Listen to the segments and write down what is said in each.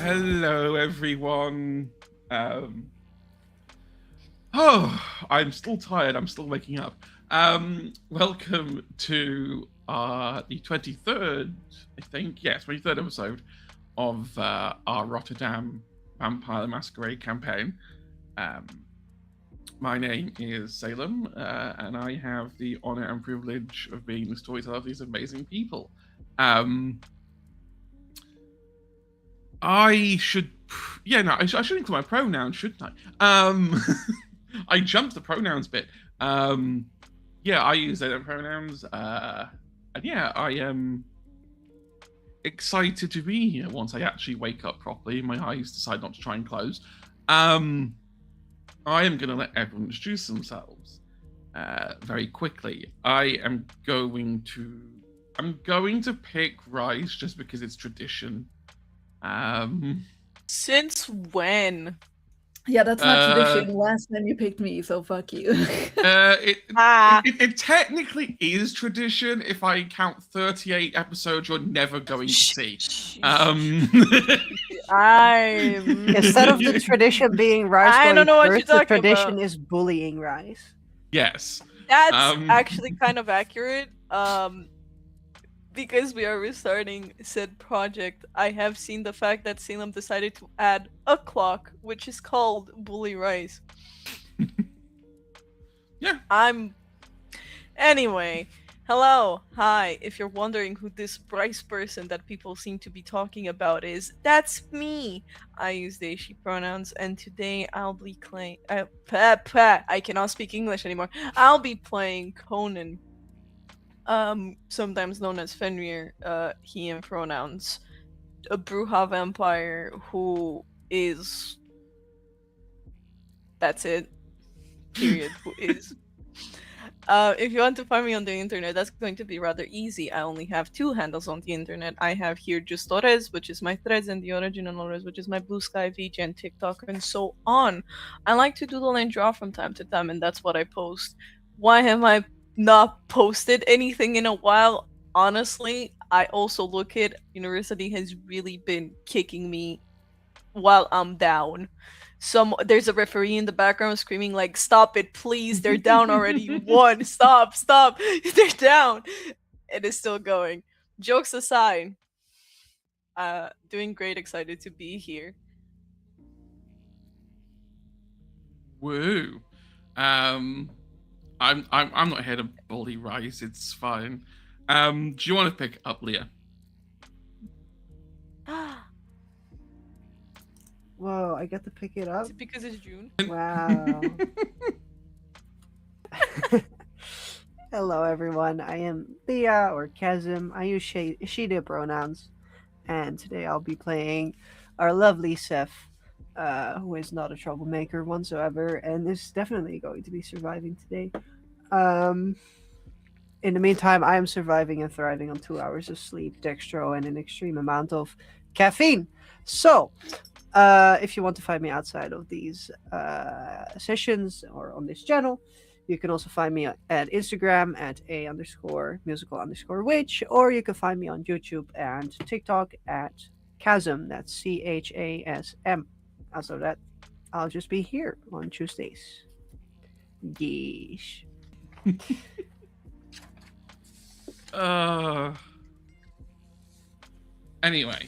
Hello, everyone. I'm still tired. I'm still waking up. Welcome to the 23rd, I think. Yes, 23rd episode of our Rotterdam Vampire the Masquerade campaign. My name is Salem, and I have the honor and privilege of being the storyteller of these amazing people. I should include my pronouns, shouldn't I? I jumped the pronouns bit. I use they them pronouns. And yeah, I am excited to be here once I actually wake up properly. My eyes decide not to try and close. I am going to let everyone introduce themselves very quickly. I'm going to pick Rice just because it's tradition. Since when? Yeah, that's not tradition. Last time you picked me, so fuck you. It technically is tradition if I count 38 episodes you're never going to see. Instead of the tradition being Rice, I don't know what you're first, the talking tradition about. is bullying Rice. Yes. That's actually kind of accurate. Because we are restarting said project, I have seen the fact that Salem decided to add a clock, which is called Bully Rice. Yeah. Anyway, hello, hi. If you're wondering who this Rice person that people seem to be talking about is, that's me. I use they, she pronouns, and today I'll be playing. I cannot speak English anymore. I'll be playing Conan. Sometimes known as Fenrir, he and pronouns, a Bruja vampire who is... That's it. Period. Who is. If you want to find me on the internet, that's going to be rather easy. I only have 2 handles on the internet. I have here Justores, which is my threads, and the original Ores, which is my Blue Sky, VJ, and TikTok, and so on. I like to doodle and draw from time to time, and that's what I post. Why have I not posted anything in a while? Honestly, I also look at university has really been kicking me while I'm down. There's a referee in the background screaming like, stop it, please, they're down already. You won. Stop, they're down. It is still going. Jokes aside, doing great, excited to be here. Woo. I'm not here to bully Rice. It's fine. Do you want to pick up Leah? Whoa, I get to pick it up? Is it because it's June? Wow. Hello, everyone. I am Leah, or Kazim. I use she, their pronouns. And today I'll be playing our lovely Seth, who is not a troublemaker whatsoever, and is definitely going to be surviving today. In the meantime, I am surviving and thriving on 2 hours of sleep, dextro, and an extreme amount of caffeine. So, if you want to find me outside of these sessions or on this channel, you can also find me at Instagram at _musical_witch, or you can find me on YouTube and TikTok at Chasm. That's CHASM. Also, that I'll just be here on Tuesdays. Yeesh. Anyway,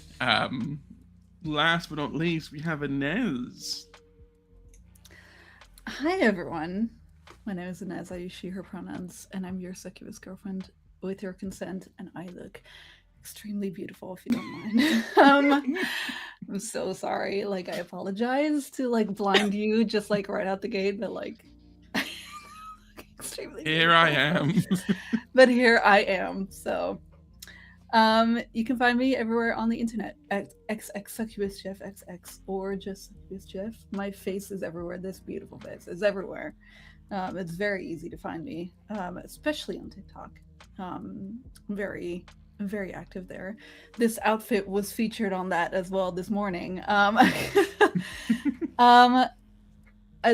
last but not least, we have Inez. Hi, everyone. My name is Inez. I use she, her pronouns, and I'm your succubus girlfriend with your consent, and I look extremely beautiful, if you don't mind. I'm so sorry. I apologize to, blind you just, right out the gate, but, extremely Here I am. But here I am, so... you can find me everywhere on the internet at xxsuccubusjeff or just succubusjeff. My face is everywhere. This beautiful face is everywhere. It's very easy to find me, especially on TikTok. Very, very active there. This outfit was featured on that as well this morning.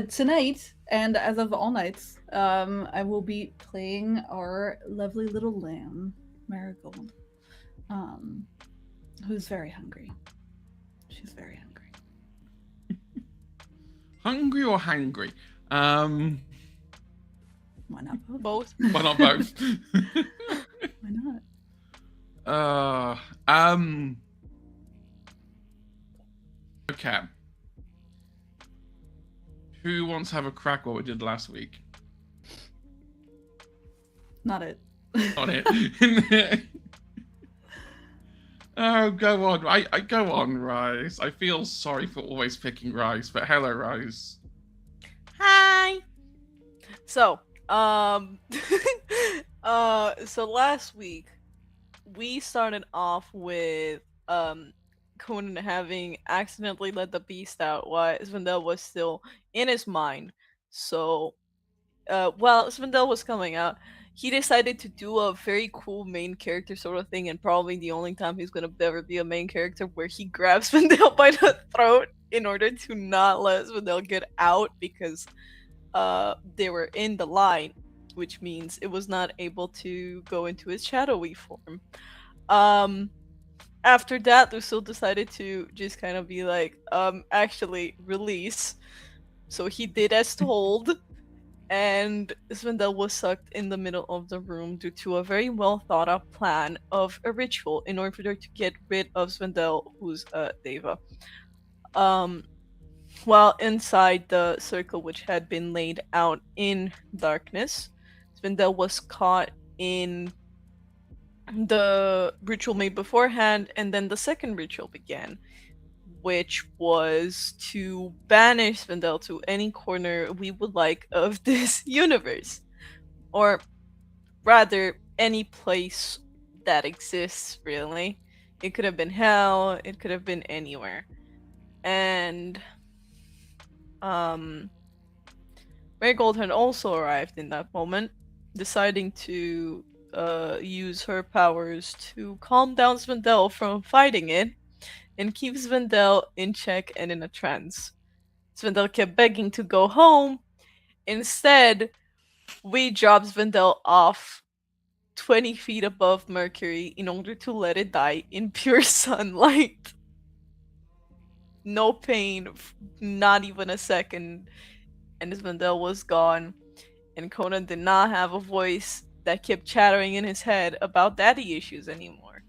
Tonight, and as of all nights, I will be playing our lovely little lamb, Marigold. Who's very hungry. She's very hungry. Hungry or hangry? Why not both? Both. Why not both? Why not? Okay. Who wants to have a crack what we did last week? Not it. On it. Oh, go on. I go on, Rise. I feel sorry for always picking Rise, but hello, Rise. Hi. So, so last week we started off with Conan having accidentally let the beast out while Svendel was still in his mind. So, while Svendel was coming out, he decided to do a very cool main character sort of thing, and probably the only time he's gonna ever be a main character, where he grabs Svendel by the throat in order to not let Svendel get out because they were in the line, which means it was not able to go into its shadowy form. After that, Lucille decided to just kind of be like, actually release. So he did as told, and Svendel was sucked in the middle of the room due to a very well thought out plan of a ritual in order to get rid of Svendel, who's Deva. While inside the circle which had been laid out in darkness, Svendel was caught in the ritual made beforehand, and then the second ritual began, which was to banish Svendel to any corner we would like of this universe. Or rather, any place that exists, really. It could have been hell, it could have been anywhere. And Mary Goldhorn also arrived in that moment, deciding to use her powers to calm down Svendel from fighting it and keep Svendel in check and in a trance. Svendel kept begging to go home. Instead, we dropped Svendel off 20 feet above Mercury in order to let it die in pure sunlight. No pain, not even a second, and Svendel was gone, and Conan did not have a voice that kept chattering in his head about daddy issues anymore.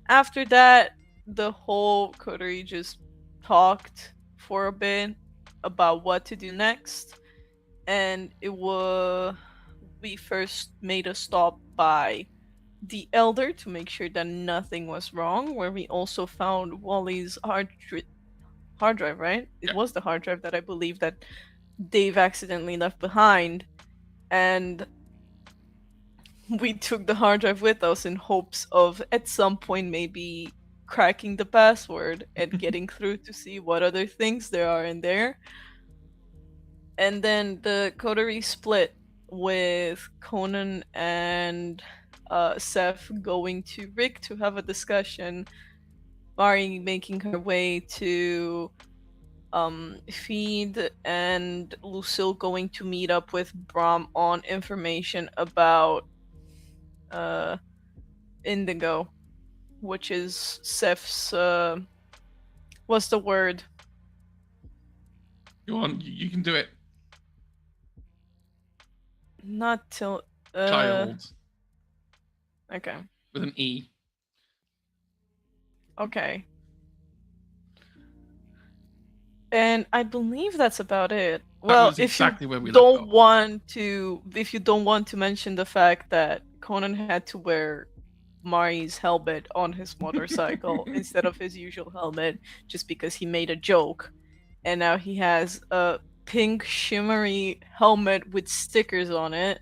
After that, the whole coterie just talked for a bit about what to do next, and we first made a stop by the Elder to make sure that nothing was wrong, where we also found Wally's hard drive, right? It was the hard drive that I believe that Dave accidentally left behind, and we took the hard drive with us in hopes of at some point maybe cracking the password and getting through to see what other things there are in there. And then the coterie split with Conan and Seth going to Rick to have a discussion, Mari making her way to Feed, and Lucille going to meet up with Brom on information about Indigo, which is Seth's what's the word? Go on, you can do it. Not till Child. Okay. With an E. Okay. And I believe that's about it. Well, was exactly where we if left you don't want to mention the fact that Conan had to wear Mari's helmet on his motorcycle instead of his usual helmet just because he made a joke, and now he has a pink shimmery helmet with stickers on it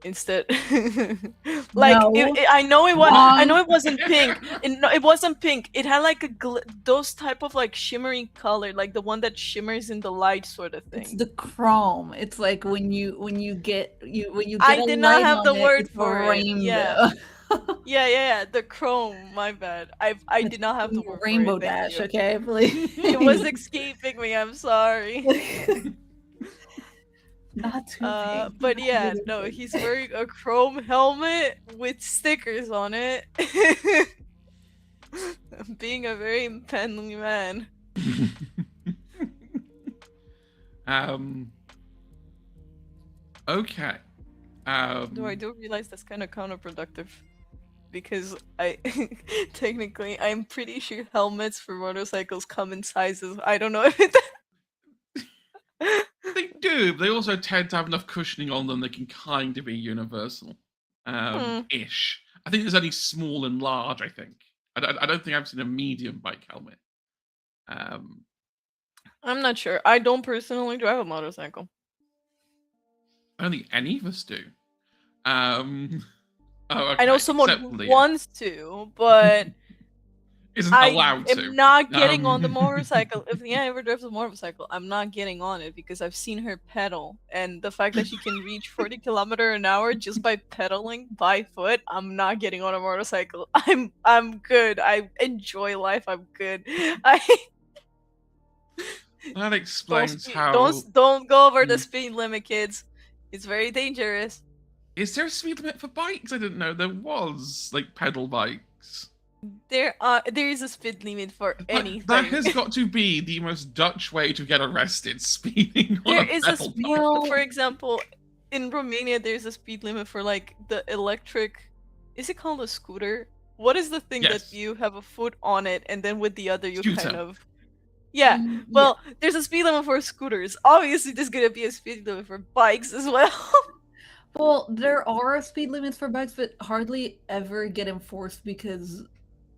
instead. Like No. I know it was. Wrong. I know it wasn't pink. It wasn't pink. It had like those type of like shimmery color, like the one that shimmers in the light, sort of thing. It's the chrome. It's like when you get I a did not light have on the it, word it's a for it. rainbow. Yeah. Yeah. The chrome. My bad. I did not have the word Rainbow for it. Thank dash. you. Okay, please. It was escaping me. I'm sorry. Not too pink. But Not yeah, really no, pink. he's wearing a chrome helmet with stickers on it. Being a very manly man. Okay. Though I do realize that's kind of counterproductive. Because I technically I'm pretty sure helmets for motorcycles come in sizes. I don't know if it They do, but they also tend to have enough cushioning on them that can kind of be universal. Ish. I think there's only small and large, I think. I don't think I've seen a medium bike helmet. I'm not sure. I don't personally drive a motorcycle. I don't think any of us do. Okay. I know someone except who Leah. wants to, but Isn't I allowed to. am not getting on the Um, motorcycle. If Leanne ever drives a motorcycle, I'm not getting on it because I've seen her pedal, and the fact that she can reach 40 kilometers an hour just by pedaling by foot, I'm not getting on a motorcycle. I'm good. I enjoy life. I'm good. That explains how. Don't go over the speed limit, kids. It's very dangerous. Is there a speed limit for bikes? I didn't know there was, like, pedal bikes. There is a speed limit for anything. That has got to be the most Dutch way to get arrested, speeding on There a is a pedal speed. bike. For example, in Romania, there's a speed limit for like the electric. Is it called a scooter? What is the thing Yes. that you have a foot on it and then with the other you Scooter. kind of. Yeah. Well, there's a speed limit for scooters. Obviously, there's gonna be a speed limit for bikes as well. Well, there are speed limits for bikes, but hardly ever get enforced because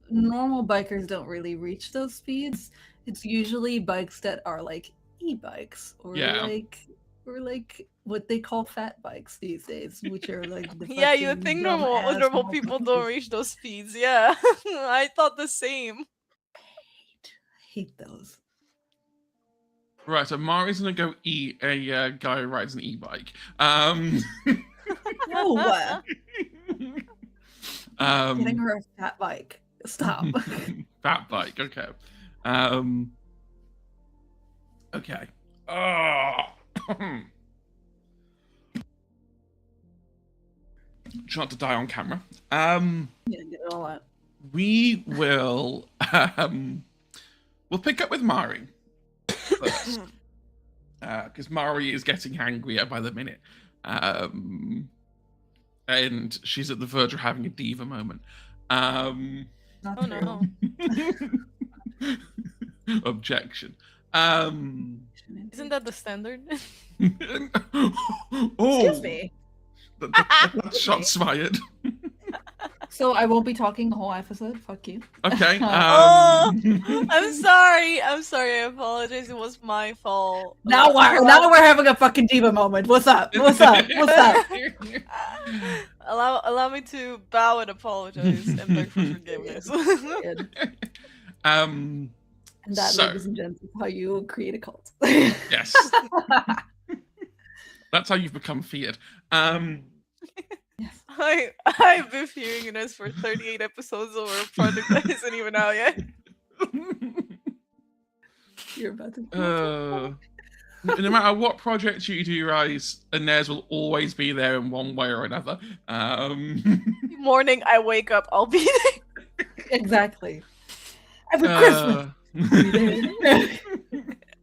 normal bikers don't really reach those speeds. It's usually bikes that are like e-bikes or Yeah. like what they call fat bikes these days, which are like the Yeah, you fucking think dumb-ass normal people don't motherfuckers. reach those speeds. Yeah, I thought the same. Hate those. Right, so Mari's gonna go eat a guy who rides an e-bike. No, getting um, her a fat bike. Stop. fat bike. Okay. Okay. Oh. Try not to die on camera. Yeah, get it all out. We will we'll pick up with Mari first. Because Mari is getting angrier by the minute. And she's at the verge of having a diva moment. Not Oh true. no. Objection. Isn't that the standard? Oh, Excuse me. That's shots fired. So I won't be talking the whole episode. Fuck you. Okay. Oh, I'm sorry. I'm sorry. I apologize. It was my fault. Now we're having a fucking diva moment. What's up? What's up? What's up? Allow me to bow and apologize and beg for forgiveness. And that, So- ladies and gents, is how you create a cult. Yes. That's how you've become feared. I've been fearing this for 38 episodes over a project that isn't even out yet. You're about to. No matter what project you do, guys, Inez will always be there in one way or another. Morning, I wake up, I'll be there. Exactly. Every Christmas.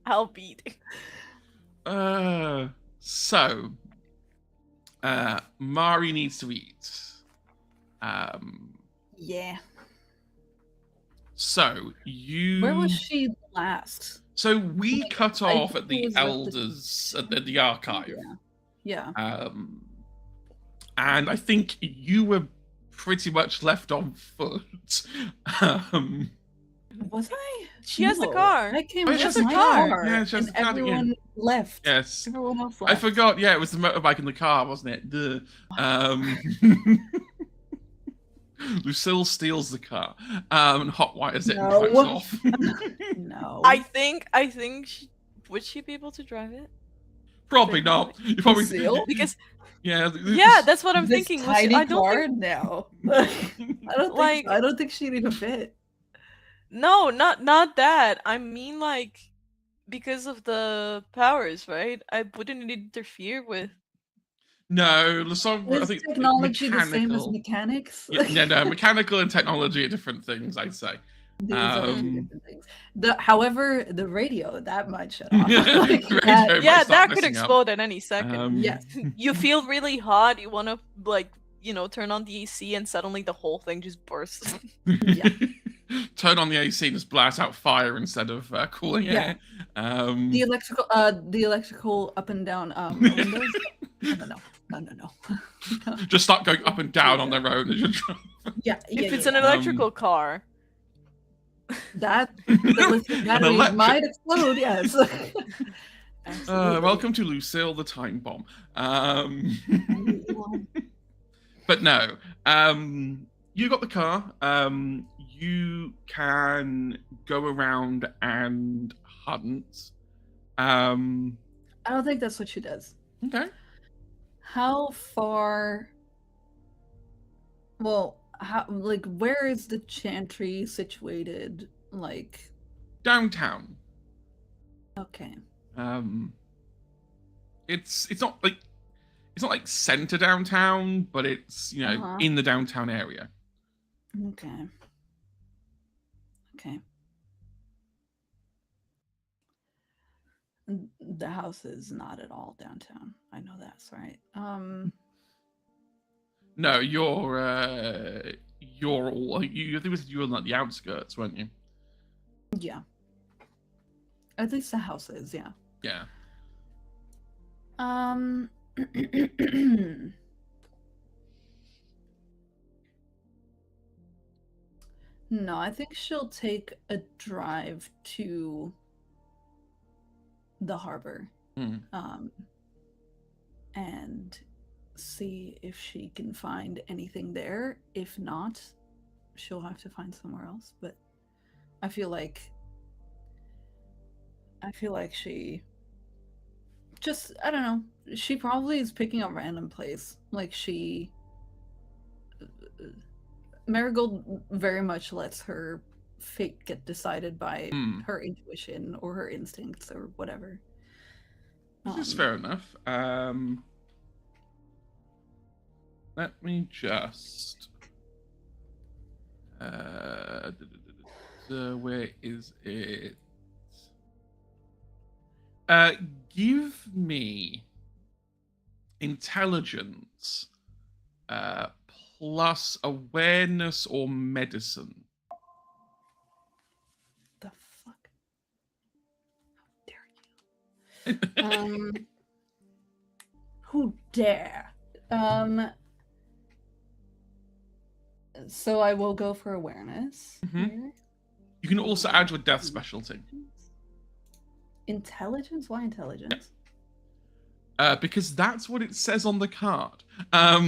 I'll be there. So, Mari needs to eat. Yeah. So you. Where was she last? So we cut I off think at the it was with the- elders at the archive. Yeah. And I think you were pretty much left on foot. Was I? She has the No, car. I came Oh, with she has my the car. car. Yeah, she has and the car, yeah. everyone left. Yes. Everyone else left. I forgot. Yeah, it was the motorbike in the car, wasn't it? Duh. Lucille steals the car and hotwires it and No. drives off. No. I think would she be able to drive it? Probably not. You probably Lucille? Because yeah. that's what I'm This thinking. tiny I don't car think, now. I don't think she'd even fit. no, not that. I mean like because of the powers, right? I wouldn't interfere with. No, Lasong, I Is think technology the same as mechanical. mechanics? Yeah, no, mechanical and technology are different things, I'd say. These are two Um, different things. However, the radio, that might shut off. Radio Like, might Yeah, start that could messing up. explode at any second. Yes. You feel really hot, you want to, like, turn on the AC, and suddenly the whole thing just bursts. Yeah. Turn on the AC and just blast out fire instead of cooling Yeah. air. The electrical up and down windows. No. Just start going up and down on their own as you drive. Yeah. If it's an electrical car. That the lithium battery electric- might explode. Yes. Absolutely. Welcome to Lucille the Time Bomb. But no, you got the car. You can go around and hunt. I don't think that's what she does. Okay. How far? Well, where is the chantry situated? Like, Downtown. okay. It's not like center downtown, but it's Uh-huh. in the downtown area. Okay. The house is not at all downtown. I know that's right. No, you're all. I think you were on like the outskirts, weren't you? Yeah. At least the house is, yeah. Yeah. No, I think she'll take a drive to the harbor. Hmm. And see if she can find anything there. If not, she'll have to find somewhere else. But I feel like she just, I don't know, she probably is picking a random place. Like, Marigold very much lets her fate get decided by her intuition or her instincts or whatever. This is fair enough. Let me just. Where is it? Give me intelligence plus awareness or medicine. The fuck? How dare you? Who dare? So I will go for awareness. Here. You can also add your death specialty. Intelligence? Why intelligence? Because that's what it says on the card. How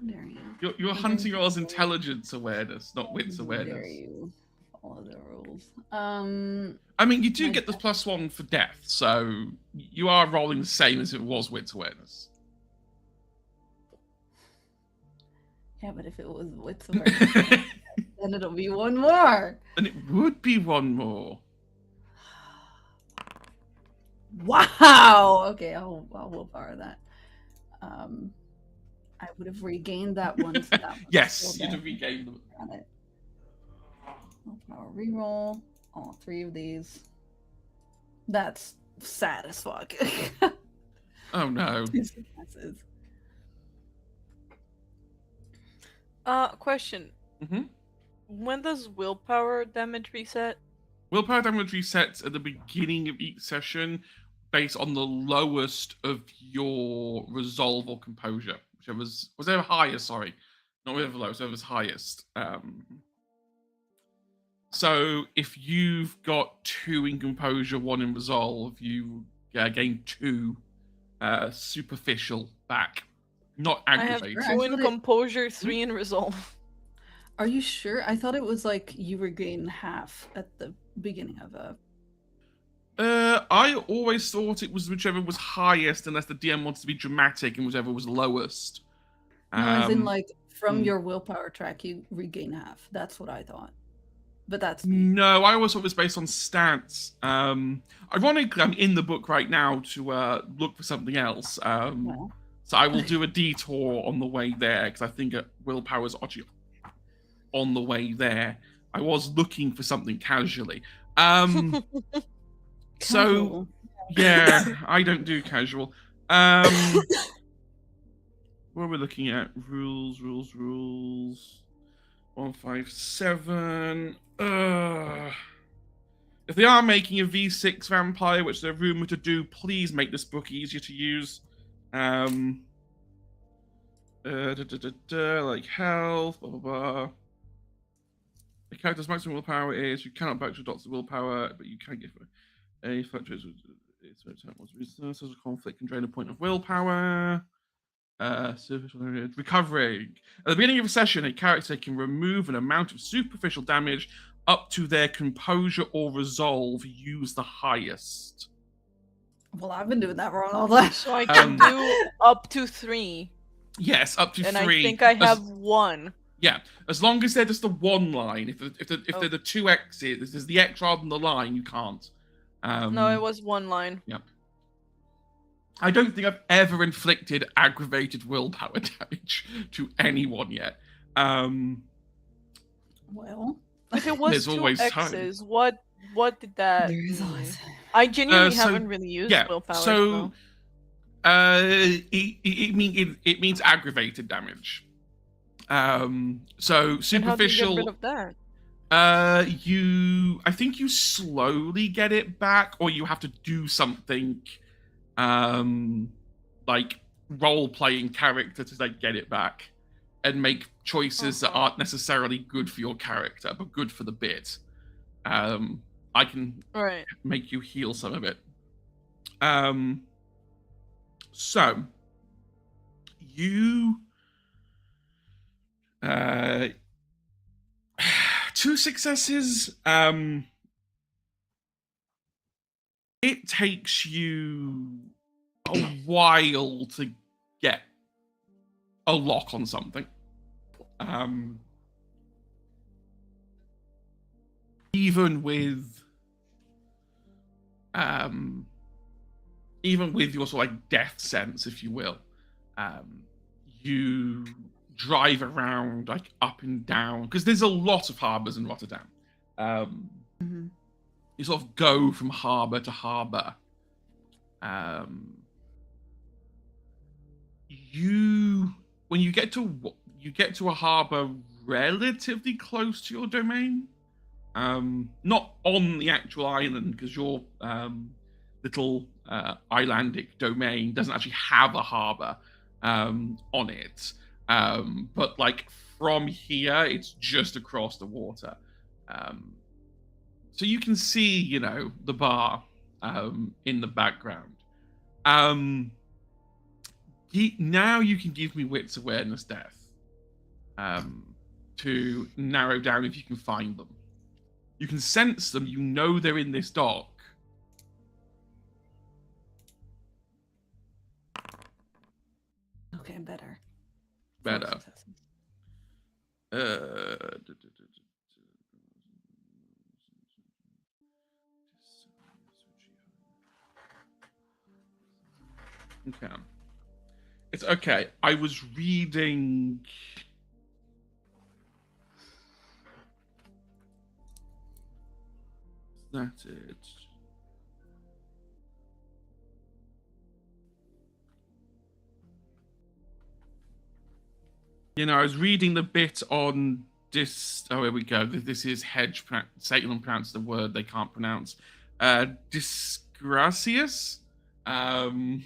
dare you? You're hunting yours intelligence awareness, not wits How awareness. dare you? Follow the rules. I mean, you do get the +1 for death, so you are rolling the same as if it was wits awareness. Yeah, but if it was wits awareness, then it'll be one more. And it would be one more. Wow. Okay, I'll willpower that. I would have regained that one. So that one Yes, you'd have regained them. Got it. Willpower reroll. All three of these. That's sad as fuck. Oh no. Two successes. Question. When does willpower damage reset? Willpower damage resets at the beginning of each session based on the lowest of your resolve or composure. Whichever was ever highest, sorry. Not whatever lowest, whatever's highest. So if you've got 2 in composure, 1 in resolve, you gain 2 superficial back. Not I have aggravated. 2 in composure, 3 in resolve. Are you sure? I thought it was like you regain half at the beginning of a. I always thought it was whichever was highest, unless the DM wants to be dramatic, and whichever was lowest. No, as in like from your willpower track, you regain half. That's what I thought. but that's me. No, I always thought it was based on stats. Ironically, I'm in the book right now to look for something else. Well. So I will do a detour on the way there because I think willpower's on the way there. I was looking for something casually. So Casual. yeah, I don't do casual. What are we looking at? Rules. 157. If they are making a V6 vampire, which they're rumored to do, please make this book easier to use. Like health, blah blah blah. The character's maximum willpower is you cannot back to dots of willpower, but you can give a fluctuates with its conflict can drain a point of willpower. Recovering. At the beginning of a session, a character can remove an amount of superficial damage up to their composure or resolve. Use the highest. Well, I've been doing that wrong all the So I can do up to 3. Yes, up to 3. And I think I have 1. Yeah, as long as they're just the one line. If they're the 2 X's, if there's the X rather than the line, you can't. No, it was 1 line. Yep. I don't think I've ever inflicted aggravated willpower damage to anyone yet. Well, If it was There's 2 always X's, time. what did that there is mean? always. I genuinely So, haven't really used yeah, willpower. so So. it means aggravated damage. So And how do you superficial. get rid of that? I think you slowly get it back, or you have to do something, like role-playing character to like get it back, and make choices that aren't necessarily good for your character, but good for the bit. I can Right. make you heal some of it. So you 2 successes. It takes you a while to get a lock on something. Even with your sort of like death sense, if you will, you drive around like up and down because there's a lot of harbors in Rotterdam. You sort of go from harbor to harbor. When you get to a harbor relatively close to your domain, not on the actual island because your little islandic domain doesn't actually have a harbor on it. But like from here, it's just across the water. So you can see, the bar in the background. Now you can give me wits, awareness, death to narrow down if you can find them. You can sense them. You know they're in this dock. Okay, better. Better. Okay. It's okay. I was reading. That's it. I was reading the bit on this. Oh, here we go. This is hedge. Satan pronounced the word they can't pronounce. Disgracious. What?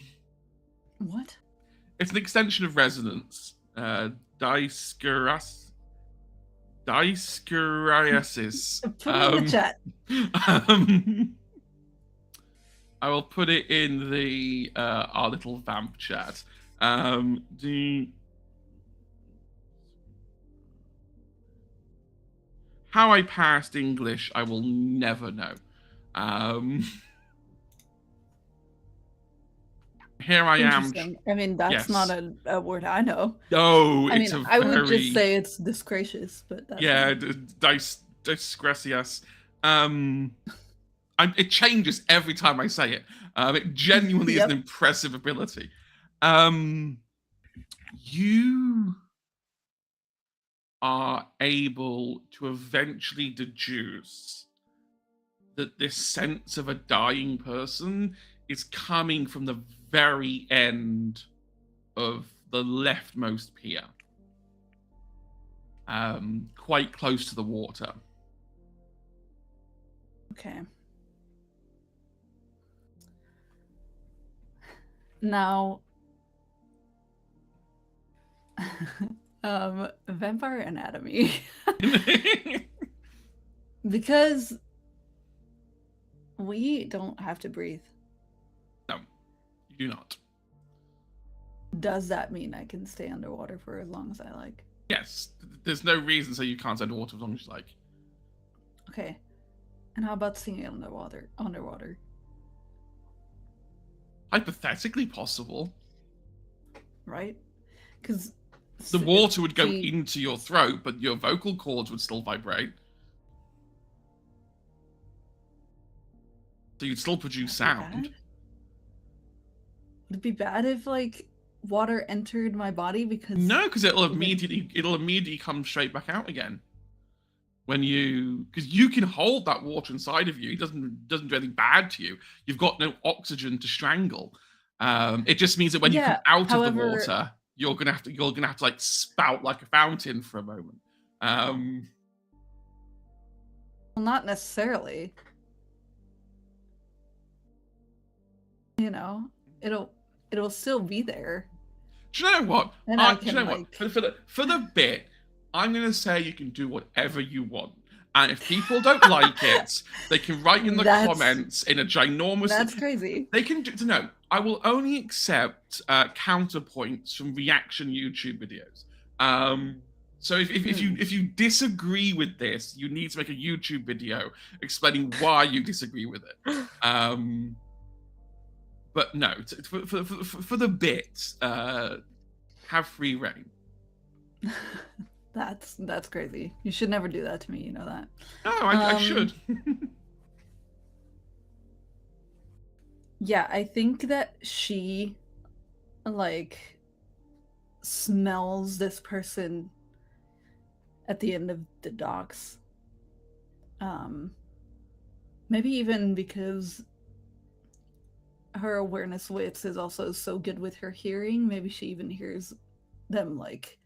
It's an extension of resonance. Disgraciasis. Put it in the chat. I will put it in the our little vamp chat. How I passed English, I will never know. Here I am. Interesting. I mean, that's Yes. not a word I know. Oh, I it's mean, a I very... would just say it's disgracious, but that's Yeah, gracias. It changes every time I say it. It genuinely is an impressive ability. You are able to eventually deduce that this sense of a dying person is coming from the very end of the leftmost pier. Quite close to the water. Okay. Now, vampire anatomy. Because we don't have to breathe. No, you do not. Does that mean I can stay underwater for as long as I like? Yes, there's no reason so you can't stay underwater as long as you like. Okay. And how about singing underwater? Hypothetically possible. Right? Because the water would go into your throat, but your vocal cords would still vibrate. So you'd still produce sound. Would it be bad if, like, water entered my body? Because no, because it'll immediately come straight back out again. Because you can hold that water inside of you. It doesn't do anything bad to you. You've got no oxygen to strangle. It just means that when you come out of the water, you're gonna have to like spout like a fountain for a moment. Well, not necessarily. You know, it'll still be there. Do you know what? And do you know what? For the bit, I'm gonna say you can do whatever you want. And if people don't like it, they can write in the comments in a ginormous... That's crazy. They can do... No, I will only accept counterpoints from reaction YouTube videos. So if you disagree with this, you need to make a YouTube video explaining why you disagree with it. But no, for the bit, have free reign. That's crazy. You should never do that to me, you know that. No, I should. Yeah, I think that she, like, smells this person at the end of the docks. Maybe even because her awareness wits is also so good with her hearing, maybe she even hears them, like,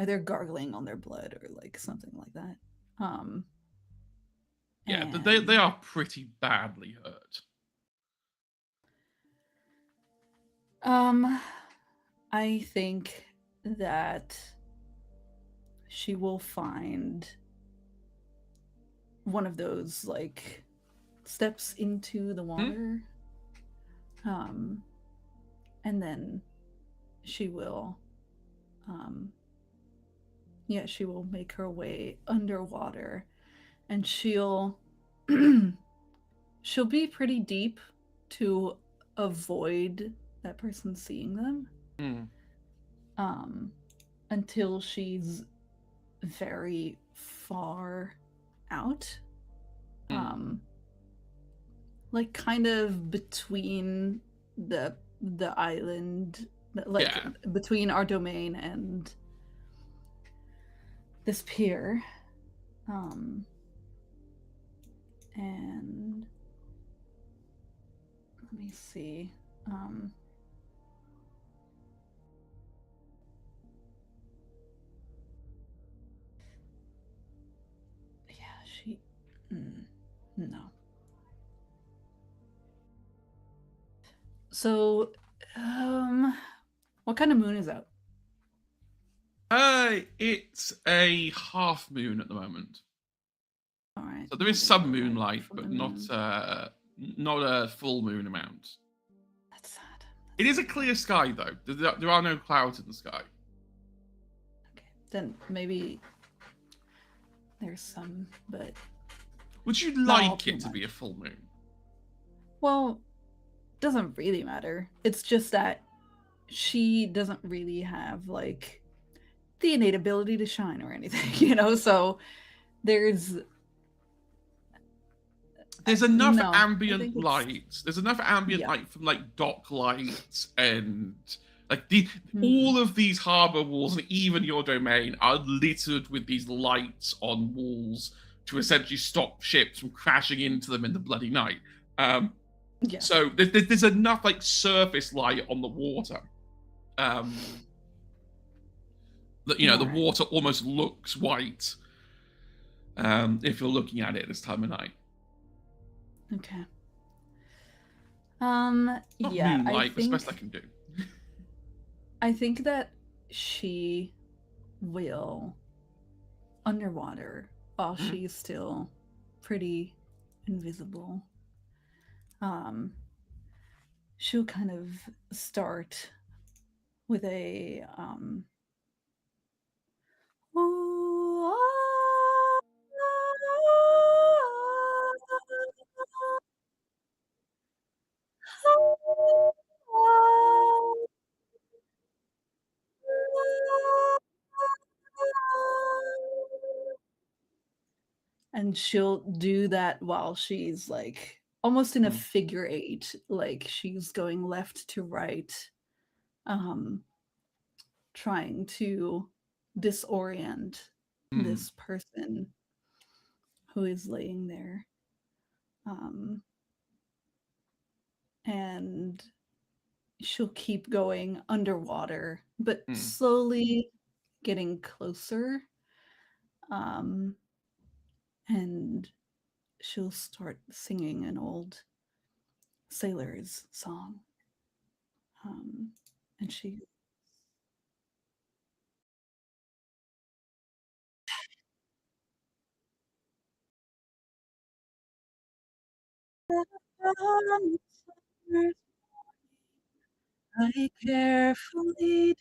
either gargling on their blood or like something like that. Yeah, they are pretty badly hurt. I think that she will find one of those like steps into the water. And then she will she will make her way underwater, and she'll be pretty deep to avoid that person seeing them. Until she's very far out. Like kind of between the island, like between our domain and this pier. And let me see. No. So, what kind of moon is out? It's a half moon at the moment. All right. So there is some moonlight, but not a full moon amount. That's sad. It is a clear sky, though. There are no clouds in the sky. Okay, then maybe there's some, but... Would you like it to be a full moon? Well, it doesn't really matter. It's just that she doesn't really have, like, the innate ability to shine or anything, you know? So There's There's enough no, I ambient think it's- light. There's enough ambient Yeah. light from like dock lights and like the Mhm. all of these harbor walls and even your domain are littered with these lights on walls to essentially stop ships from crashing into them in the bloody night. Yeah. So there's enough like surface light on the water. That the Alright. water almost looks white. If you're looking at it this time of night. Okay. Not Yeah, moonlight, that's the best I can do. I think that she will, underwater, while Mhm. she's still pretty invisible, she'll kind of start with a "Ooh, and she'll do that while she's like almost in a Mm. figure eight, like she's going left to right, trying to disorient Mm. this person who is laying there. And she'll keep going underwater, but Mm. slowly getting closer. And she'll start singing an old sailor's song. And she I carefully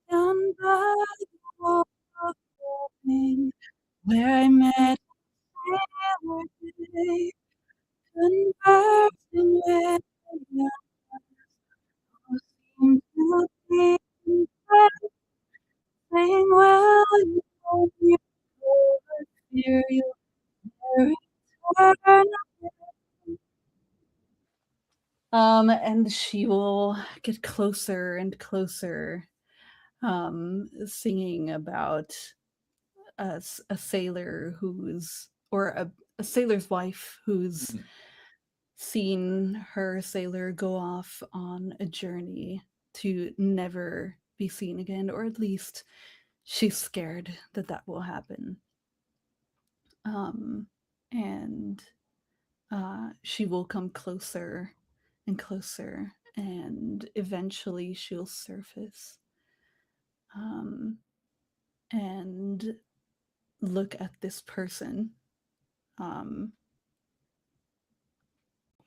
down by the wall of morning where I met sailor day, conversing with a young who seemed to be impressed, saying, "Well, you told me over fear you'll return." And she will get closer and closer, singing about a sailor who's, or a sailor's wife who's Mm. seen her sailor go off on a journey to never be seen again, or at least she's scared that that will happen. And she will come closer and closer, and eventually she'll surface, and look at this person. Um,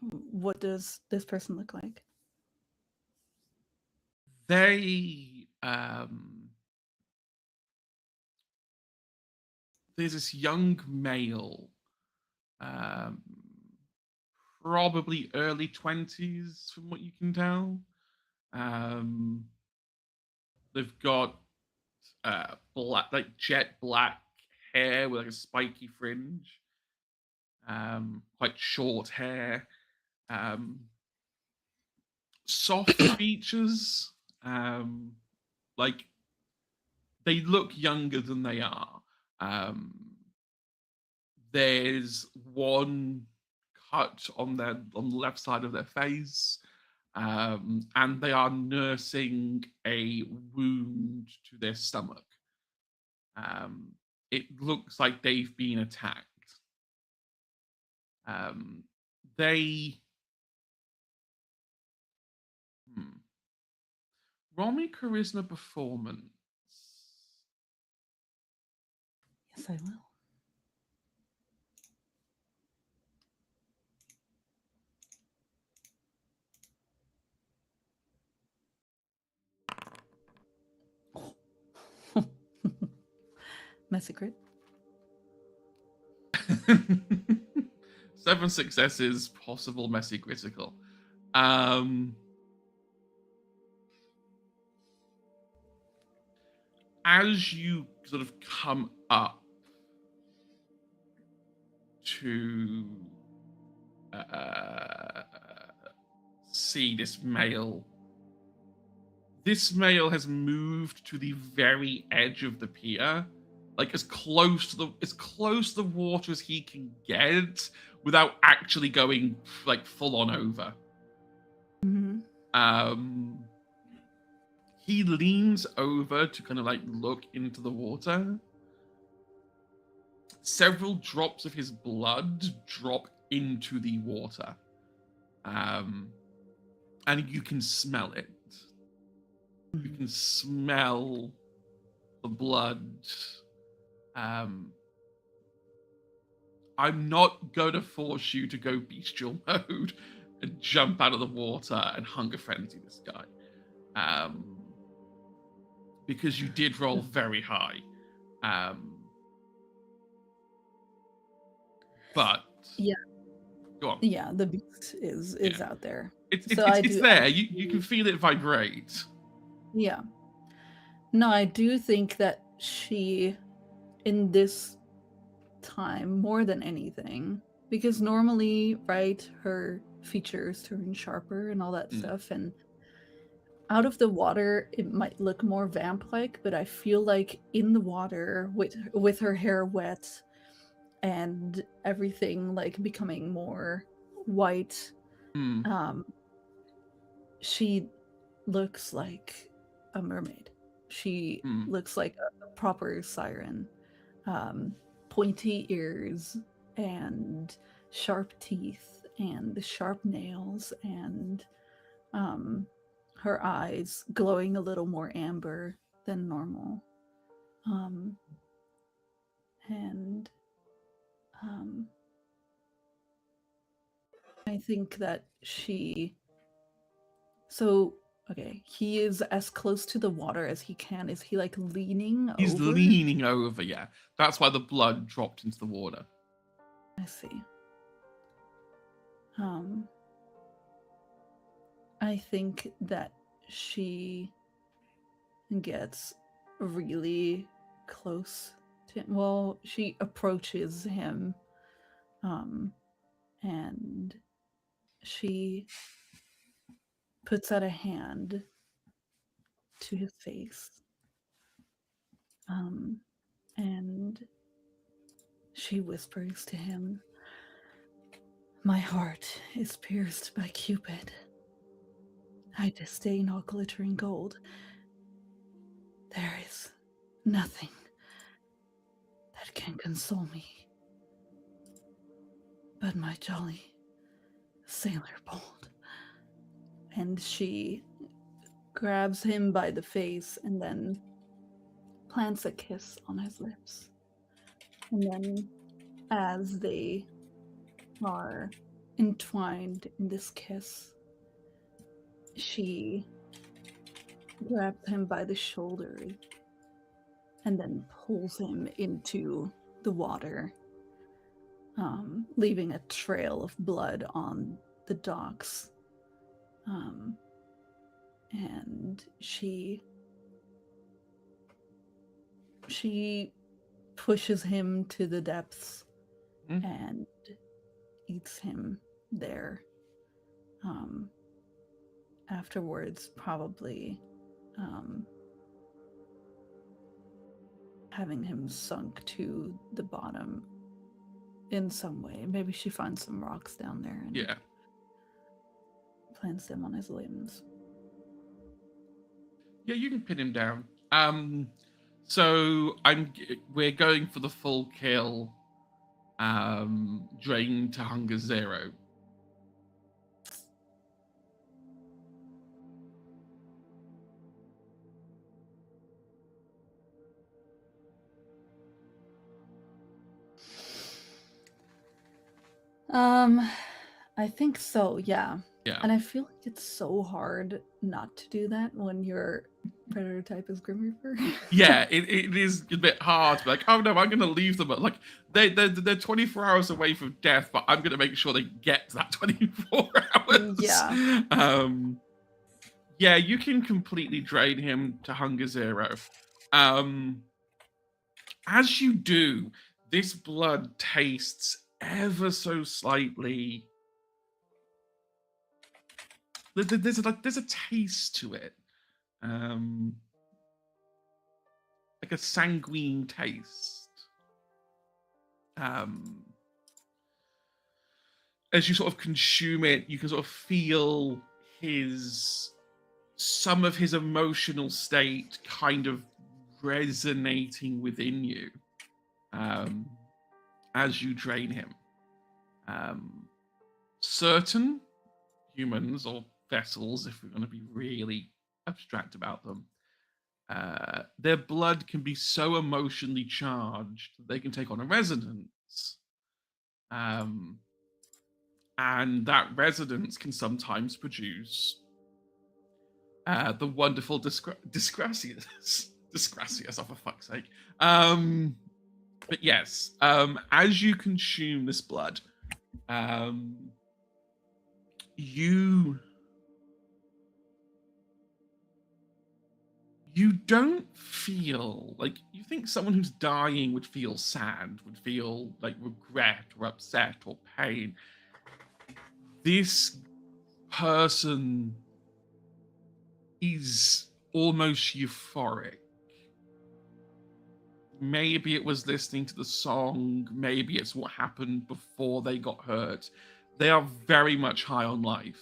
what does this person look like? They there's this young male, um, probably early 20s from what you can tell. Um, they've got black, like jet black hair with like a spiky fringe, quite short hair, um, soft features, like they look younger than they are. Um, there's one cut on the left side of their face, and they are nursing a wound to their stomach. Um, it looks like they've been attacked. Um, they hmm, roll me charisma performance. Yes, I will. Messy crit. 7 successes, possible messy critical. As you sort of come up, to see this male. This male has moved to the very edge of the pier, like as close to the water as he can get without actually going like full on over. He leans over to kind of like look into the water. Several drops of his blood drop into the water. And you can smell it. You can smell the blood. I'm not going to force you to go bestial mode and jump out of the water and hunger frenzy this guy. Because you did roll very high. But yeah, go on. Yeah, the beast is out there. It's So there. You can feel it vibrate. Yeah. No, I do think that she, in this time, more than anything, because normally, right, her features turn sharper and all that stuff, and out of the water, it might look more vamp-like, but I feel like in the water, with her hair wet and everything like becoming more white, she looks like a mermaid. She looks like a proper siren. Pointy ears and sharp teeth and sharp nails and her eyes glowing a little more amber than normal. I think that she... So, okay, he is as close to the water as he can. Is he like leaning over? He's leaning over, yeah. That's why the blood dropped into the water. I see. I think that she gets really close to him. Well, she approaches him, and she puts out a hand to his face, and she whispers to him, "My heart is pierced by Cupid. I disdain all glittering gold. There is nothing that can console me but my jolly sailor bold." And she grabs him by the face and then plants a kiss on his lips. And then as they are entwined in this kiss, she grabs him by the shoulder and then pulls him into the water, leaving a trail of blood on the docks. And she pushes him to the depths and eats him there. Afterwards, probably having him sunk to the bottom in some way. Maybe she finds some rocks down there and plants them on his limbs. Yeah, you can pin him down. So we're going for the full kill. Drain to hunger 0. I think so, yeah. Yeah. And I feel like it's so hard not to do that when your predator type is Grim Reaper. Yeah, it is a bit hard to be like, oh no, I'm going to leave them. Like, they're 24 hours away from death, but I'm going to make sure they get to that 24 hours. Yeah. Yeah, you can completely drain him to hunger 0. As you do, this blood tastes ever so slightly. There's a taste to it, like a sanguine taste. As you sort of consume it, you can sort of feel some of his emotional state kind of resonating within you as you drain him. Certain humans or vessels, if we're going to be really abstract about them, their blood can be so emotionally charged that they can take on a resonance. And that resonance can sometimes produce the wonderful Disgracias. Disgracias, oh, for fuck's sake. But yes, as you consume this blood, you don't feel like, you think someone who's dying would feel sad, would feel like regret or upset or pain. This person is almost euphoric. Maybe it was listening to the song, maybe it's what happened before they got hurt. They are very much high on life,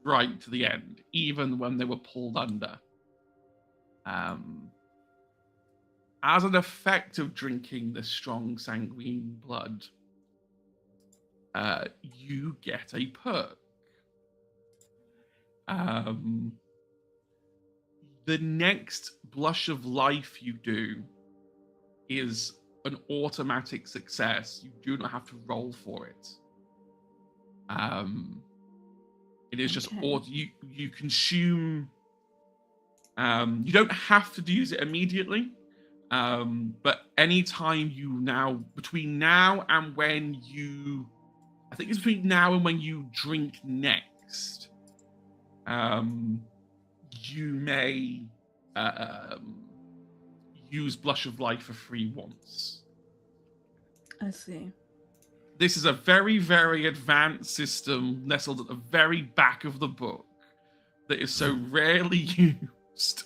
right to the end, even when they were pulled under. As an effect of drinking this strong sanguine blood, you get a perk. The next blush of life you do is an automatic success. You do not have to roll for it. It is just you consume. You don't have to use it immediately, but anytime between now and when you, I think it's between now and when you drink next, you may use Blush of Life for free once. I see. This is a very, very advanced system nestled at the very back of the book that is so rarely used.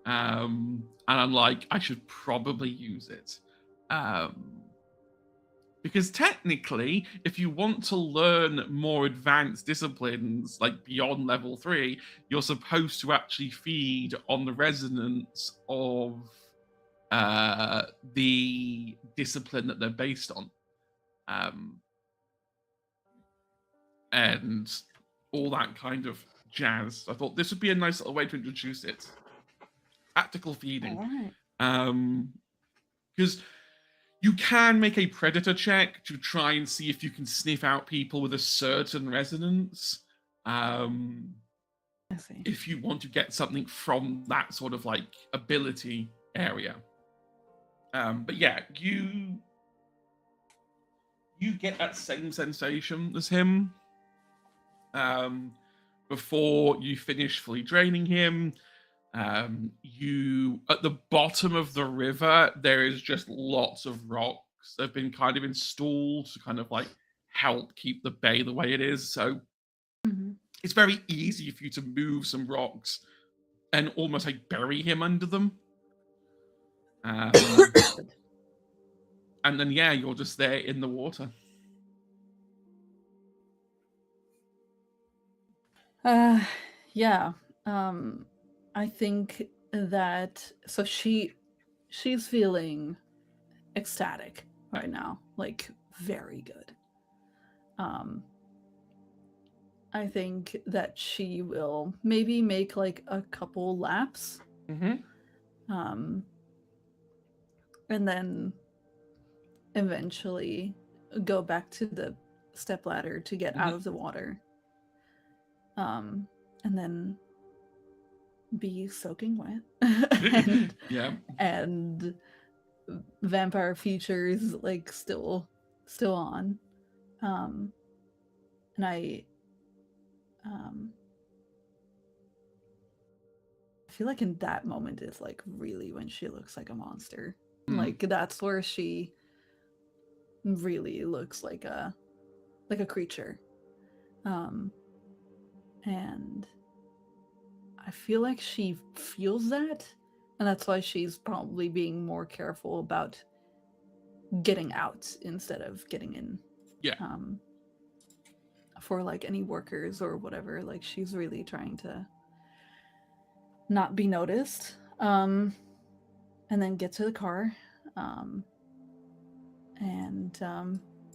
And I'm like, I should probably use it. Because technically, if you want to learn more advanced disciplines, like beyond level 3, you're supposed to actually feed on the resonance of the discipline that they're based on. And all that kind of jazz. I thought this would be a nice little way to introduce it. Tactical feeding. All right. Because you can make a predator check to try and see if you can sniff out people with a certain resonance. I see. If you want to get something from that sort of like ability area. But yeah, you get that same sensation as him. Before you finish fully draining him, you at the bottom of the river, there is just lots of rocks that have been kind of installed to kind of like help keep the bay the way it is. So it's very easy for you to move some rocks and almost like bury him under them. And then yeah, you're just there in the water. Yeah. I think that so she's feeling ecstatic right now, like very good. I think that she will maybe make like a couple laps. And then eventually go back to the stepladder to get out of the water. And then be soaking wet. And vampire features like still on. And I feel like in that moment is like really when she looks like a monster. Like that's where she really looks like a creature. And I feel like she feels that, and that's why she's probably being more careful about getting out instead of getting in. Yeah. For like any workers or whatever, like she's really trying to not be noticed. And then get to the car.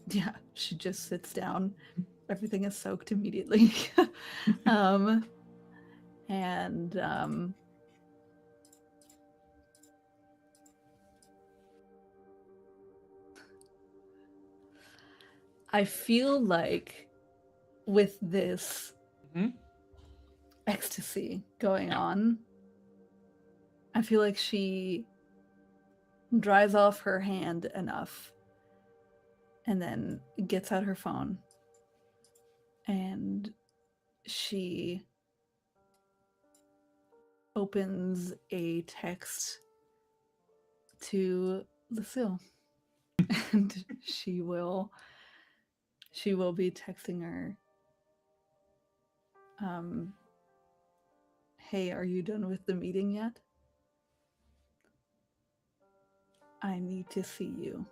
Yeah, she just sits down. Everything is soaked immediately. I feel like with this ecstasy going on, I feel like she dries off her hand enough and then gets out her phone and she opens a text to Lucille. And she will be texting her, hey, are you done with the meeting yet? I need to see you.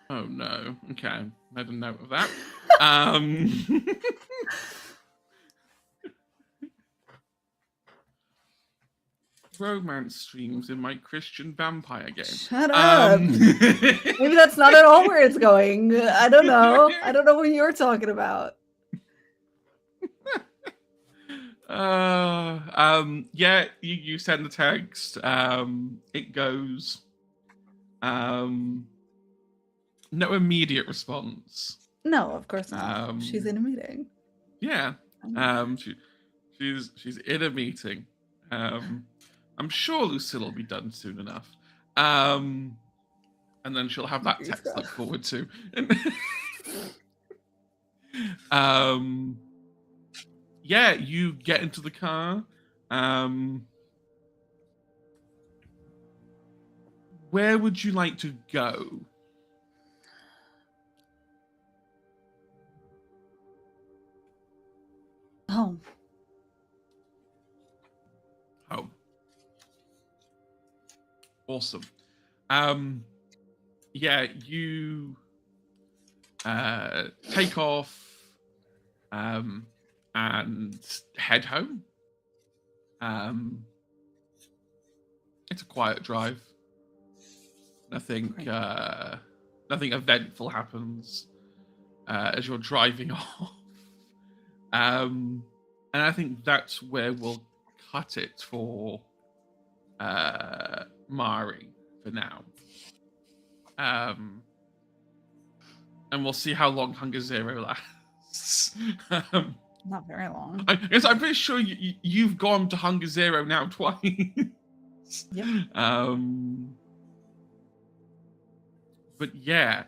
Oh no. Okay. Made a note of that. Romance streams in my Christian vampire game. Shut up. Maybe that's not at all where it's going. I don't know. I don't know what you're talking about. Yeah, you send the text. It goes. No immediate response. No, of course not. She's in a meeting. Yeah. She's in a meeting. I'm sure Lucille will be done soon enough. And then she'll have that text to look forward to. Yeah, you get into the car. Where would you like to go? Home. Home. Awesome. Yeah, you take off and head home. It's a quiet drive. Nothing eventful happens as you're driving off. And I think that's where we'll cut it for Mari for now. And we'll see how long Hunger Zero lasts. Not very long. I'm pretty sure you've gone to Hunger Zero now twice. Yep. But yeah,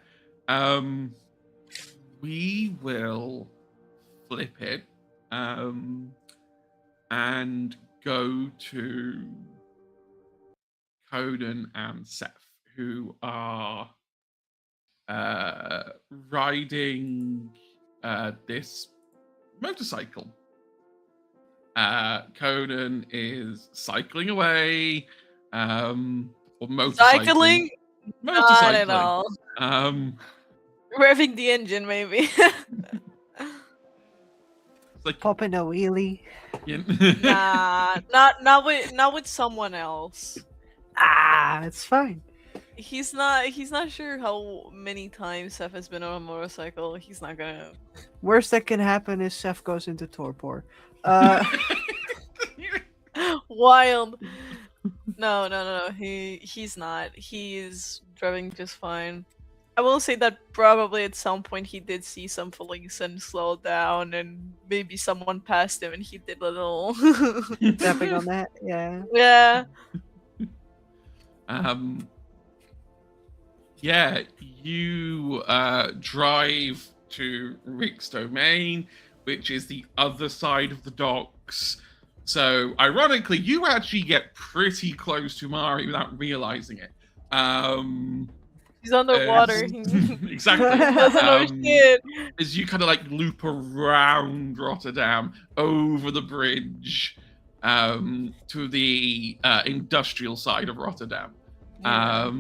we will flip it and go to Conan and Seth, who are riding this motorcycle. Conan is cycling away, or motorcycling. Cycling? Not at Motorcycling. all. Revving the engine, maybe. Like Popping a wheelie. Nah, not with someone else. It's fine. He's not sure how many times Seth has been on a motorcycle. He's not gonna. Worst that can happen is Seth goes into torpor. Wild. No. He's not. He's driving just fine. I will say that probably at some point he did see some police and slowed down, and maybe someone passed him and he did a little Tapping on that, yeah. Yeah. Yeah, you drive to Rick's domain, which is the other side of the docks, So, ironically, you actually get pretty close to Mari without realizing it. He's underwater. Exactly. Doesn't know shit. As you kind of like loop around Rotterdam over the bridge to the industrial side of Rotterdam. Yeah.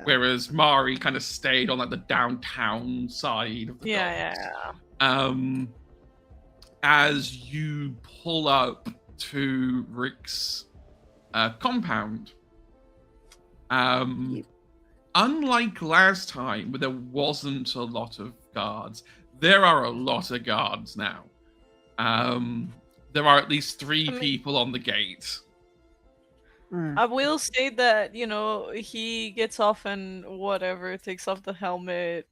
Whereas Mari kind of stayed on like the downtown side of the docks. As you pull up to Rick's compound, unlike last time where there wasn't a lot of guards, there are a lot of guards now. There are at least 3 people on the gate. I will say that, you know, he gets off and whatever, takes off the helmet.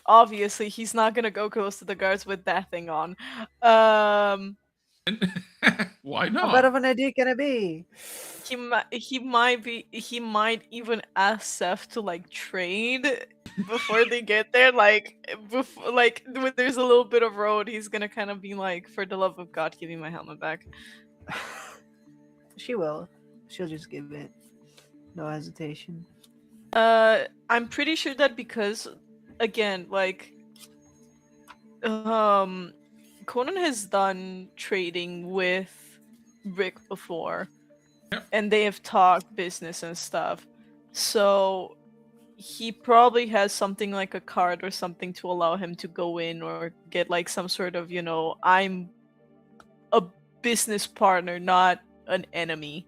Obviously, he's not gonna go close to the guards with that thing on. Why How not? bad of an idea can it be? He might even ask Seth to like trade before they get there. Like before, like when there's a little bit of road, he's gonna kind of be like, "For the love of God, give me my helmet back." She will. She'll just give it. No hesitation. I'm pretty sure that because, again, like, Conan has done trading with Rick before, and they have talked business and stuff. So he probably has something like a card or something to allow him to go in or get like some sort of, you know, I'm a business partner, not an enemy.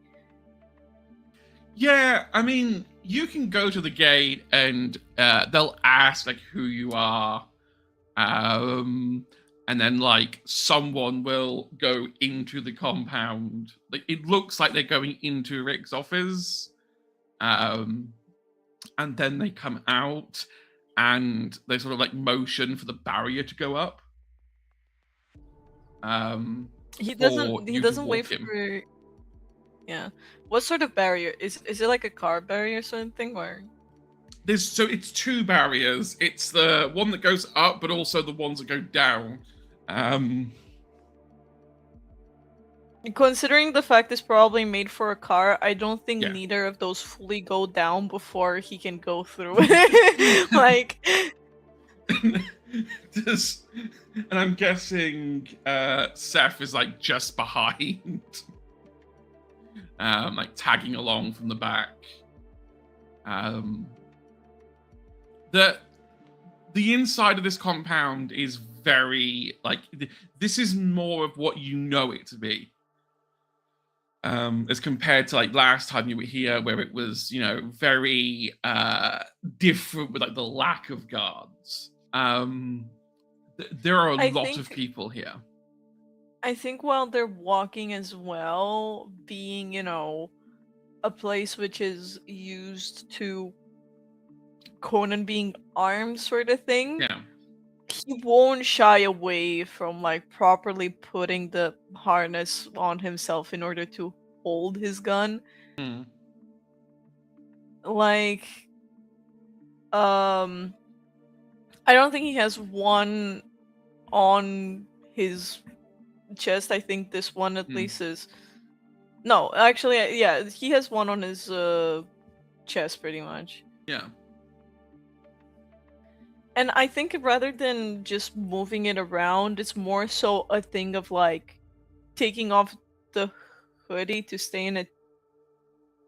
Yeah, I mean, you can go to the gate and they'll ask like who you are, and then like someone will go into the compound. Like it looks like they're going into Rick's office, and then they come out and they sort of like motion for the barrier to go up. He doesn't wait for. Yeah. What sort of barrier? Is it like a car barrier sort of thing, or? So it's 2 barriers. It's the one that goes up, but also the ones that go down. Considering the fact it's probably made for a car, I don't think neither of those fully go down before he can go through it. Like. And I'm guessing Seth is like just behind. Like tagging along from the back. The inside of this compound is very like this is more of what you know it to be, as compared to like last time you were here, where it was, you know, very different with like the lack of guards. There are a lot of people here. I think while they're walking as well, being, you know, a place which is used to Conan being armed sort of thing, he won't shy away from like properly putting the harness on himself in order to hold his gun. Like, I don't think he has one on his chest. I think this one at least is. No, actually, yeah, he has one on his chest pretty much. Yeah. And I think rather than just moving it around, it's more so a thing of like taking off the hoodie to stay in a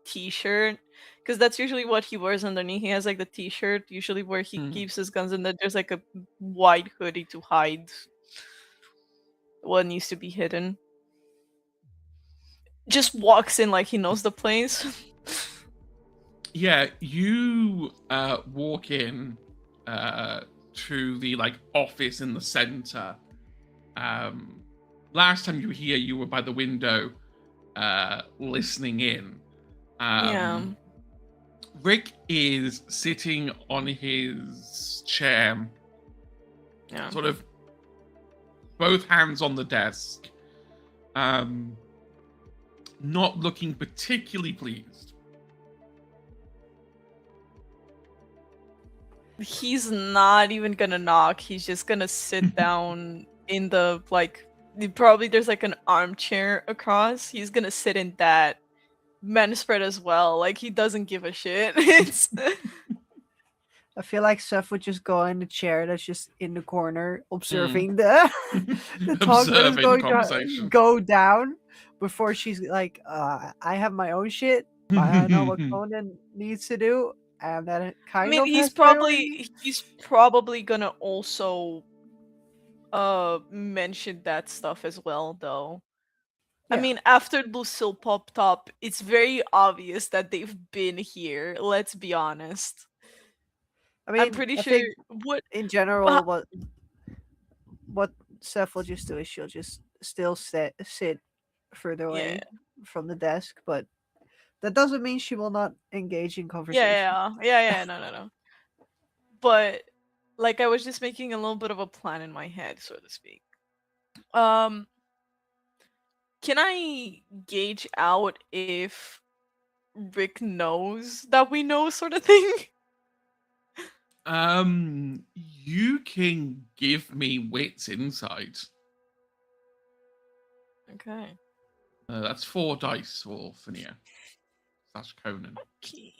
t-shirt, because that's usually what he wears underneath. He has like the t-shirt usually where he keeps his guns, and then there's like a white hoodie to hide what needs to be hidden. Just walks in like he knows the place. Yeah, you walk in to the like office in the center. Last time you were here, you were by the window listening in. Rick is sitting on his chair, sort of both hands on the desk, not looking particularly pleased. He's not even gonna knock. He's just gonna sit down in the like Probably there's like an armchair across. He's gonna sit in that. Men spread as well. Like he doesn't give a shit. It's I feel like Seth would just go in the chair that's just in the corner, observing the talk that is Observing the going to conversation. go down before she's like, I have my own shit. I know what Conan needs to do, and that it I kind mean of has priority. he's probably gonna also mention that stuff as well though. I Yeah. mean, after Lucille popped up, it's very obvious that they've been here. Let's be honest. I I'm mean, pretty I sure think what in uh, general, what Seth will just do is she'll just still sit further yeah. away from the desk, but that doesn't mean she will not engage in Yeah, conversation. no, no, no. But like I was just making a little bit of a plan in my head, so to speak. Um can I gauge out if Rick knows that we know sort of thing? You can give me wits insight. Okay. That's 4 dice for Finia / Conan. Okay.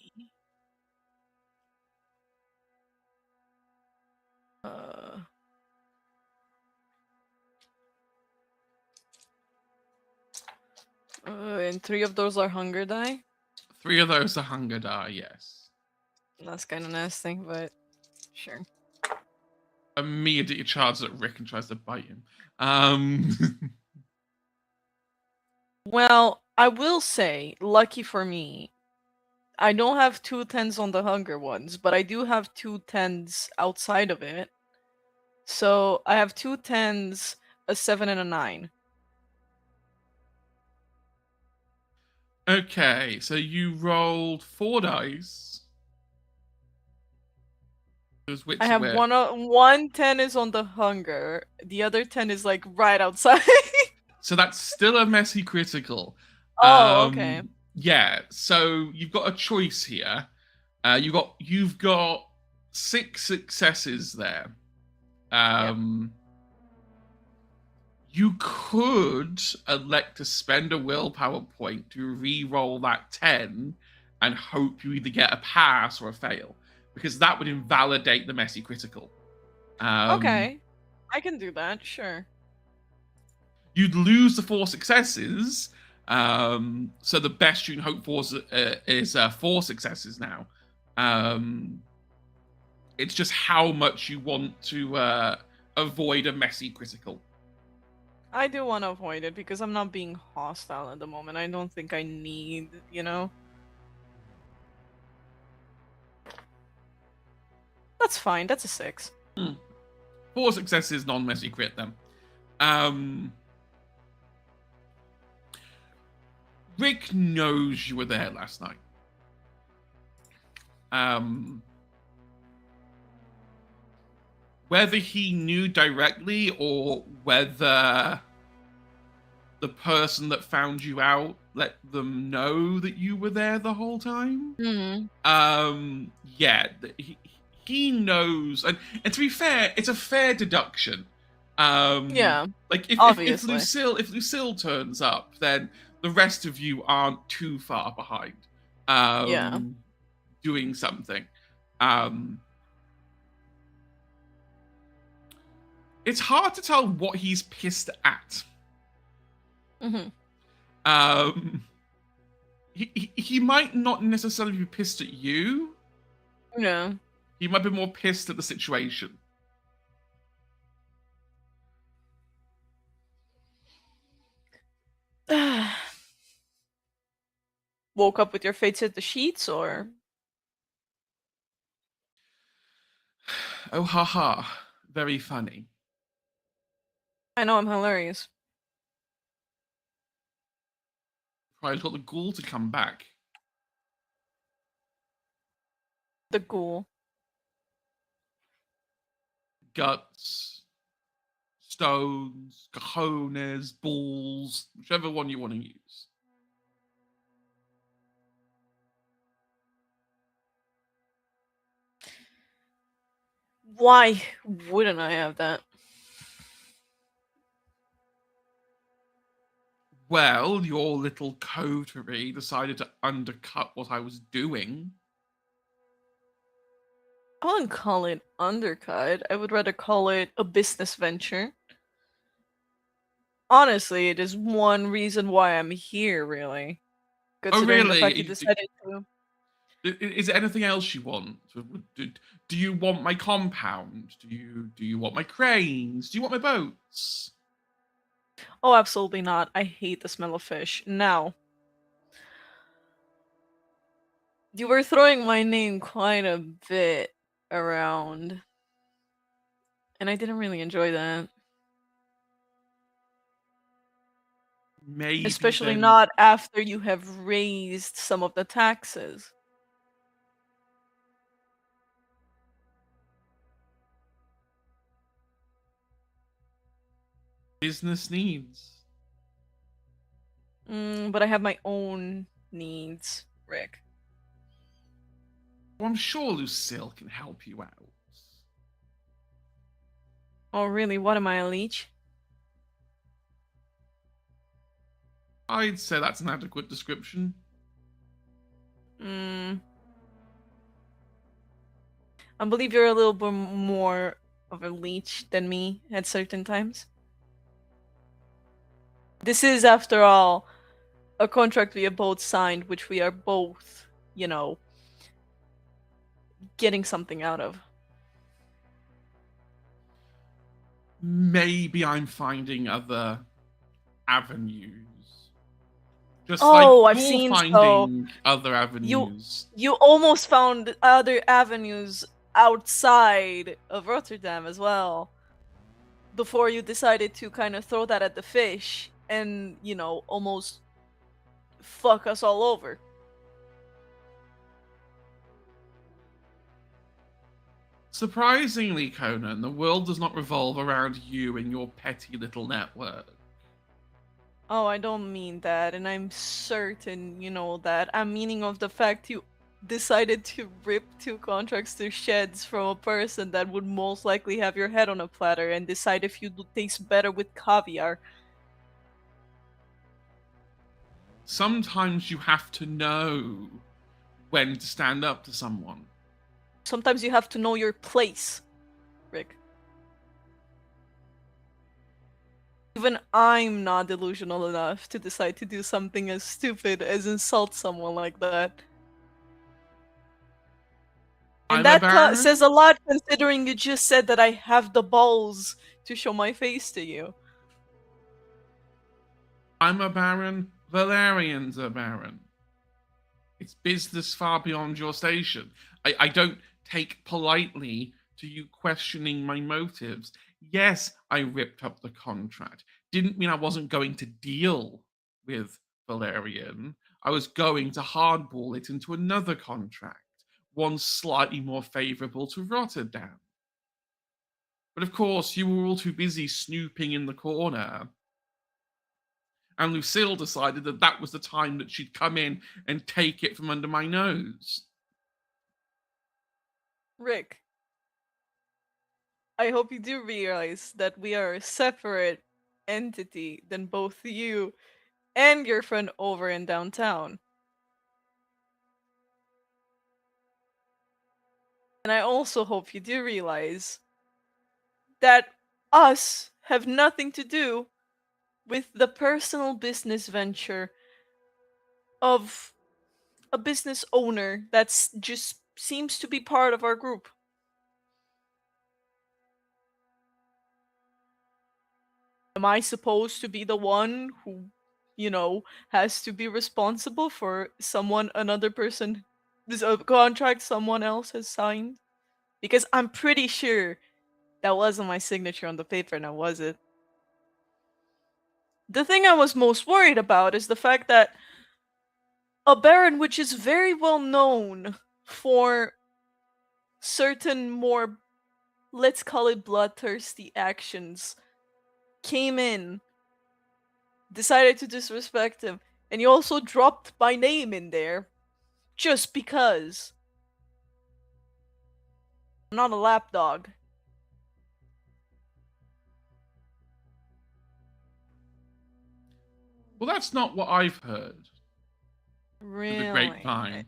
Uh and 3 of those are hunger die. 3 of those are hunger die. Yes. That's kind of nasty, but sure. Immediately charges at Rick and tries to bite him. Um, Well, I will say, lucky for me, I don't have 2 10s on the hunger ones, but I do have 2 10s outside of it. So I have 2 10s, a 7, and a 9. okay, so you rolled 4 dice. Those wits I are have where. one 10 is on the hunger, the other 10 is like right outside. So that's still a messy critical. Oh, okay. Yeah, so you've got a choice here. You've got 6 successes there. You could elect to spend a willpower point to re-roll that 10 and hope you either get a pass or a fail, because that would invalidate the messy critical. Okay. I can do that, sure. You'd lose the 4 successes, so the best you can hope for is 4 successes now. It's just how much you want to avoid a messy critical. I do want to avoid it because I'm not being hostile at the moment. I don't think I need, you know? That's fine. That's a 6. 4 successes, non-messy crit then. Rick knows you were there last night. Whether he knew directly or whether the person that found you out let them know that you were there the whole time. Yeah, he knows, and to be fair, it's a fair deduction. Yeah, like if obviously. if Lucille turns up, then the rest of you aren't too far behind. Yeah. Doing something. It's hard to tell what he's pissed at. He might not necessarily be pissed at you. No. He might be more pissed at the situation. Woke up with your face at the sheets, or? Oh, haha. Very funny. I know, I'm hilarious. Probably got the ghoul to come back. The ghoul. Guts, stones, cojones, balls, whichever one you want to use. Why wouldn't I have that? Well, your little coterie decided to undercut what I was doing. I wouldn't call it undercut. I would rather call it a business venture. Honestly, it is one reason why I'm here, really. Considering the fact you really? decided to. Is there anything else you want? Do you want my compound? Do you want my cranes? Do you want my boats? Oh, absolutely not. I hate the smell of fish. Now, you were throwing my name quite a bit around, and I didn't really enjoy that. Maybe Especially then not after you have raised some of the taxes. business needs. But I have my own needs, Rick. Well, I'm sure Lucille can help you out. Oh, really? What am I, a leech? I'd say that's an adequate description. I believe you're a little bit more of a leech than me at certain times. This is, after all, a contract we have both signed, which we are both, getting something out of. Maybe I'm finding other avenues. Just Oh, like I've you're seen finding other avenues. You almost found other avenues outside of Rotterdam as well. Before you decided to kind of throw that at the fish and, almost fuck us all over. Surprisingly, Conan, the world does not revolve around you and your petty little network. Oh, I don't mean that, and I'm certain you know that. I'm meaning of the fact you decided to rip 2 contracts to sheds from a person that would most likely have your head on a platter and decide if you'd taste better with caviar. Sometimes you have to know when to stand up to someone. Sometimes you have to know your place, Rick. Even I'm not delusional enough to decide to do something as stupid as insult someone like that. And I'm a that baron. says a lot, considering you just said that I have the balls to show my face to you. I'm a baron. Valerian's a baron. It's business far beyond your station. I don't take politely to you questioning my motives. Yes, I ripped up the contract. Didn't mean I wasn't going to deal with Valerian. I was going to hardball it into another contract, one slightly more favourable to Rotterdam. But of course, you were all too busy snooping in the corner. And Lucille decided that that was the time that she'd come in and take it from under my nose. Rick, I hope you do realize that we are a separate entity than both you and your friend over in downtown. And I also hope you do realize that us have nothing to do with the personal business venture of a business owner that's just seems to be part of our group. Am I supposed to be the one who, has to be responsible for another person, this contract someone else has signed? Because I'm pretty sure that wasn't my signature on the paper, now was it? The thing I was most worried about is the fact that a baron which is very well known for certain more, let's call it bloodthirsty actions, came in, decided to disrespect him, and you also dropped my name in there just because. I'm not a lapdog. Well, that's not what I've heard. Really? The grapevine.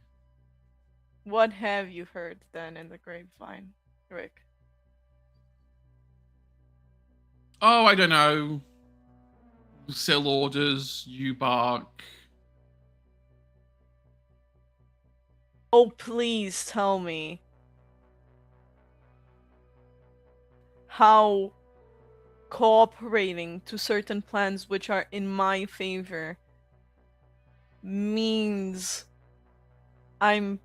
What have you heard then in the grapevine, Rick? Oh, I don't know. Sill orders, you bark. Oh, please tell me how cooperating to certain plans which are in my favor means I'm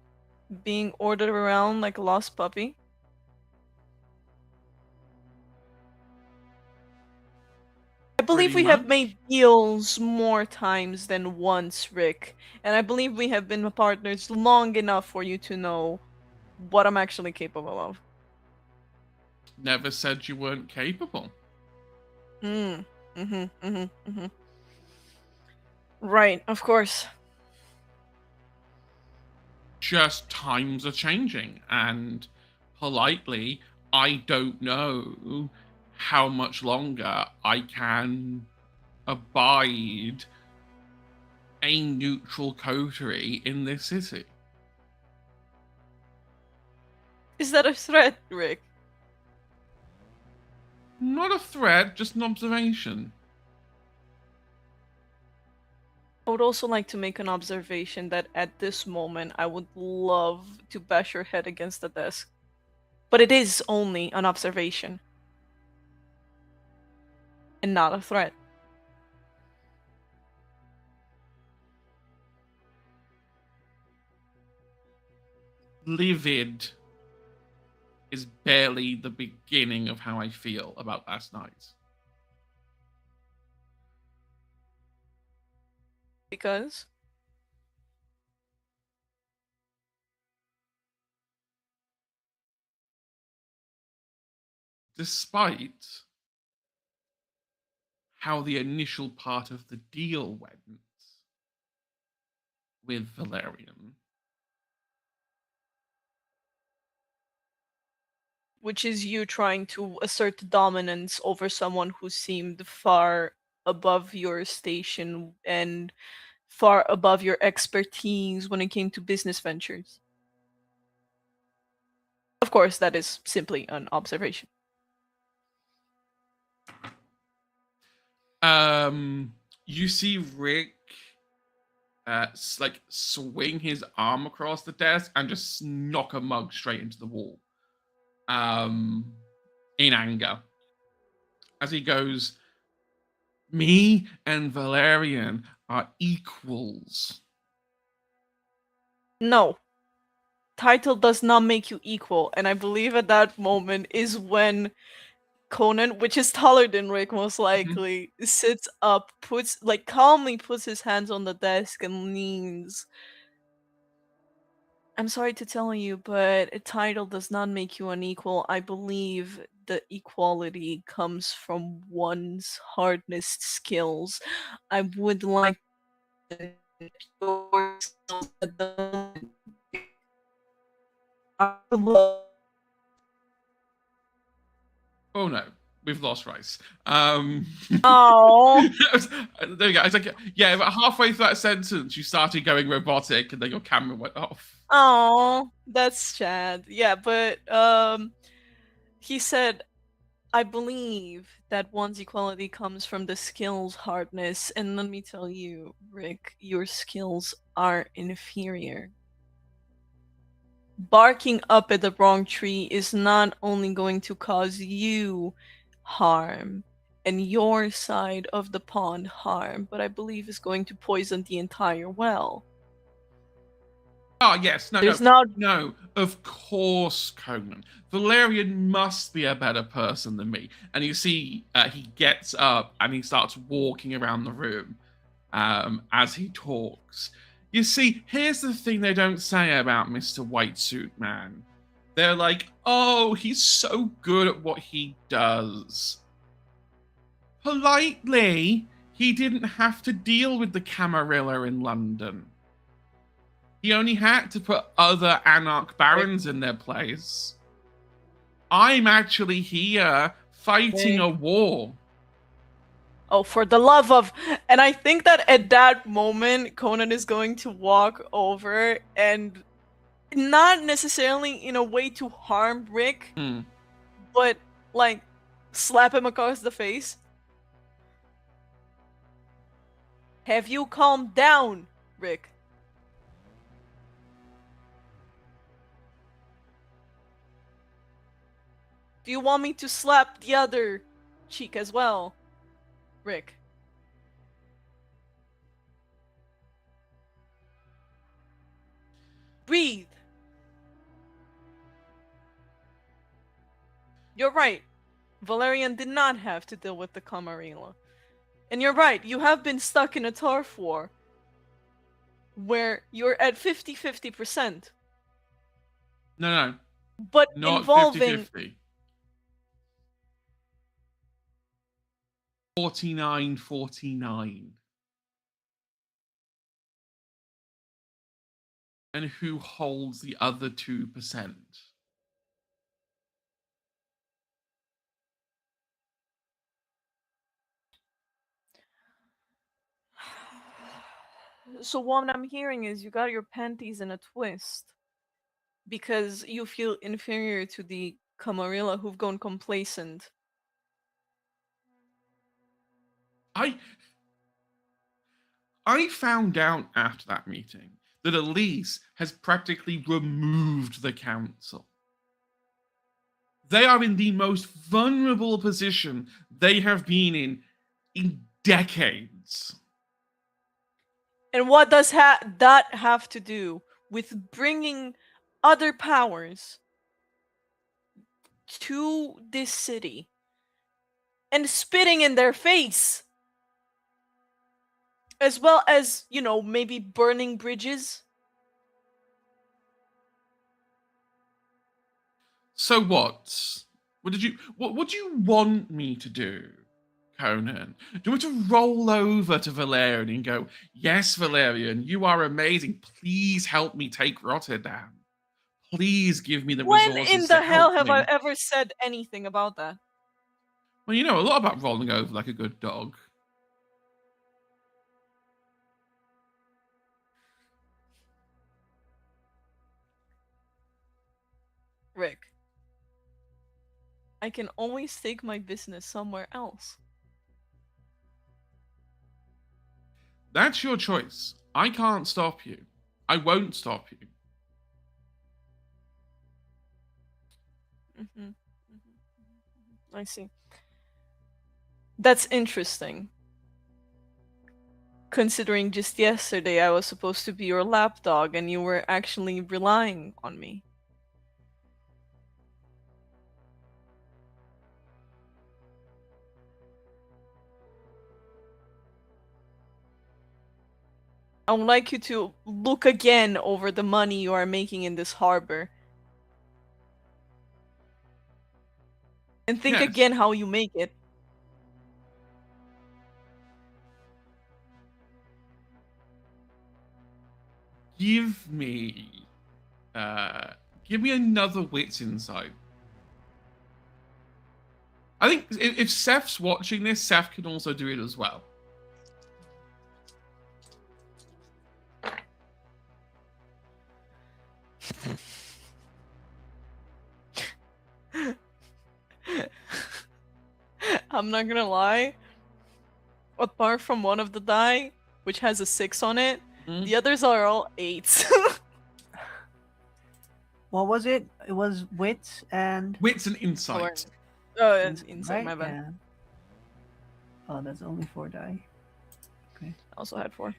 being ordered around like a lost puppy. I believe Pretty we have much. made deals more times than once, Rick, and I believe we have been partners long enough for you to know what I'm actually capable of. Never said you weren't capable. Right, of course. Just times are changing, and politely, I don't know how much longer I can abide a neutral coterie in this city. Is that a threat, Rick? Not a threat, just an observation. I would also like to make an observation that at this moment I would love to bash your head against the desk. But it is only an observation. And not a threat. Livid is barely the beginning of how I feel about last night. Because? Despite how the initial part of the deal went with Valerian, Which is you trying to assert dominance over someone who seemed far above your station and far above your expertise when it came to business ventures. Of course, that is simply an observation. You see Rick like swing his arm across the desk and just knock a mug straight into the wall. In anger. As he goes, me and Valerian are equals. No. Title does not make you equal, and I believe at that moment is when Conan, which is taller than Rick most likely, sits up, calmly puts his hands on the desk and leans. I'm sorry to tell you, but a title does not make you unequal. I believe the equality comes from one's hardness skills. I would like to your skills at the moment. I love Oh no, we've lost Rice. Oh. There we go. It's like, yeah, about halfway through that sentence, you started going robotic, and then your camera went off. Oh, that's sad. Yeah, but he said, I believe that one's equality comes from the skills hardness, and let me tell you, Rick, your skills are inferior. Barking up at the wrong tree is not only going to cause you harm and your side of the pond harm, but I believe is going to poison the entire well. Oh, yes. No, of course, Conan. Valerian must be a better person than me. And you see, he gets up and he starts walking around the room as he talks. You see, here's the thing they don't say about Mr. White Suit Man. They're like, oh, he's so good at what he does. Politely, he didn't have to deal with the Camarilla in London. He only had to put other Anarch Barons in their place. I'm actually here fighting a war. Oh, for the love of... And I think that at that moment, Conan is going to walk over and not necessarily in a way to harm Rick, but like slap him across the face. Have you calmed down, Rick? Do you want me to slap the other cheek as well, Rick? Breathe. You're right. Valerian did not have to deal with the Camarilla. And you're right, you have been stuck in a turf war where you're at 50-50%. No. But Not involving 50-50. 49-49. And who holds the other 2%? So what I'm hearing is you got your panties in a twist because you feel inferior to the Camarilla who've gone complacent. I found out after that meeting that Elise has practically removed the council. They are in the most vulnerable position they have been in decades. And what does that have to do with bringing other powers to this city and spitting in their face? As well as, you know, maybe burning bridges? So what? What do you want me to do, Conan? Do you want me to roll over to Valerian and go, yes, Valerian, you are amazing. Please help me take Rotterdam. Please give me the resources. When in the hell have I ever said anything about that? Well, you know a lot about rolling over like a good dog. Rick, I can always take my business somewhere else. That's your choice. I can't stop you. I won't stop you. I see. That's interesting. Considering just yesterday I was supposed to be your lapdog and you were actually relying on me. I would like you to look again over the money you are making in this harbor. And think again how you make it. Give me another wits insight. I think if Seth's watching this, Seth can also do it as well. I'm not gonna lie. Apart from one of the die, which has a 6 on it, the others are all 8s. What was it? It was wits and insight. Oh, it's insight, right? my bad. Yeah. Oh, that's only 4 die. Okay. I also had 4.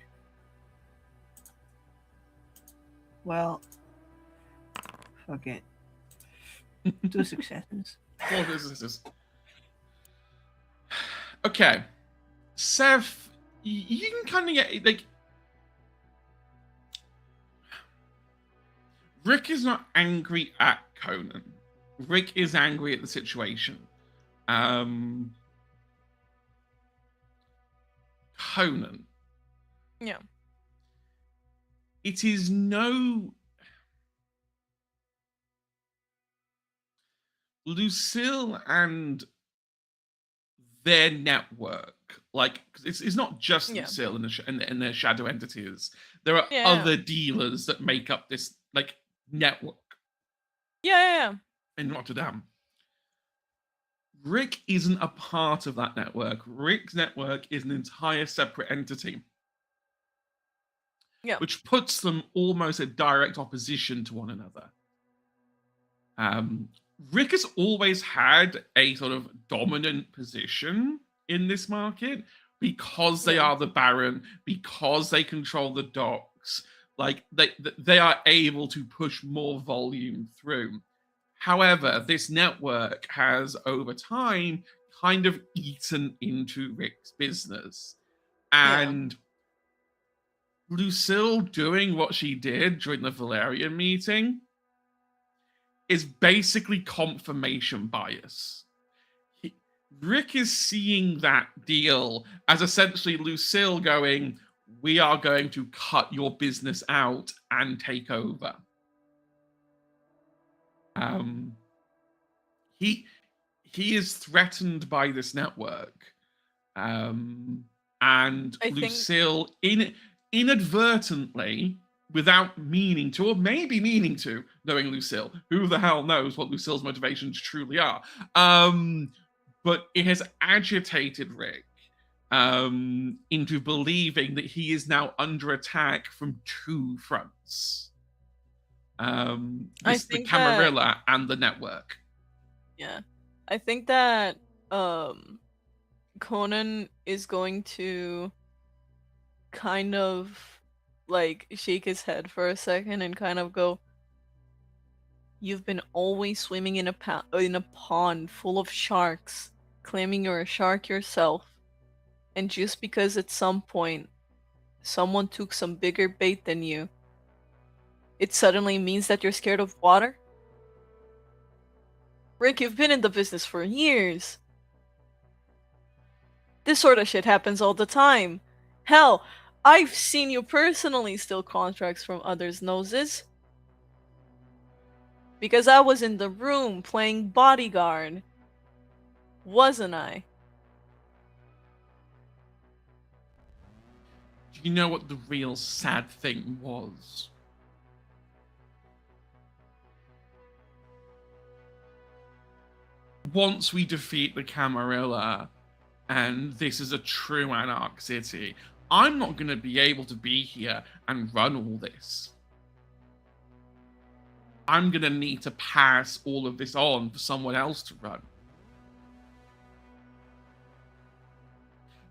Well, fuck it. 2 successes. 4 successes. Okay. Seth, you can kind of get, like... Rick is not angry at Conan. Rick is angry at the situation. Conan. Yeah. It is no... Lucille and their network Like, 'cause it's not just Yeah. Lucille and their shadow entities. There are Yeah. other dealers that make up this like network Yeah. in Rotterdam. Rick isn't a part of that network. Rick's network is an entire separate entity. Yeah. Which puts them almost in direct opposition to one another. Rick has always had a sort of dominant position in this market because they Yeah. are the Baron, because they control the docks. Like they are able to push more volume through. However, this network has over time kind of eaten into Rick's business. And Lucille doing what she did during the Valerian meeting is basically confirmation bias. Rick is seeing that deal as essentially Lucille going, we are going to cut your business out and take over. He is threatened by this network. And Lucille inadvertently, without meaning to, or maybe meaning to, knowing Lucille, who the hell knows what Lucille's motivations truly are. But it has agitated Rick into believing that he is now under attack from two fronts. The Camarilla and the network. Yeah. I think that Conan is going to kind of like shake his head for a second and kind of go, you've been always swimming in a pond full of sharks, claiming you're a shark yourself, and just because at some point someone took some bigger bait than you, it suddenly means that you're scared of water? Rick, you've been in the business for years. This sort of shit happens all the time. Hell, I've seen you personally steal contracts from others' noses. Because I was in the room playing bodyguard. Wasn't I? Do you know what the real sad thing was? Once we defeat the Camarilla, and this is a true Anarch city, I'm not going to be able to be here and run all this. I'm going to need to pass all of this on for someone else to run.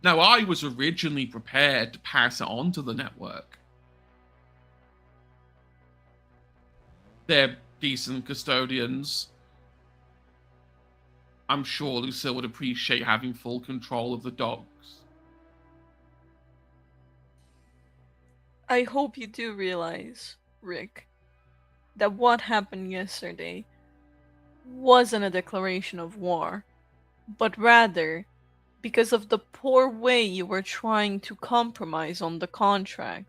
Now, I was originally prepared to pass it on to the network. They're decent custodians. I'm sure Lucille would appreciate having full control of the dogs. I hope you do realize, Rick, that what happened yesterday wasn't a declaration of war, but rather because of the poor way you were trying to compromise on the contract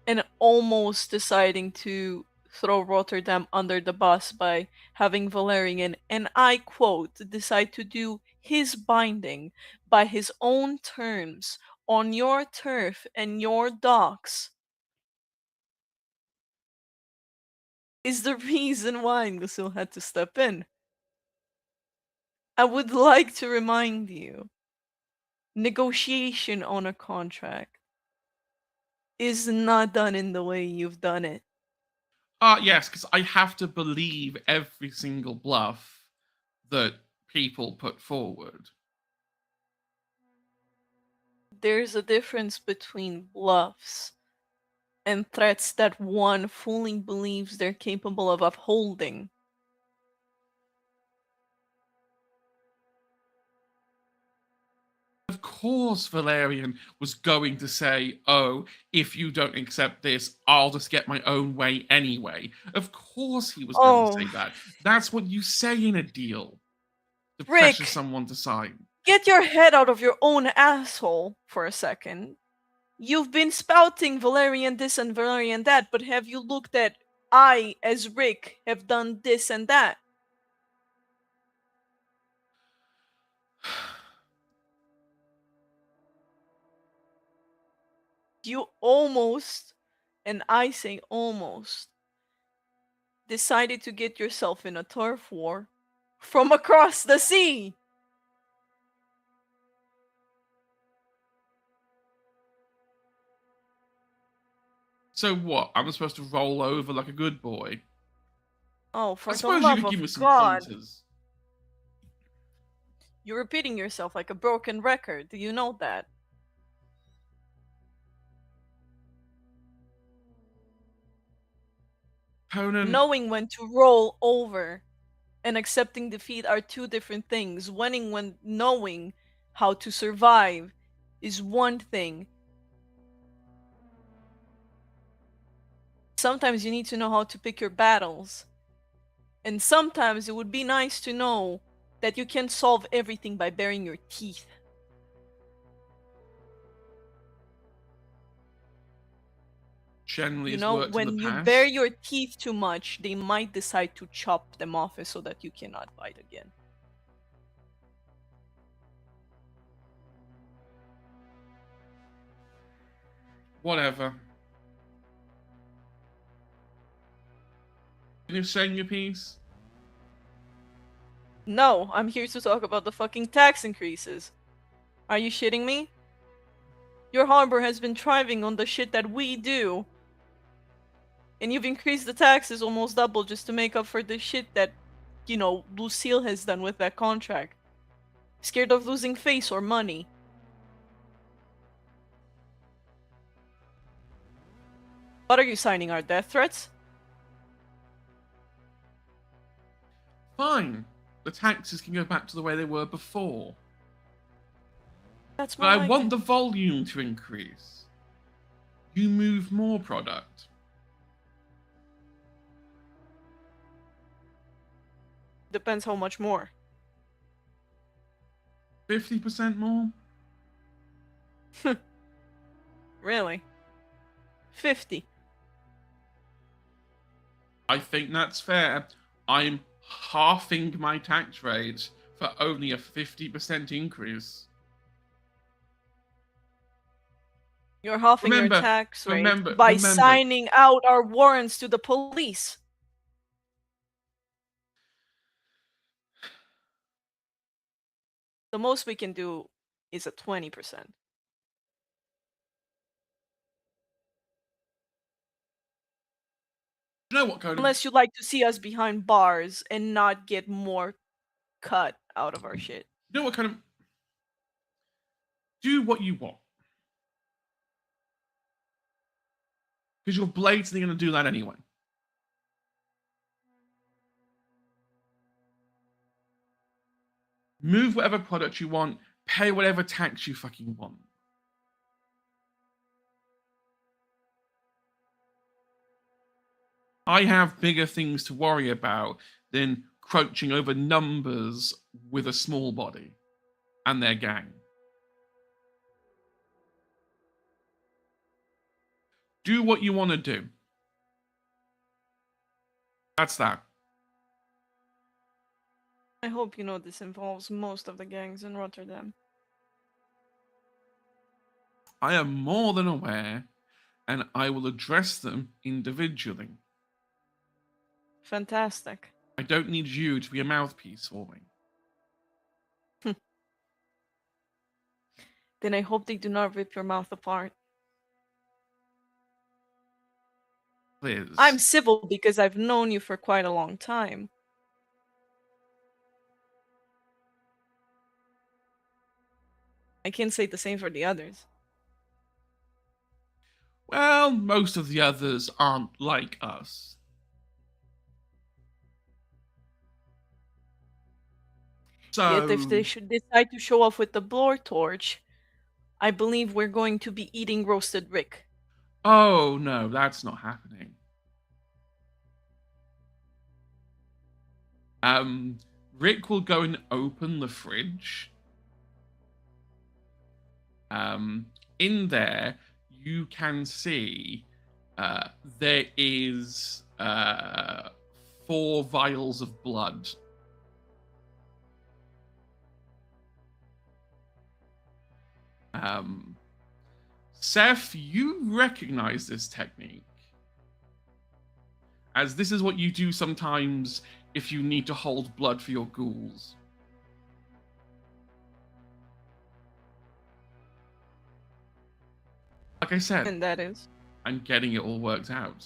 and almost deciding to throw Rotterdam under the bus by having Valerian, and I quote, decide to do his binding by his own terms on your turf and your docks is the reason why Lucille had to step in. I would like to remind you, negotiation on a contract is not done in the way you've done it. Yes, because I have to believe every single bluff that people put forward. There's a difference between bluffs and threats that one fully believes they're capable of upholding. Of course Valerian was going to say, oh, if you don't accept this, I'll just get my own way anyway. Of course he was going to say that. That's what you say in a deal. To pressure someone to sign. Get your head out of your own asshole for a second. You've been spouting Valerian this and Valerian that, but have you looked at I, as Rick, have done this and that? You almost, and I say almost, decided to get yourself in a turf war from across the sea. So what? I'm supposed to roll over like a good boy? Oh, I for the suppose you love could give me of some God. pointers. You're repeating yourself like a broken record. Do you know that? Conan, Knowing when to roll over and accepting defeat are two different things. When knowing how to survive is one thing. Sometimes you need to know how to pick your battles. And sometimes it would be nice to know that you can solve everything by baring your teeth. generally You has know, worked in the when you past. bare your teeth too much, they might decide to chop them off so that you cannot fight again. Whatever. You're saying your piece? No, I'm here to talk about the fucking tax increases. Are you shitting me? Your harbor has been thriving on the shit that we do. And you've increased the taxes almost double just to make up for the shit that, Lucille has done with that contract. Scared of losing face or money. What are you signing, our death threats? Fine. The taxes can go back to the way they were before. That's But more I like want it. the volume to increase. You move more product. Depends how much more. 50% more? Really? 50. I think that's fair. I'm halving my tax rate for only a 50% increase. You're halving your Remember- tax rate remember- by remember- signing out our warrants to the police. The most we can do is a 20%. You know what, Conan? Unless you'd like to see us behind bars and not get more cut out of our shit. You know what, Conan? Do what you want. Because you're blatantly going to do that anyway. Move whatever product you want. Pay whatever tax you fucking want. I have bigger things to worry about than crouching over numbers with a small body and their gang. Do what you want to do. That's that. I hope you know this involves most of the gangs in Rotterdam. I am more than aware, and I will address them individually. Fantastic. I don't need you to be a mouthpiece for me. Then I hope they do not rip your mouth apart. Liz. I'm civil because I've known you for quite a long time. I can't say the same for the others. Well, most of the others aren't like us. So, Yet if they should decide to show off with the blowtorch, I believe we're going to be eating roasted Rick. oh no, that's not happening. Rick will go and open the fridge. In there, you can see there is 4 vials of blood. Seth, you recognize this technique, as this is what you do sometimes if you need to hold blood for your ghouls. Like I said, And that is I'm getting it all worked out.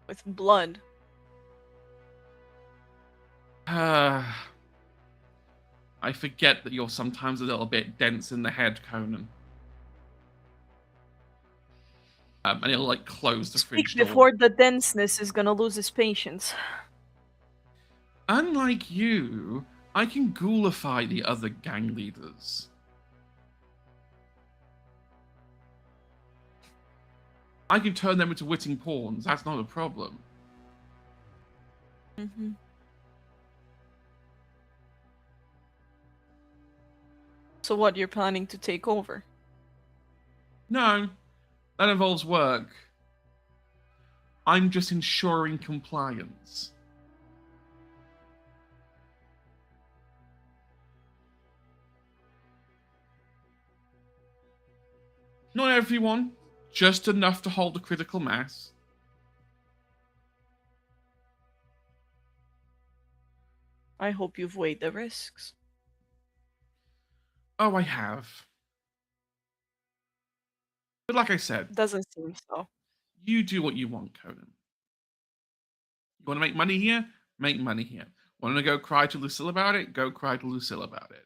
with blood. I forget that you're sometimes a little bit dense in the head, Conan. And he'll like close the Speak fridge door. before the denseness is gonna lose his patience. Unlike you, I can ghoulify the other gang leaders. I can turn them into witting pawns. That's not a problem. Mm-hmm. So what, you're planning to take over? No, that involves work. I'm just ensuring compliance. Not everyone, just enough to hold a critical mass. I hope you've weighed the risks. Oh, I have. But like I said, Doesn't seem so. you do what you want, Conan. You want to make money here? Make money here. Want to go cry to Lucille about it? Go cry to Lucille about it.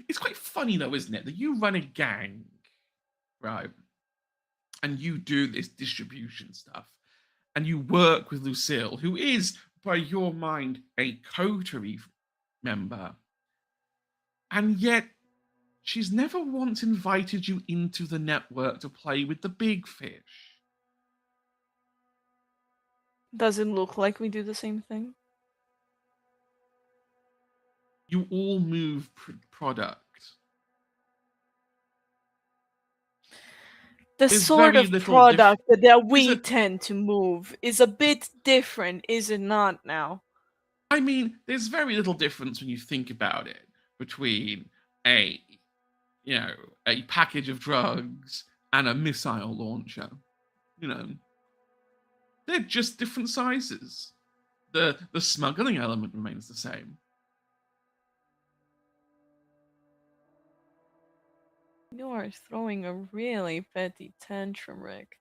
It's quite funny though, isn't it, that you run a gang, right? And you do this distribution stuff. And you work with Lucille, who is, by your mind, a coterie member. And yet, she's never once invited you into the network to play with the big fish. Doesn't look like we do the same thing. You all move product. The There's sort very of little product that we There's a- tend to move is a bit different, is it not now? I mean, there's very little difference when you think about it between a package of drugs and a missile launcher. You know, they're just different sizes. The smuggling element remains the same. You are throwing a really petty tantrum, Rick.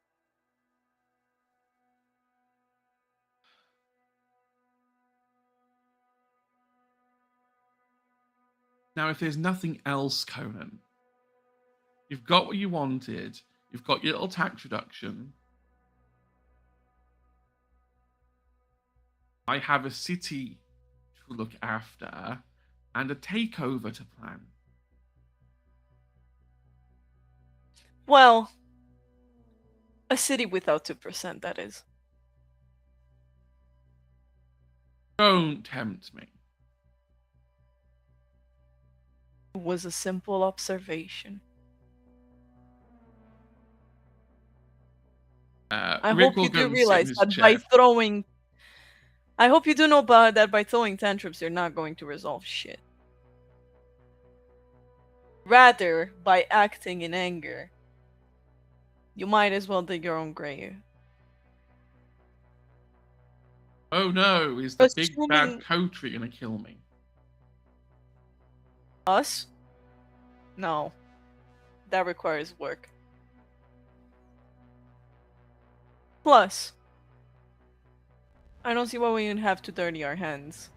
Now, if there's nothing else, Conan, you've got what you wanted. You've got your little tax reduction. I have a city to look after and a takeover to plan. Well, a city without 2%, that is. Don't tempt me. It was a simple observation. I Rick hope will you go do and sit in realize his that chair. by throwing... I hope you do know that by throwing tantrums, you're not going to resolve shit. Rather, by acting in anger, you might as well dig your own grave. Oh no, is the big bad Assuming- coterie gonna kill me? Us? No. That requires work. Plus, I don't see why we even have to dirty our hands.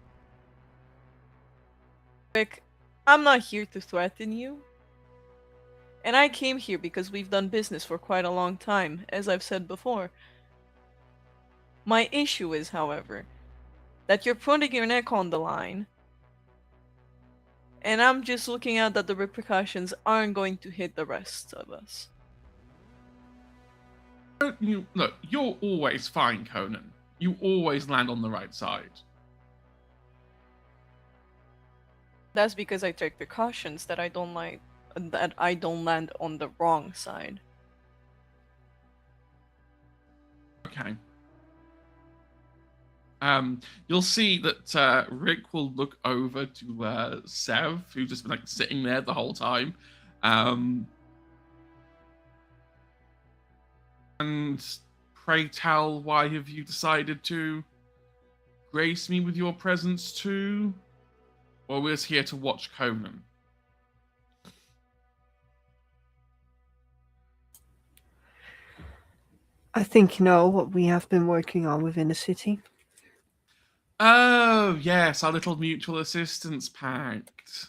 Rick, I'm not here to threaten you. And I came here because we've done business for quite a long time, as I've said before. My issue is, however, that you're putting your neck on the line. And I'm just looking out that the repercussions aren't going to hit the rest of us. Look, you're always fine, Conan. You always land on the right side. That's because I take precautions that I don't land on the wrong side. Okay. You'll see that Rick will look over to Sev, who's just been like sitting there the whole time. And pray tell, why have you decided to grace me with your presence too? Or we're here to watch Conan? I think you know what we have been working on within the city. Oh, yes, our little mutual assistance pact.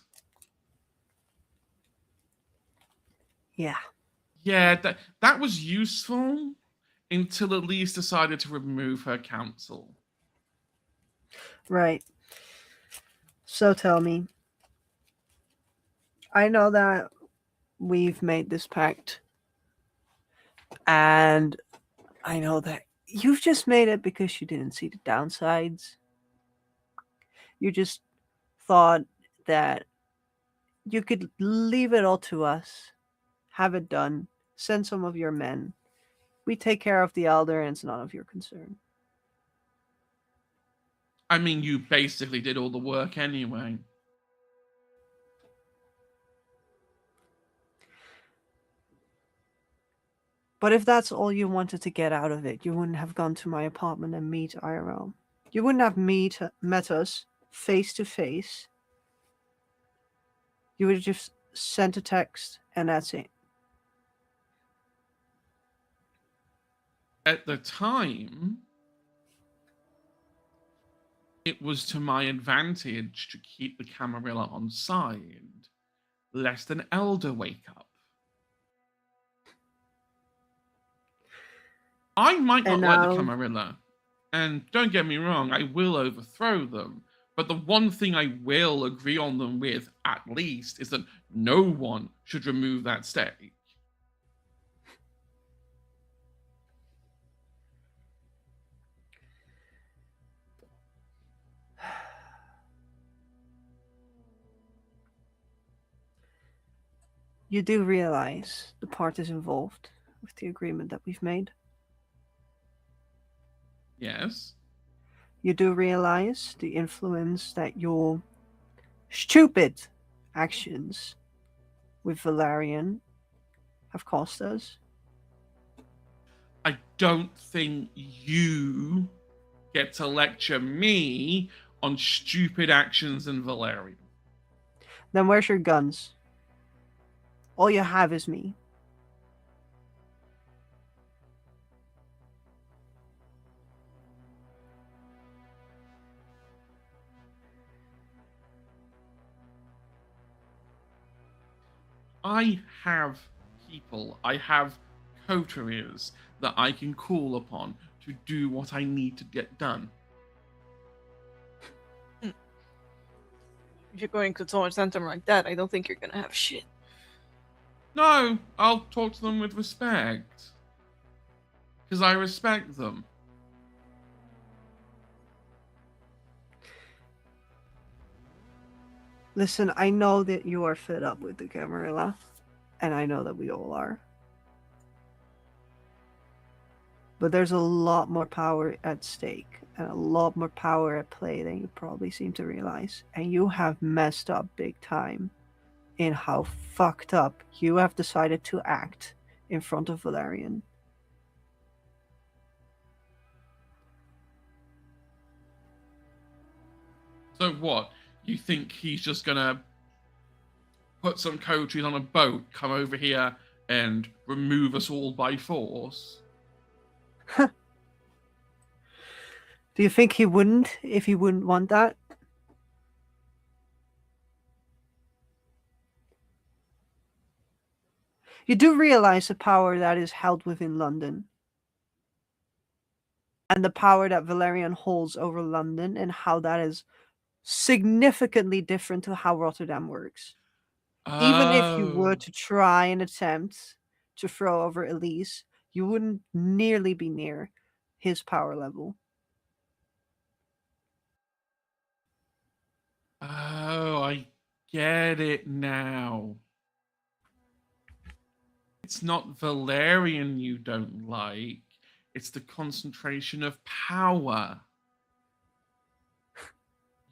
Yeah. Yeah, that was useful until Elise decided to remove her counsel. Right. So tell me. I know that we've made this pact. And I know that you've just made it because you didn't see the downsides. You just thought that you could leave it all to us, have it done, send some of your men. We take care of the elder and it's none of your concern. I mean, you basically did all the work anyway. But if that's all you wanted to get out of it, you wouldn't have gone to my apartment and meet IRL. You wouldn't have met us face to face. You would have just sent a text and that's it. At the time, it was to my advantage to keep the Camarilla on side, lest an elder wake up. I might not And like the now- Camarilla, and don't get me wrong, I will overthrow them. But the one thing I will agree on them with, at least, is that no one should remove that stake. You do realize the parties involved with the agreement that we've made. Yes? You do realize the influence that your stupid actions with Valerian have cost us. I don't think you get to lecture me on stupid actions in Valerian. Then where's your guns? All you have is me. I have people, I have coteries that I can call upon to do what I need to get done. If you're going to towards them like that, I don't think you're gonna have shit. No, I'll talk to them with respect. Because I respect them. Listen, I know that you are fed up with the Camarilla, and I know that we all are. But there's a lot more power at stake, and a lot more power at play than you probably seem to realize. And you have messed up big time in how fucked up you have decided to act in front of Valerian. So what? You think he's just gonna put some coteries on a boat, come over here, and remove us all by force? Do you think he wouldn't if he wouldn't want that? You do realize the power that is held within London. And the power that Valerian holds over London and how that is significantly different to how Rotterdam works. Even if you were to try and attempt to throw over Elise, you wouldn't nearly be near his power level. Oh, I get it now. It's not Valerian you don't like, it's the concentration of power.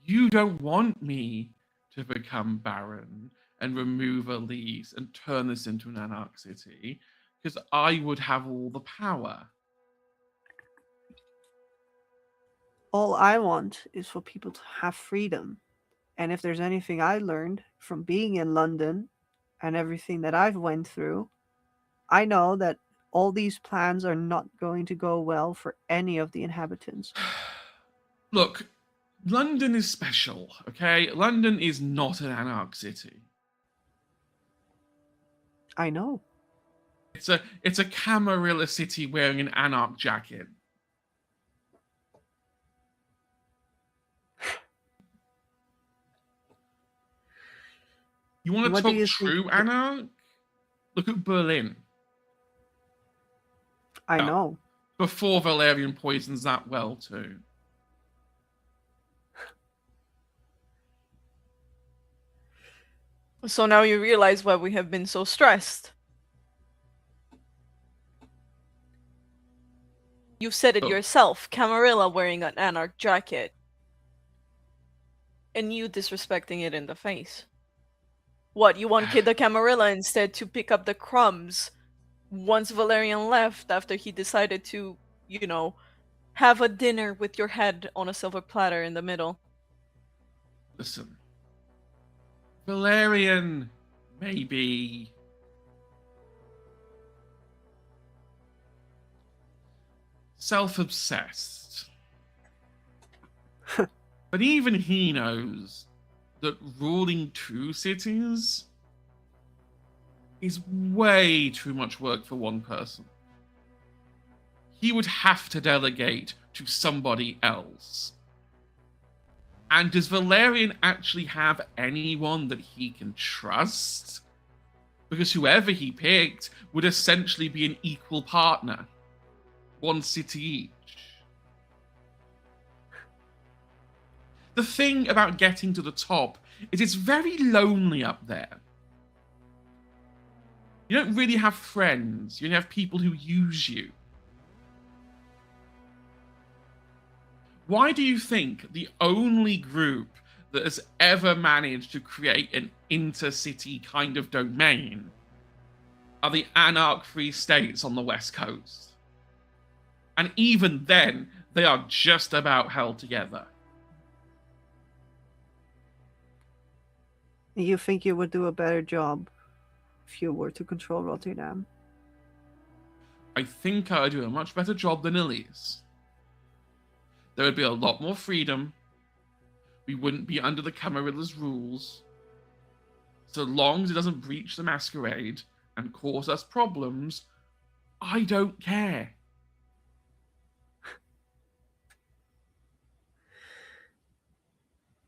You don't want me to become Baron and remove Elise and turn this into an anarch city, because I would have all the power. All I want is for people to have freedom. And if there's anything I learned from being in London and everything that I've went through, I know that all these plans are not going to go well for any of the inhabitants. Look, London is special, okay? London is not an anarch city. I know. It's a Camarilla city wearing an anarch jacket. You want to What do talk you true think- anarch? Look at Berlin. I Yeah. know. Before Valerian poisons that well too. So now you realize why we have been so stressed. You said it Oh. yourself, Camarilla wearing an anarch jacket. And you disrespecting it in the face. What, you want the Camarilla instead to pick up the crumbs once Valerian left after he decided to, have a dinner with your head on a silver platter in the middle? Listen. Valerian may be self-obsessed. But even he knows that ruling 2 cities is way too much work for one person. He would have to delegate to somebody else. And does Valerian actually have anyone that he can trust? Because whoever he picked would essentially be an equal partner. 1 city each. The thing about getting to the top is it's very lonely up there. You don't really have friends. You only have people who use you. Why do you think the only group that has ever managed to create an intercity kind of domain are the Anarch Free States on the West Coast? And even then, they are just about held together. You think you would do a better job if you were to control Rotterdam? I think I would do a much better job than Elise. There would be a lot more freedom. We wouldn't be under the Camarilla's rules. So long as it doesn't breach the masquerade and cause us problems, I don't care.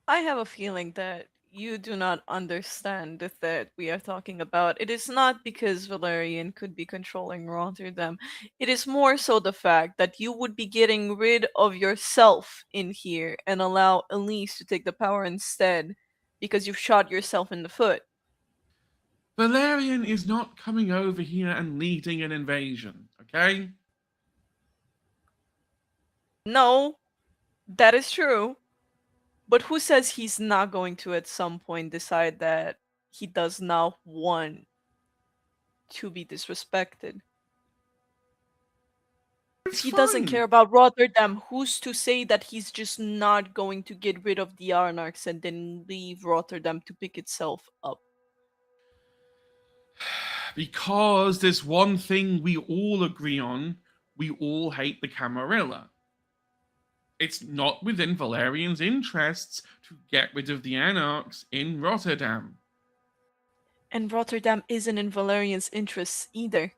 I have a feeling that you do not understand that we are talking about. It is not because Valerian could be controlling Rotterdam. It is more so the fact that you would be getting rid of yourself in here and allow Elise to take the power instead because you've shot yourself in the foot. Valerian is not coming over here and leading an invasion, okay? No, that is true. But who says he's not going to at some point decide that he does not want to be disrespected? If he doesn't care about Rotterdam, who's to say that he's just not going to get rid of the Anarchs and then leave Rotterdam to pick itself up? Because there's one thing we all agree on. We all hate the Camarilla. It's not within Valerian's interests to get rid of the Anarchs in Rotterdam. And Rotterdam isn't in Valerian's interests either.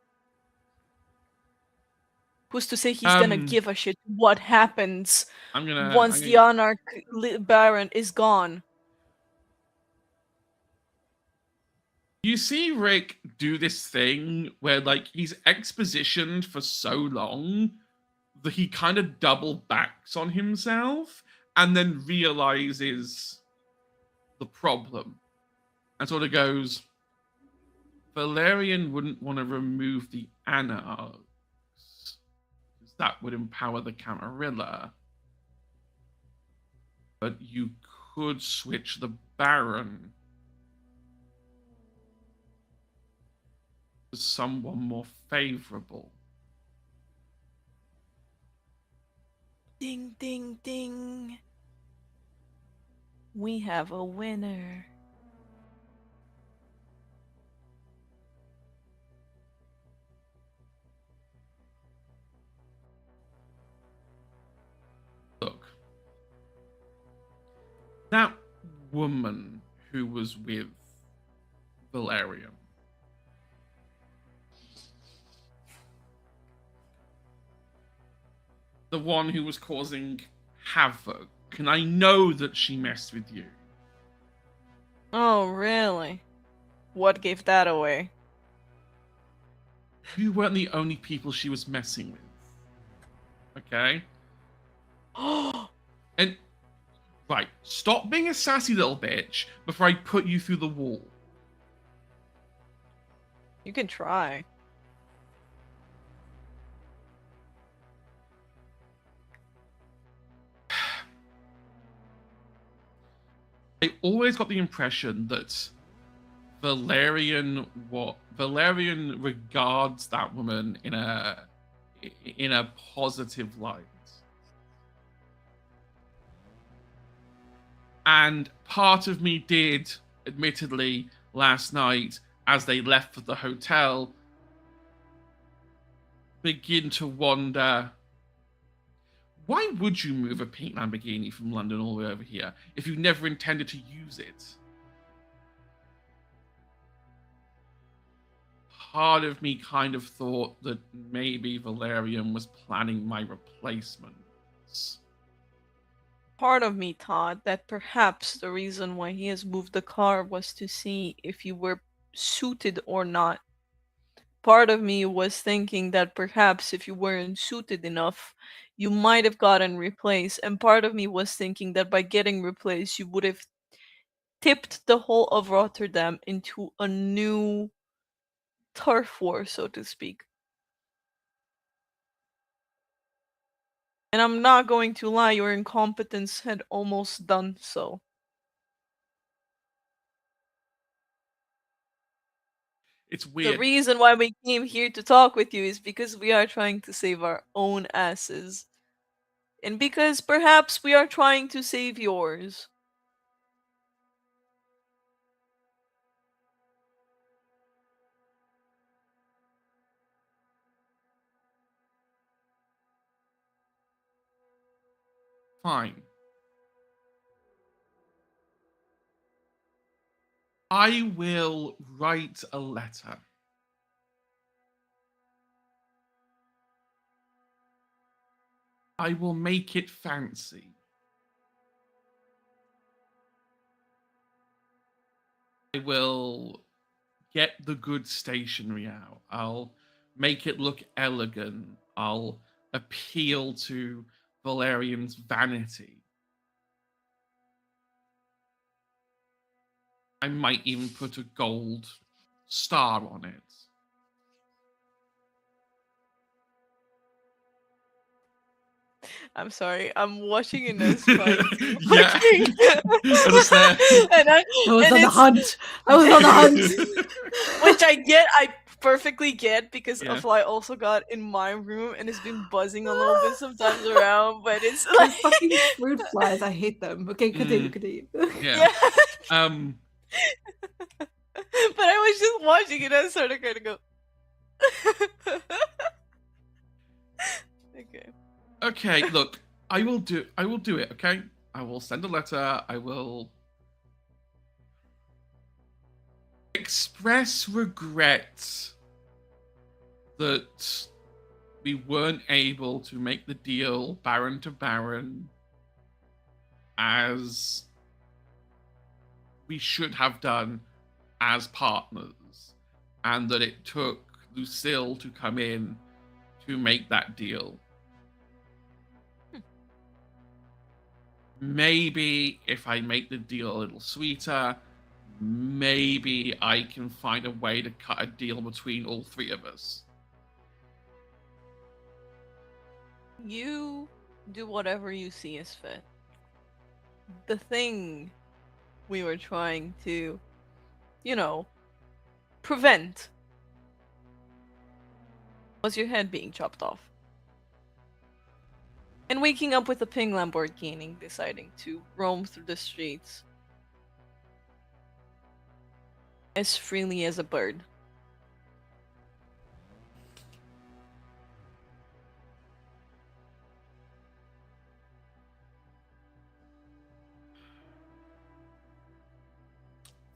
Who's to say he's gonna give a shit what happens once the Anarch Baron is gone? You see Rick do this thing where, like, he's expositioned for so long that he kind of double backs on himself and then realizes the problem and sort of goes, Valerian wouldn't want to remove the Anarchs because that would empower the Camarilla. But you could switch the Baron to someone more favorable. Ding, ding, ding. We have a winner. Look, that woman who was with Valerian, the one who was causing havoc, and I know that she messed with you. Oh, really? What gave that away? You weren't the only people she was messing with. Okay? And, right, stop being a sassy little bitch before I put you through the wall. You can try. I always got the impression that Valerian regards that woman in a positive light. And part of me did, admittedly, last night, as they left for the hotel, begin to wonder, why would you move a pink Lamborghini from London all the way over here if you never intended to use it? Part of me kind of thought that maybe Valerian was planning my replacements. Part of me thought that perhaps the reason why he has moved the car was to see if you were suited or not. Part of me was thinking that perhaps if you weren't suited enough, you might have gotten replaced. And part of me was thinking that by getting replaced, you would have tipped the whole of Rotterdam into a new turf war, so to speak. And I'm not going to lie, your incompetence had almost done so. It's The weird. reason why we came here to talk with you is because we are trying to save our own asses. And because perhaps we are trying to save yours. Fine. I will write a letter. I will make it fancy. I will get the good stationery out. I'll make it look elegant. I'll appeal to Valerian's vanity. I might even put a gold star on it. I'm sorry, I'm watching Inez trying to Yeah. fucking- I was there. and I was and on the it's- hunt. I was on the hunt. Which I perfectly get because Yeah. a fly also got in my room and it's been buzzing a little bit sometimes around, but it's Those like fucking fruit flies. I hate them. Okay, continue, continue. Yeah. yeah. But I was just watching it and I started kind of go. Okay. Okay, look, I will do it, okay? I will send a letter, I will express regret that we weren't able to make the deal Baron to Baron as we should have done as partners, and that it took Lucille to come in to make that deal. Maybe if I make the deal a little sweeter, maybe I can find a way to cut a deal between all three of us. You do whatever you see as fit. the thing we were trying to, you know, prevent was your head being chopped off. And waking up with a pink Lamborghini, deciding to roam through the streets as freely as a bird.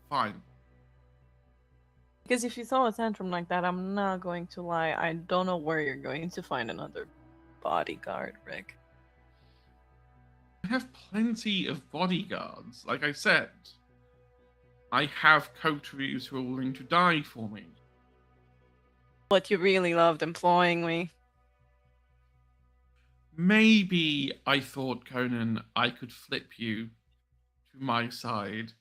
Fine. Because if you throw a tantrum like that, I'm not going to lie, I don't know where you're going to find another bodyguard, Rick. I have plenty of bodyguards. Like I said, I have coteries who are willing to die for me. But you really loved employing me. Maybe I thought, Conan, I could flip you to my side,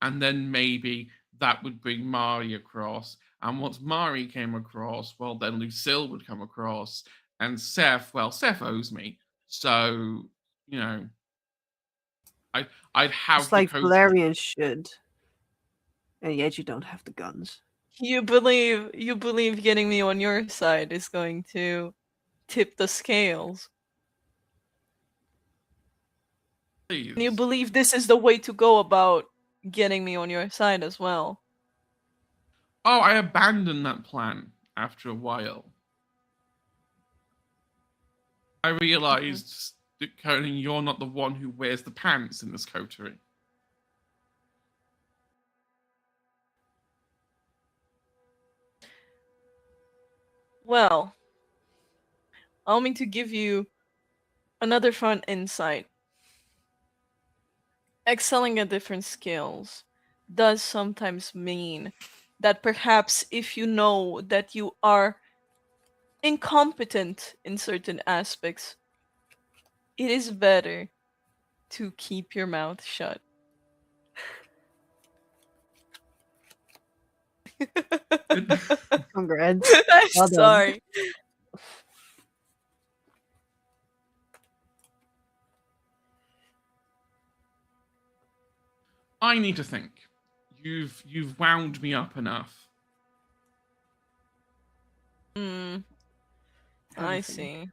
and then maybe that would bring Mari across. And once Mari came across, well, then Lucille would come across, and Seth, well, Seth owes me. So, you know, I'd have Just like the Valerian should. And yet you don't have the guns. You believe getting me on your side is going to tip the scales. Please. And you believe this is the way to go about getting me on your side as well. Oh, I abandoned that plan after a while. I realized that, Conan, you're not the one who wears the pants in this coterie. Well, allow me to give you another fun insight. Excelling at different skills does sometimes mean that perhaps if you know that you are incompetent in certain aspects, it is better to keep your mouth shut. Congrats. I'm Well done. sorry. I need to think. You've wound me up enough. Mm, Have a I think. see.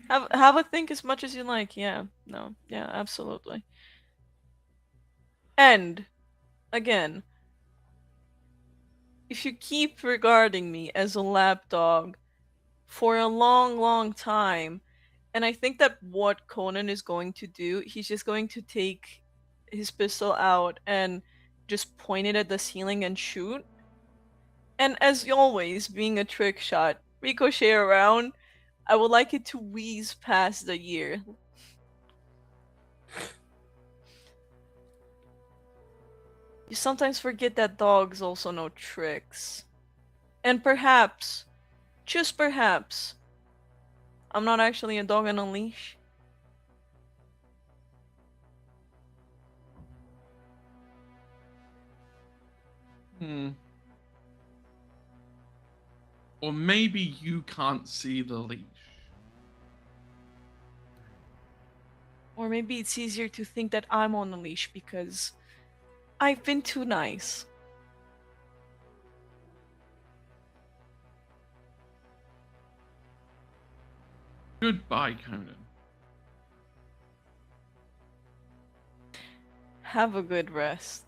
Have a think as much as you like. Yeah. No. Yeah, absolutely. And again, if you keep regarding me as a lapdog for a long, long time, and I think that what Conan is going to do, he's just going to take his pistol out and just point it at the ceiling and shoot. And as always, being a trick shot, ricochet around, I would like it to wheeze past the year. You sometimes forget that dogs also know tricks. And perhaps, just perhaps, I'm not actually a dog on a leash. Or maybe you can't see the leash. Or maybe it's easier to think that I'm on a leash because I've been too nice. Goodbye, Conan. Have a good rest.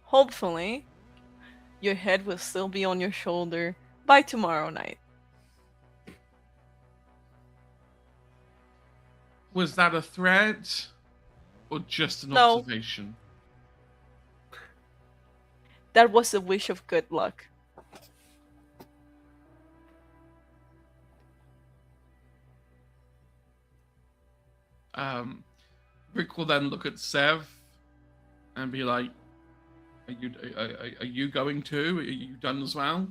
Hopefully, your head will still be on your shoulder by tomorrow night. Was that a threat or just an No. observation? That was a wish of good luck. Rick will then look at Sev and be like, are you going too? Are you done as well?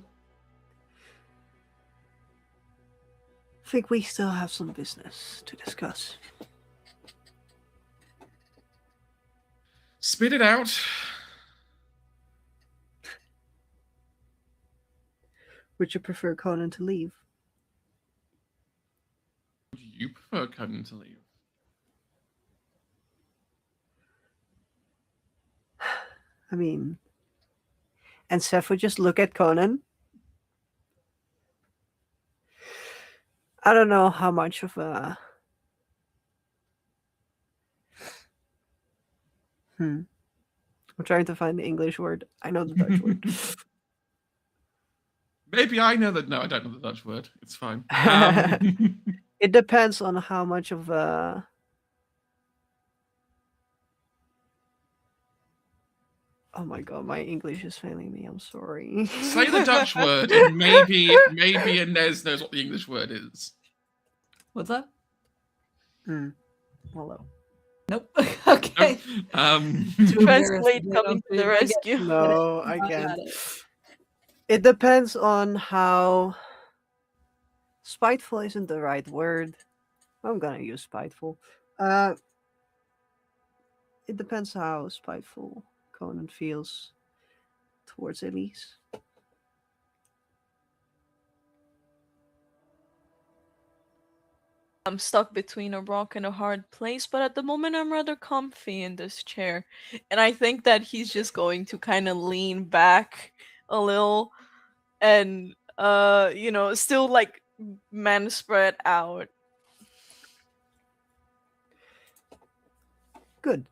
I think we still have some business to discuss. Spit it out. Would you prefer Conan to leave? Do you prefer Conan to leave? I mean, and Seth would just look at Conan. I don't know how much of a. I'm trying to find the English word. I know the Dutch word. Maybe I know that. No, I don't know the Dutch word. It's fine. It depends on how much of a. Oh my god, my English is failing me. I'm sorry. Say the Dutch word, and maybe Inez knows what the English word is. What's that? Hello. Nope. Okay. Translate embarrassed. coming to the rescue. No, I Not can't. got it. It depends on how. Spiteful isn't the right word. I'm gonna use spiteful. It depends how spiteful Conan feels towards Elise. I'm stuck between a rock and a hard place, but at the moment I'm rather comfy in this chair. And I think that he's just going to kind of lean back a little and still like man spread out. Good.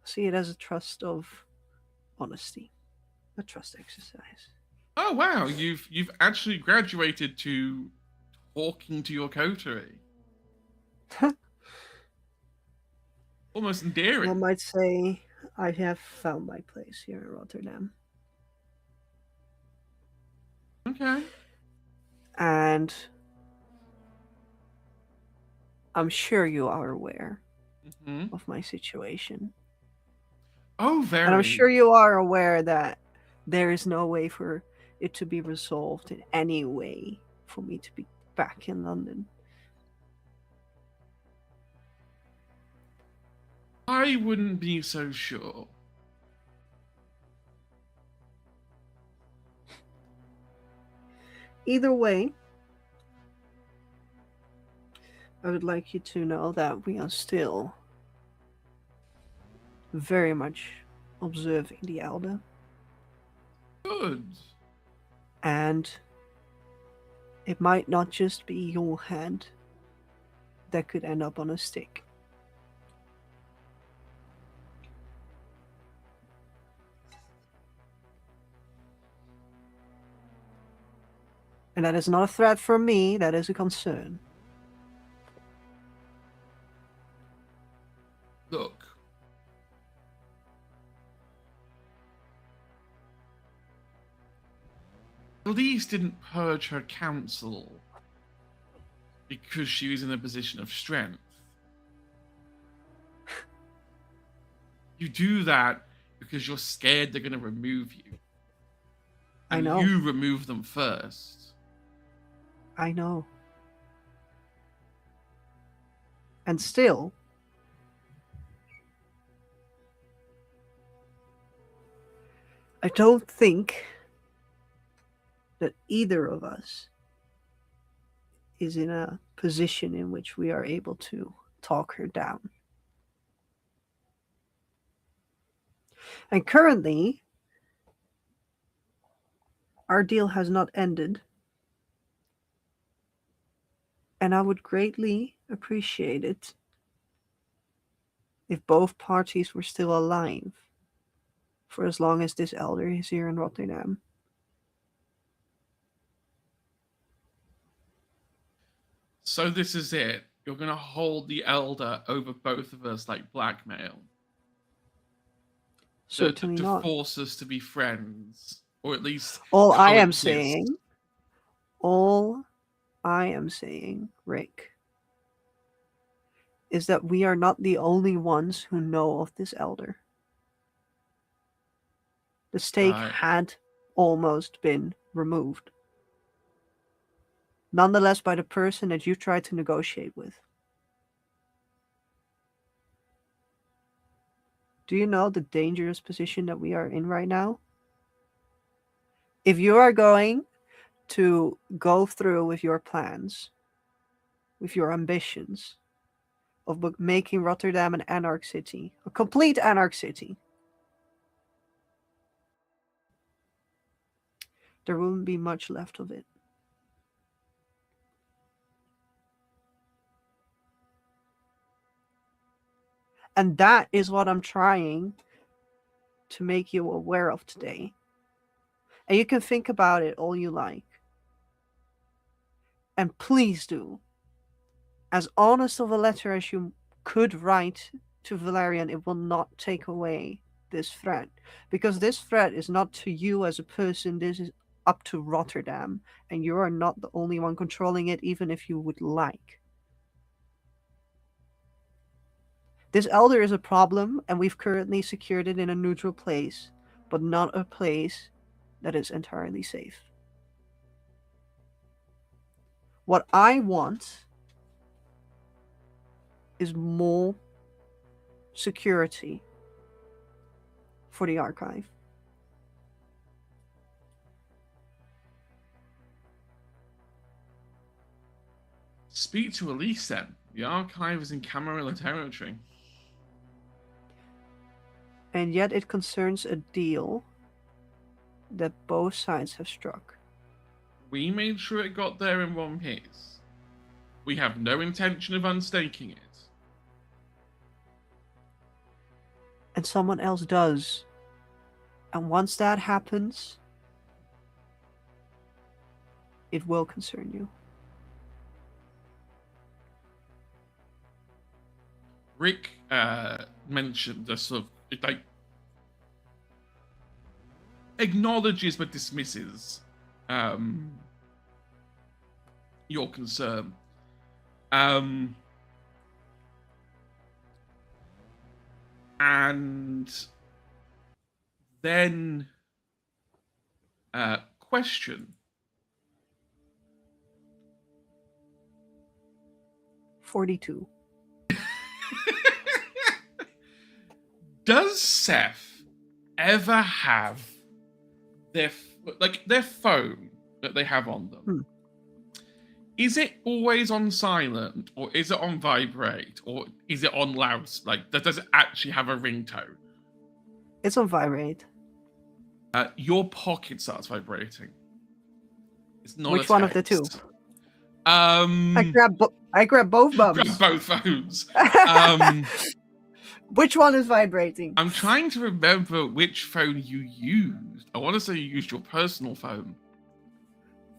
See it as a trust of honesty, a trust exercise. Oh wow, you've actually graduated to talking to your coterie. Almost endearing. One might say I have found my place here in Rotterdam. Okay. And I'm sure you are aware of my situation. Oh, very. And I'm sure you are aware that there is no way for it to be resolved in any way for me to be back in London. I wouldn't be so sure. Either way, I would like you to know that we are still very much observing the Elder. Good. And it might not just be your hand that could end up on a stick. And that is not a threat from me, that is a concern. Look. Elise didn't purge her council because she was in a position of strength. You do that because you're scared they're going to remove you. And I know. you remove them first. I know. And still, I don't think that either of us is in a position in which we are able to talk her down. And currently, our deal has not ended. And I would greatly appreciate it if both parties were still alive for as long as this elder is here in Rotterdam. So this is it. You're going to hold the elder over both of us like blackmail. Certainly to not. force us to be friends. Or at least All I am coexist. saying, Rick, is that we are not the only ones who know of this elder. The stake Right. had almost been removed. Nonetheless, by the person that you tried to negotiate with. Do you know the dangerous position that we are in right now? If you are going to go through with your plans, with your ambitions, of making Rotterdam an anarch city, a complete anarch city, there wouldn't be much left of it. And that is what I'm trying to make you aware of today. And you can think about it all you like. And please do. As honest of a letter as you could write to Valerian, it will not take away this threat. Because this threat is not to you as a person, this is up to Rotterdam. And you are not the only one controlling it, even if you would like. This elder is a problem, and we've currently secured it in a neutral place, but not a place that is entirely safe. What I want is more security for the archive. Speak to Elise then. The archive is in Camarilla territory. And yet it concerns a deal that both sides have struck. We made sure it got there in one piece. We have no intention of unstaking it. And someone else does. And once that happens, it will concern you. Rick mentioned the sort of like acknowledges but dismisses your concern. And then question. 42. Does Seth ever have their phone that they have on them? Is it always on silent, or is it on vibrate, or is it on loud? Like, does it actually have a ringtone? It's on vibrate. Your pocket starts vibrating. It's not. Which one of the two? I grab both bums. Grab both phones. Which one is vibrating? I'm trying to remember which phone you used. I want to say you used your personal phone.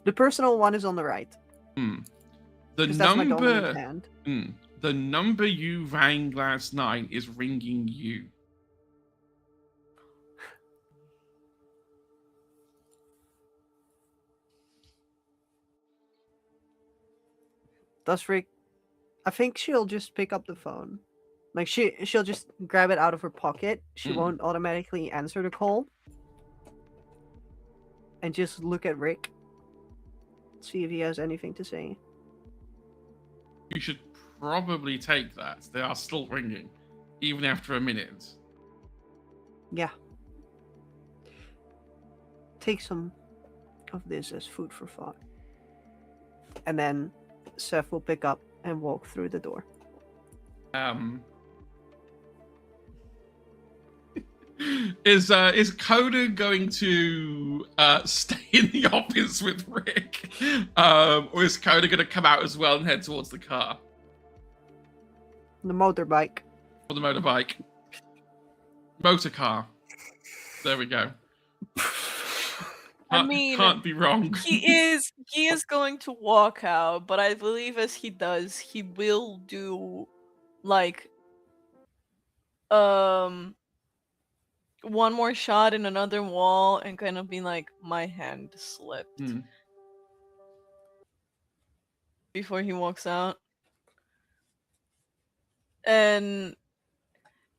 The personal one is on the right. The That's my number. dominant hand. The number you rang last night is ringing you. Does Rick? I think she'll just pick up the phone. Like she'll just grab it out of her pocket. She won't automatically answer the call. And just look at Rick. See if he has anything to say. You should probably take that. They are still ringing, even after a minute. Yeah. Take some of this as food for thought. And then Seth will pick up and walk through the door. Is Coda going to stay in the office with Rick, or is Coda going to come out as well and head towards the car? The motorbike. Or the motorbike? Motor car. There we go. I mean, can't be wrong. He is going to walk out, but I believe as he does, he will do like one more shot in another wall and kind of be like, my hand slipped before he walks out. And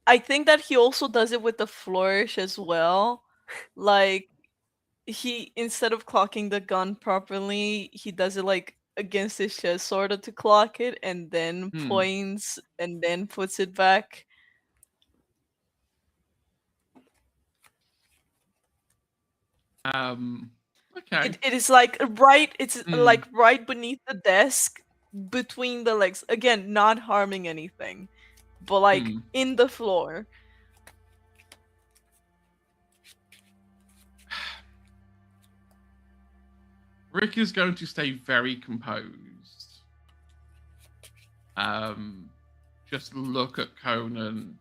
I think that he also does it with the flourish as well. Like, he, instead of clocking the gun properly, he does it like against his chest sort of to clock it, and then points and then puts it back. Okay. It is like right. It's like right beneath the desk, between the legs. Again, not harming anything, but like Hmm. in the floor. Rick is going to stay very composed. Just look at Conan.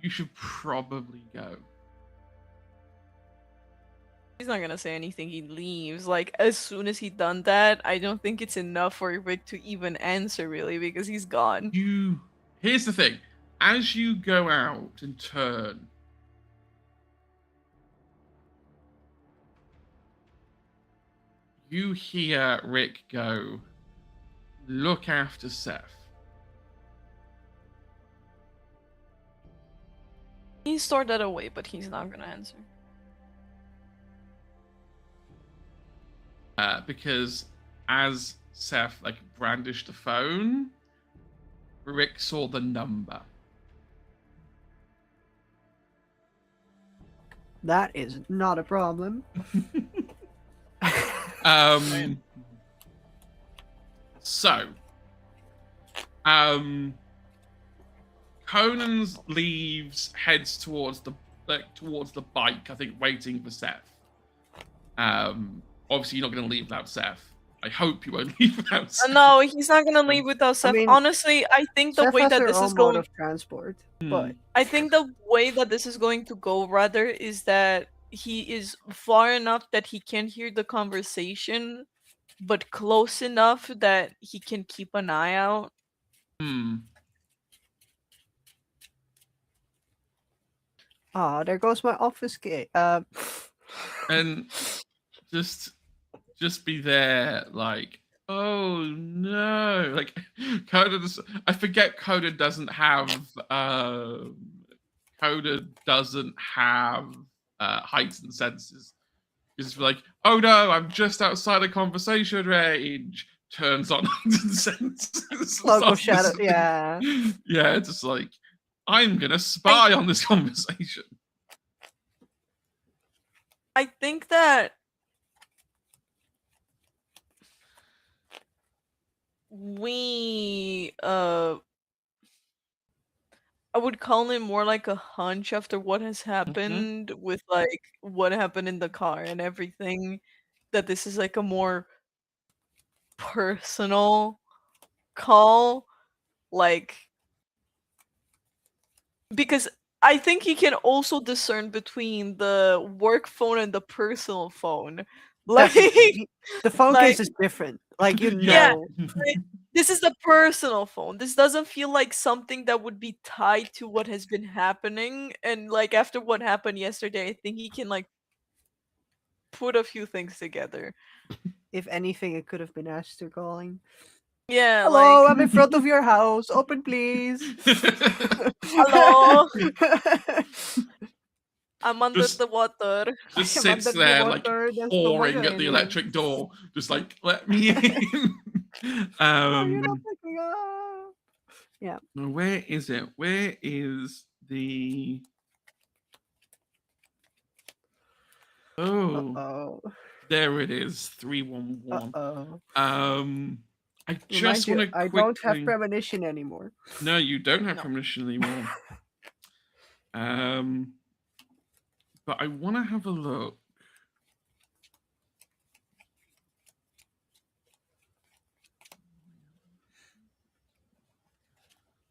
You should probably go. He's not gonna say anything. He leaves. Like as soon as he done that, I don't think it's enough for Rick to even answer really because he's gone. Here's the thing. As you go out and turn, you hear Rick go, "Look after Seth." He stored that away, but he's not gonna answer. Because as Seth like brandished the phone, Rick saw the number. That is not a problem. So, Conan's leaves, heads towards the bike. I think waiting for Seth. Obviously, you're not going to leave without Seth. I hope you won't leave without Seth. No, he's not gonna leave without Seth. mean, Honestly, I think the Seth way has that their this own is mode going, of transport, Hmm. but I think the way that this is going to go rather is that he is far enough that he can hear the conversation, but close enough that he can keep an eye out. oh, there goes my office key. And just be there, like, oh no, like Coda. I forget Coda doesn't have heightened senses. It's like, oh no, I'm just outside of conversation range. Turns on heightened senses. Local Starts shadow, listening. yeah. Yeah, just like I'm gonna spy on this conversation. I think that we I would call it more like a hunch after what has happened with like what happened in the car and everything, that this is like a more personal call, like because I think he can also discern between the work phone and the personal phone. Like, Definitely. The phone like- case is different. Like you know. Yeah. This is the personal phone. This doesn't feel like something that would be tied to what has been happening. And like after what happened yesterday, I think he can like put a few things together. If anything, it could have been Esther calling. Yeah, Hello, like I'm in front of your house. Open, please. hello, I'm under Just- the water. Just I am sits under the there like water, there's no pouring water at the in electric door, just like let me in. Oh, you're not picking up. Now, where is it? Where is the? Oh, Oh. there it is. 311. Oh. I just want to. I don't have premonition anymore. No, you don't have No. permission anymore. But I want to have a look.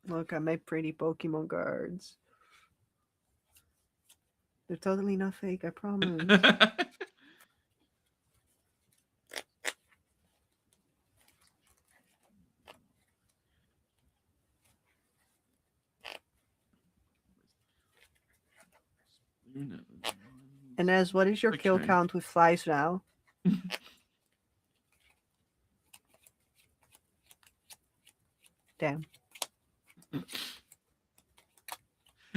Look, I made pretty Pokemon cards. They're totally not fake, I promise. And as what is your kill Okay. count with flies now? Damn.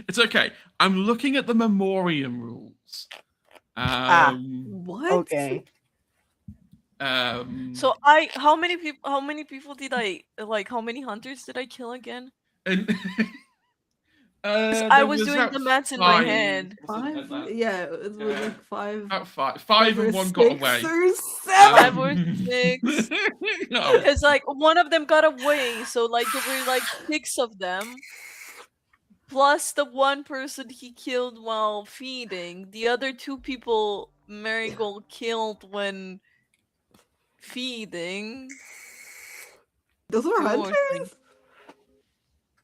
It's okay. I'm looking at the memoriam rules. What? Okay. So how many people did I like? How many hunters did I kill again? and I There was doing about the maths in my 5, head. wasn't there, 5? lad? Yeah, it was Yeah. like 5. About 5 or and 1 got 6 away. or 7. 5 or 6. No. Because like one of them got away, so like there were like 6 of them. Plus the one person he killed while feeding. The other 2 people Marigold killed when feeding. Those were 2 or hunters? 3.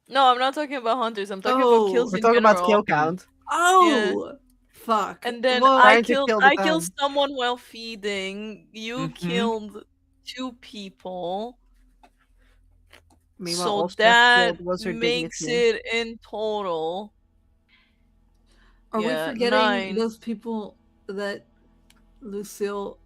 No, I'm not talking about hunters. I'm talking Oh. about kills We're in talking about general. kill count. Oh! Fuck. And then Well, I Trying to kill the killed time. someone while feeding. You Mhm. killed 2 people. Meanwhile, So all Steph that killed was her makes dignity. it in total. are we Yeah, forgetting 9. those people that Lucille...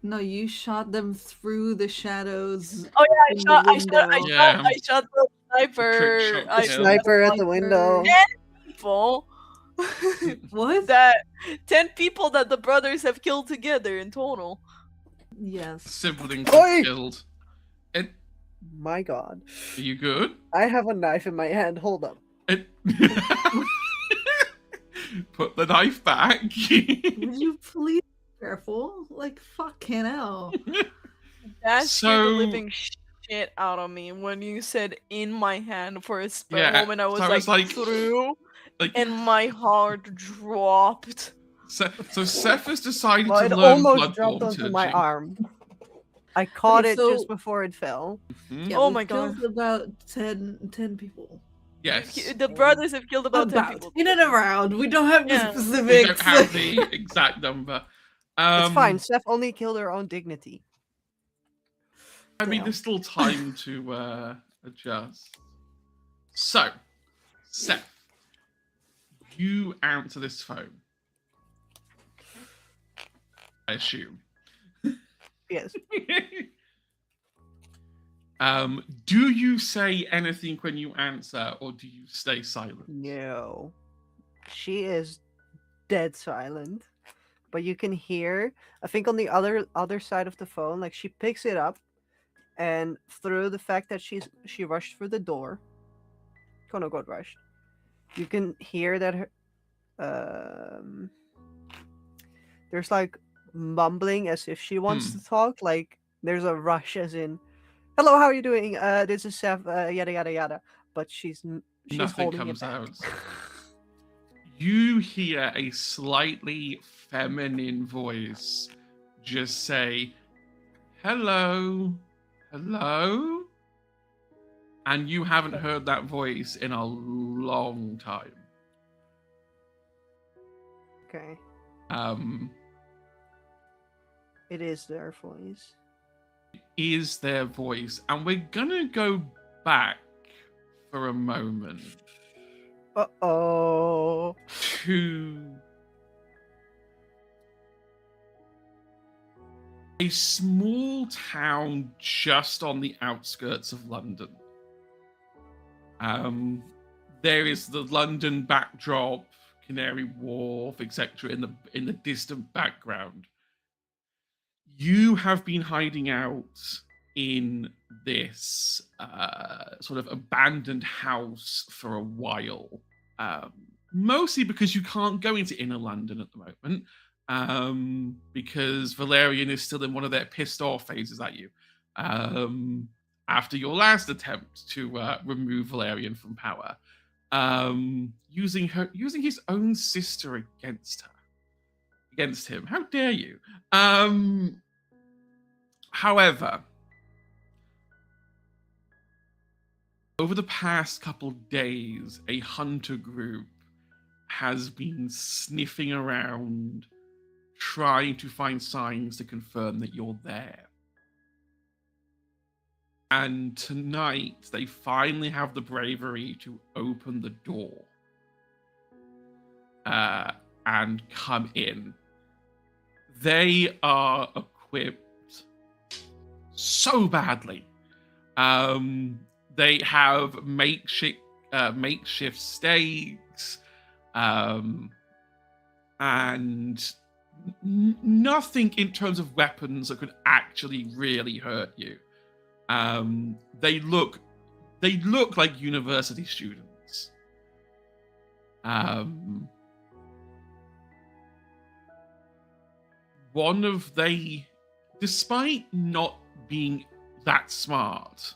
No, you shot them through the shadows Oh yeah, in the window. Yeah. I shot the sniper. trick shot I The kill. sniper at the Sniper. window. people. What? That 10 people that the brothers have killed together in total. Yes. Siblings Oi! killed. It, My god. are you good? I have a knife in my hand. Hold up. It... Put the knife back. Would you please be careful? Like, fucking hell. That scared the So- living shit out of me when you said in my hand for a split Yeah, moment. I was, so I was like- through, Like, and my heart dropped. so Seth has decided Well, to it learn almost dropped Bloodborne onto my Trilogy. arm. I caught Okay, it so- just before it fell. Mhm. Yeah, Oh we've my God. killed about 10 people. Yes. The brothers have killed about 10 people. In and around. We don't have the Yeah. We specifics. don't have the exact number. It's fine. Steph only killed her own dignity. I mean, Damn. there's still time to adjust. So, Seth, you answer this phone. I assume. Yes. Do you say anything when you answer, or do you stay silent? No. She is dead silent. But you can hear, I think on the other side of the phone, like she picks it up, and through the fact that she rushed through the door, Kono got rushed. You can hear that her there's like mumbling as if she wants to talk, like there's a rush as in, hello, how are you doing? This is Seth, yada yada yada. But she's Nothing holding comes it back. out. You hear a slightly feminine voice just say, hello, hello? And you haven't heard that voice in a long time. Okay. It is their voice. Is their voice. And we're gonna go back for a moment Uh-oh. to a small town just on the outskirts of London. There is the London backdrop, Canary Wharf, etc. in the distant background. You have been hiding out in this sort of abandoned house for a while, mostly because you can't go into inner London at the moment, because Valerian is still in one of their pissed off phases at you, after your last attempt to remove Valerian from power, using his own sister against him. How dare you? However, over the past couple days, a hunter group has been sniffing around, trying to find signs to confirm that you're there. And tonight, they finally have the bravery to open the door and come in. They are equipped so badly. They have makeshift stakes, and nothing in terms of weapons that could actually really hurt you. They look like university students. Um, despite not being that smart,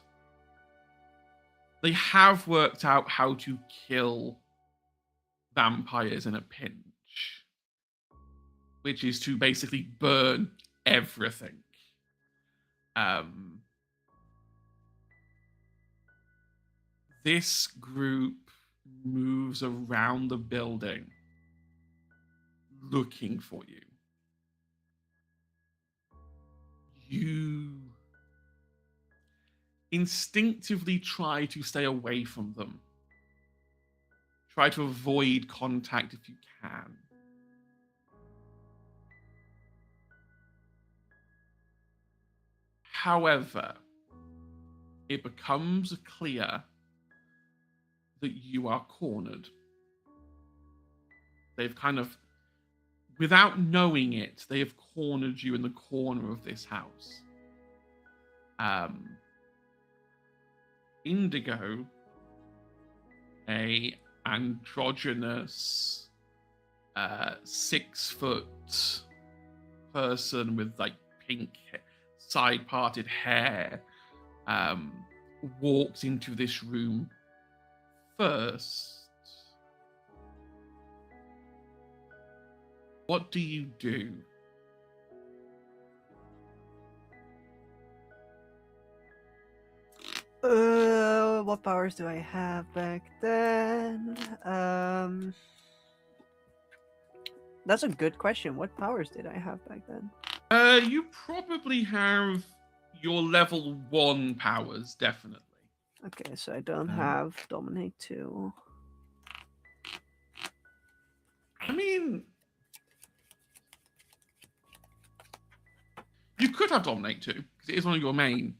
they have worked out how to kill vampires in a pinch, which is to basically burn everything. This group moves around the building looking for you. You instinctively try to stay away from them. Try to avoid contact if you can. However, it becomes clear that you are cornered. They've kind of, without knowing it, they have cornered you in the corner of this house. Indigo, a androgynous 6-foot person with like pink side-parted hair, walks into this room first. What do you do? What powers do I have back then? That's a good question. What powers did I have back then? You probably have your level 1 powers, definitely. Okay, so I don't have Dominate 2. I mean, you could have Dominate 2, because it is one of your main.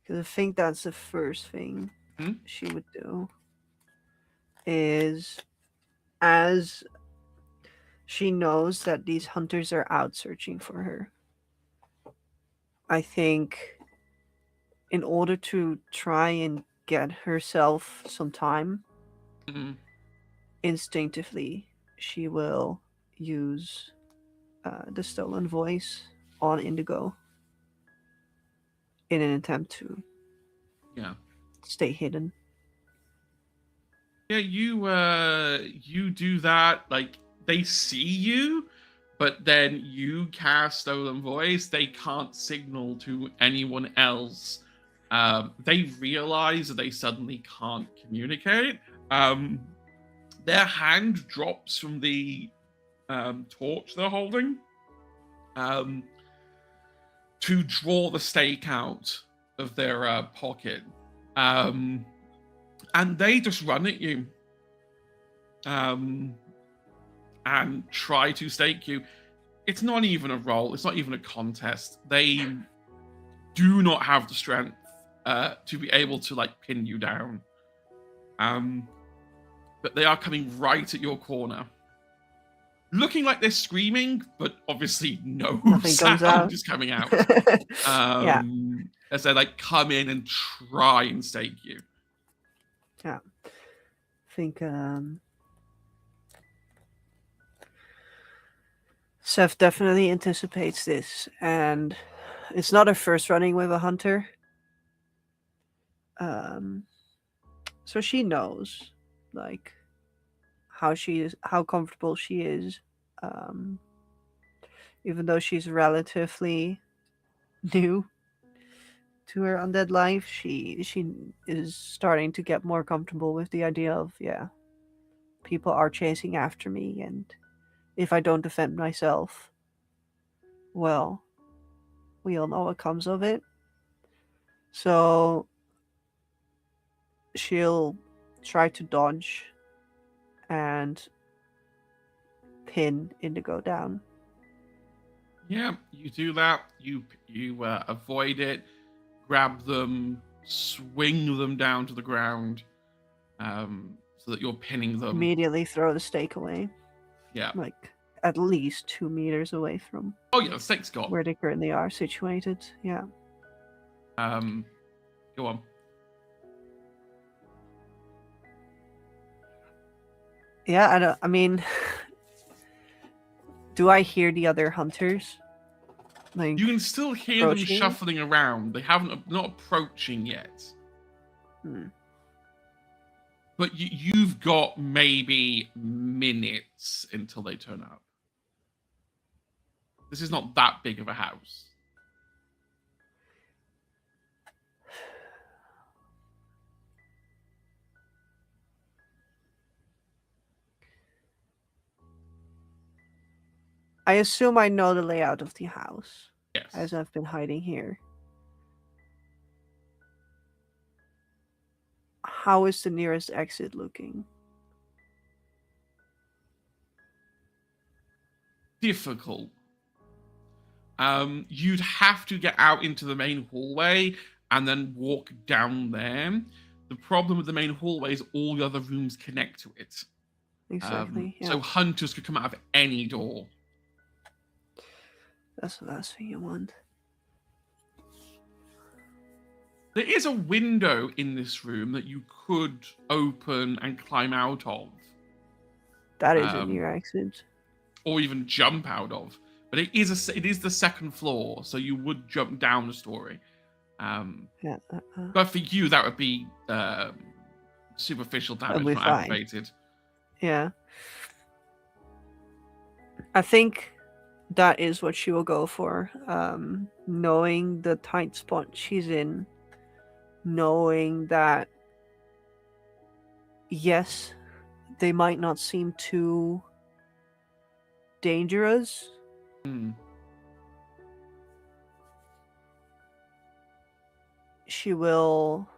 Because I think that's the first thing she would do. Is as she knows that these hunters are out searching for her, I think in order to try and get herself some time, instinctively she will use the stolen voice on Indigo in an attempt to stay hidden. Yeah, you do that. Like, they see you, but then you cast stolen voice. They can't signal to anyone else. They realize that they suddenly can't communicate. Their hand drops from the torch they're holding to draw the stake out of their pocket. And they just run at you and try to stake you. It's not even a roll. It's not even a contest. They do not have the strength to be able to like pin you down. But they are coming right at your corner. Looking like they're screaming, but obviously no sound is coming out. As they like come in and try and stake you. Yeah. I think Seth definitely anticipates this, and it's not her first running with a hunter. So she knows like how comfortable she is. Even though she's relatively new to her undead life, she is starting to get more comfortable with the idea of people are chasing after me, and if I don't defend myself, well, we all know what comes of it. So she'll try to dodge and pin Indigo down. Yeah, you do that. You avoid it, grab them, swing them down to the ground, so that you're pinning them. Immediately throw the stake away. Yeah, like at least 2 meters away from. Oh yeah, the stake's gone. Where they currently are situated. Yeah. Go on. Yeah, I mean, do I hear the other hunters? Like, You can still hear them approaching? shuffling around. They haven't not approaching yet. hmm. But you've got maybe minutes until they turn up. This is not that big of a house. I assume I know the layout of the house, Yes. as I've been hiding here. How is the nearest exit looking? Difficult. You'd have to get out into the main hallway and then walk down there. The problem with the main hallway is all the other rooms connect to it. Exactly. Yeah, So hunters could come out of any door. that's the last thing you want. There is a window in this room that you could open and climb out of, That is a near exit. or even jump out of. But it is the second floor, so you would jump down the story. Yeah. But for you, that would be superficial damage, That'll be not fine. activated. Yeah. I think that is what she will go for. Knowing the tight spot she's in, knowing that, yes, they might not seem too dangerous. Hmm. She will.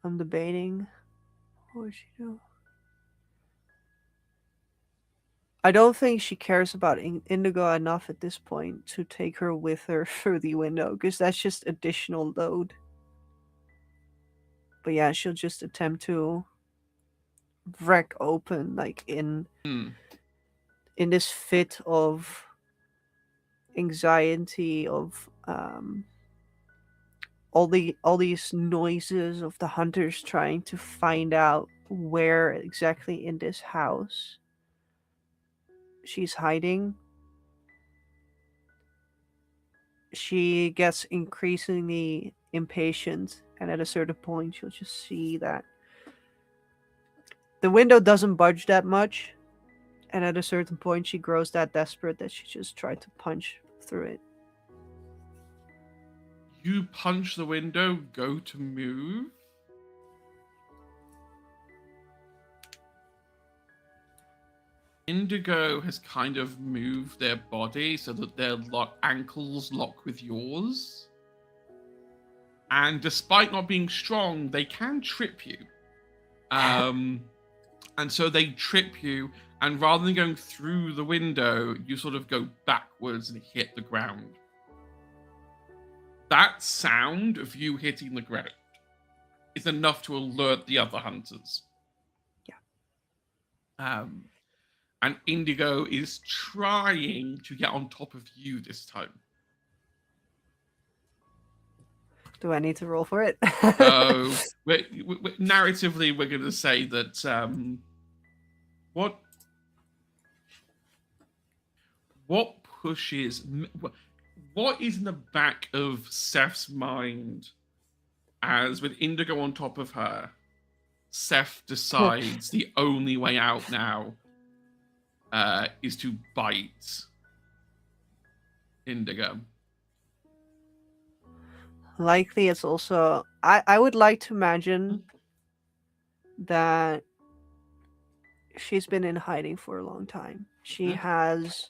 I'm debating. What would she do? I don't think she cares about Indigo enough at this point to take her with her through the window, because that's just additional load. But yeah, she'll just attempt to wreck open, like in this fit of anxiety of all these noises of the hunters trying to find out where exactly in this house she's hiding. She gets increasingly impatient, and at a certain point she'll just see that the window doesn't budge that much, and at a certain point she grows that desperate that she just tried to punch through it. You punch the window, go to move. Indigo has kind of moved their body so that their ankles lock with yours. And despite not being strong, they can trip you. And so they trip you, and rather than going through the window, you sort of go backwards and hit the ground. That sound of you hitting the ground is enough to alert the other hunters. Yeah. And Indigo is trying to get on top of you this time. Do I need to roll for it? So, narratively, we're going to say that what pushes, what is in the back of Seth's mind as with Indigo on top of her, Seth decides the only way out now is to bite Indigo. Likely it's also I would like to imagine that she's been in hiding for a long time. She has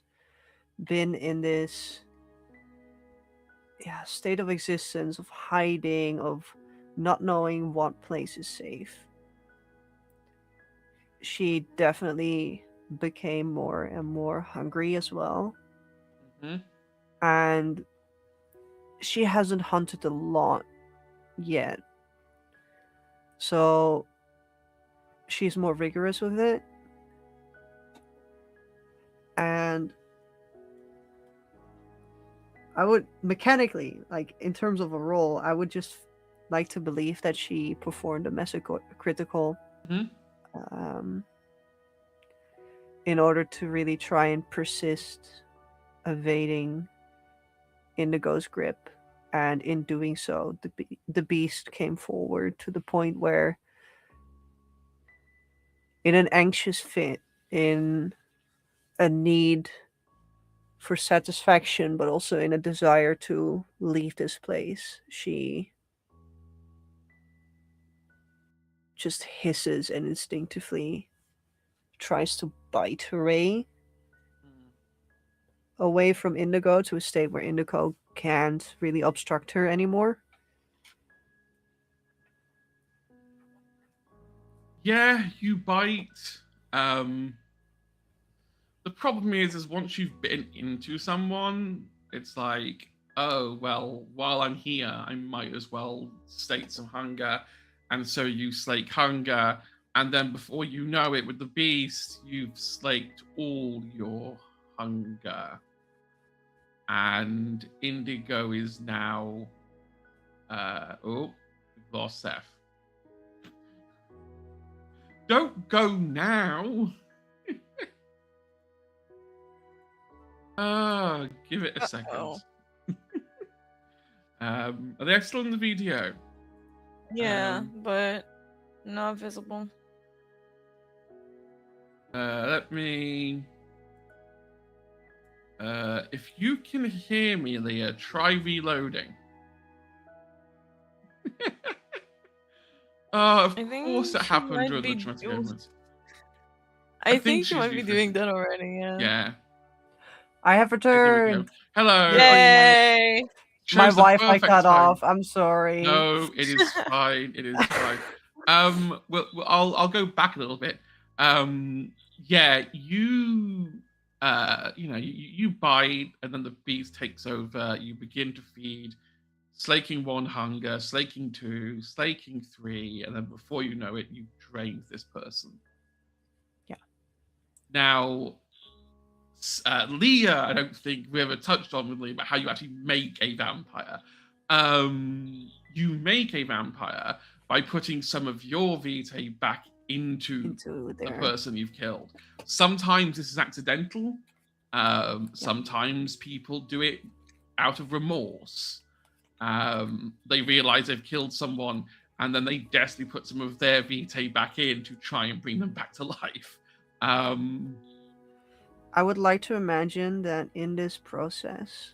been in this state of existence of hiding, of not knowing what place is safe. She definitely became more and more hungry as well. And she hasn't hunted a lot yet. So she's more rigorous with it. And I would mechanically, like in terms of a role, I would just like to believe that she performed a critical Mhm. um, in order to really try and persist evading Indigo's grip. And in doing so, the beast came forward to the point where, in an anxious fit, in a need for satisfaction, but also in a desire to leave this place, she just hisses and instinctively tries to bite her way away from Indigo to a state where Indigo can't really obstruct her anymore. Yeah, you bite. Um, the problem is once you've bitten into someone, it's like, oh well, while I'm here, I might as well state some hunger, and so you slake hunger, and then before you know it, with the beast, you've slaked all your hunger, and Indigo is now. Oh, we've lost Seth. Don't go now. Give it a second. Uh-oh. Are they still in the video? Yeah, but not visible. Let me. If you can hear me, Leah, try reloading. Of I think course it she happened might during the be dramatic do- moments. I think she she's might be doing refreshing. that already, yeah. Yeah. I have Okay, there we go. returned. Hello. Yay! My Chose the Wi-Fi perfect cut time. off. I'm sorry. No, it is fine. It is fine. I'll go back a little bit. Yeah, you you bite, and then the beast takes over. You begin to feed, slaking one hunger, slaking two, slaking three, and then before you know it, you drained this person. Yeah. Now, Leah, I don't think we ever touched on with Leah about how you actually make a vampire. You make a vampire by putting some of your vitae back into the there. person you've killed. Sometimes this is accidental. Sometimes people do it out of remorse. They realize they've killed someone, and then they desperately put some of their vitae back in to try and bring them back to life. I would like to imagine that in this process,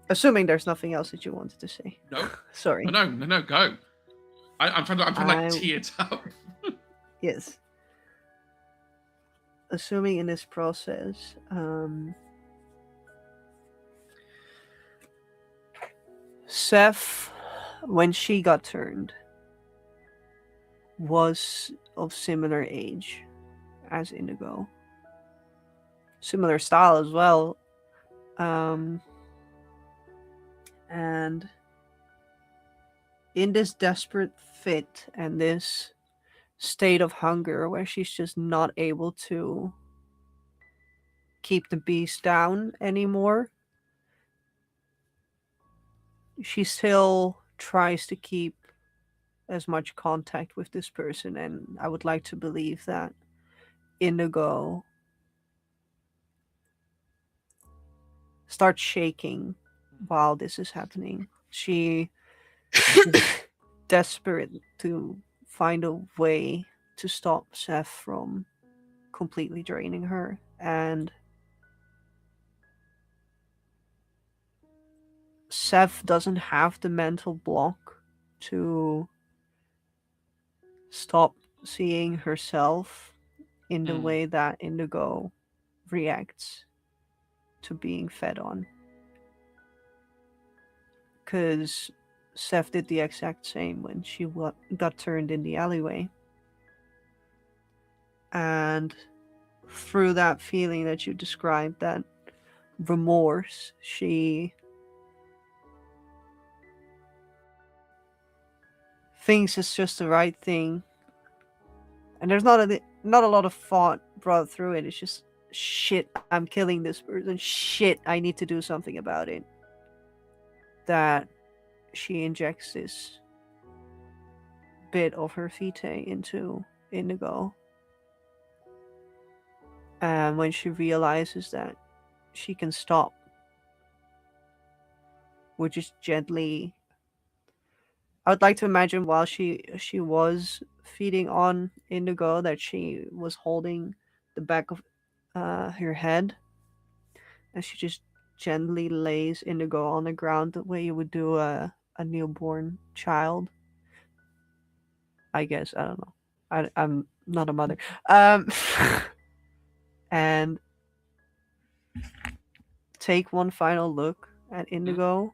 assuming there's nothing else that you wanted to say. No. Sorry. No, go. I'm trying to like tee it up. Yes. Assuming in this process, Seth, when she got turned, was of similar age as Indigo. Similar style as well. And in this desperate fit and this state of hunger where she's just not able to keep the beast down anymore, she still tries to keep as much contact with this person, and I would like to believe that Indigo starts shaking while this is happening. She is desperate to find a way to stop Seth from completely draining her, and Seth doesn't have the mental block to stop seeing herself in the way that Indigo reacts to being fed on. Because Seth did the exact same when she got turned in the alleyway. And through that feeling that you described, that remorse, she thinks it's just the right thing. And there's not a lot of thought brought through it. It's just shit, I'm killing this person. Shit, I need to do something about it. That she injects this bit of her vitae into Indigo. And when she realizes that she can stop, we're just gently. I would like to imagine while she was feeding on Indigo that she was holding the back of her head, and she just gently lays Indigo on the ground the way you would do a newborn child. I guess I don't know. I'm not a mother. And take one final look at Indigo.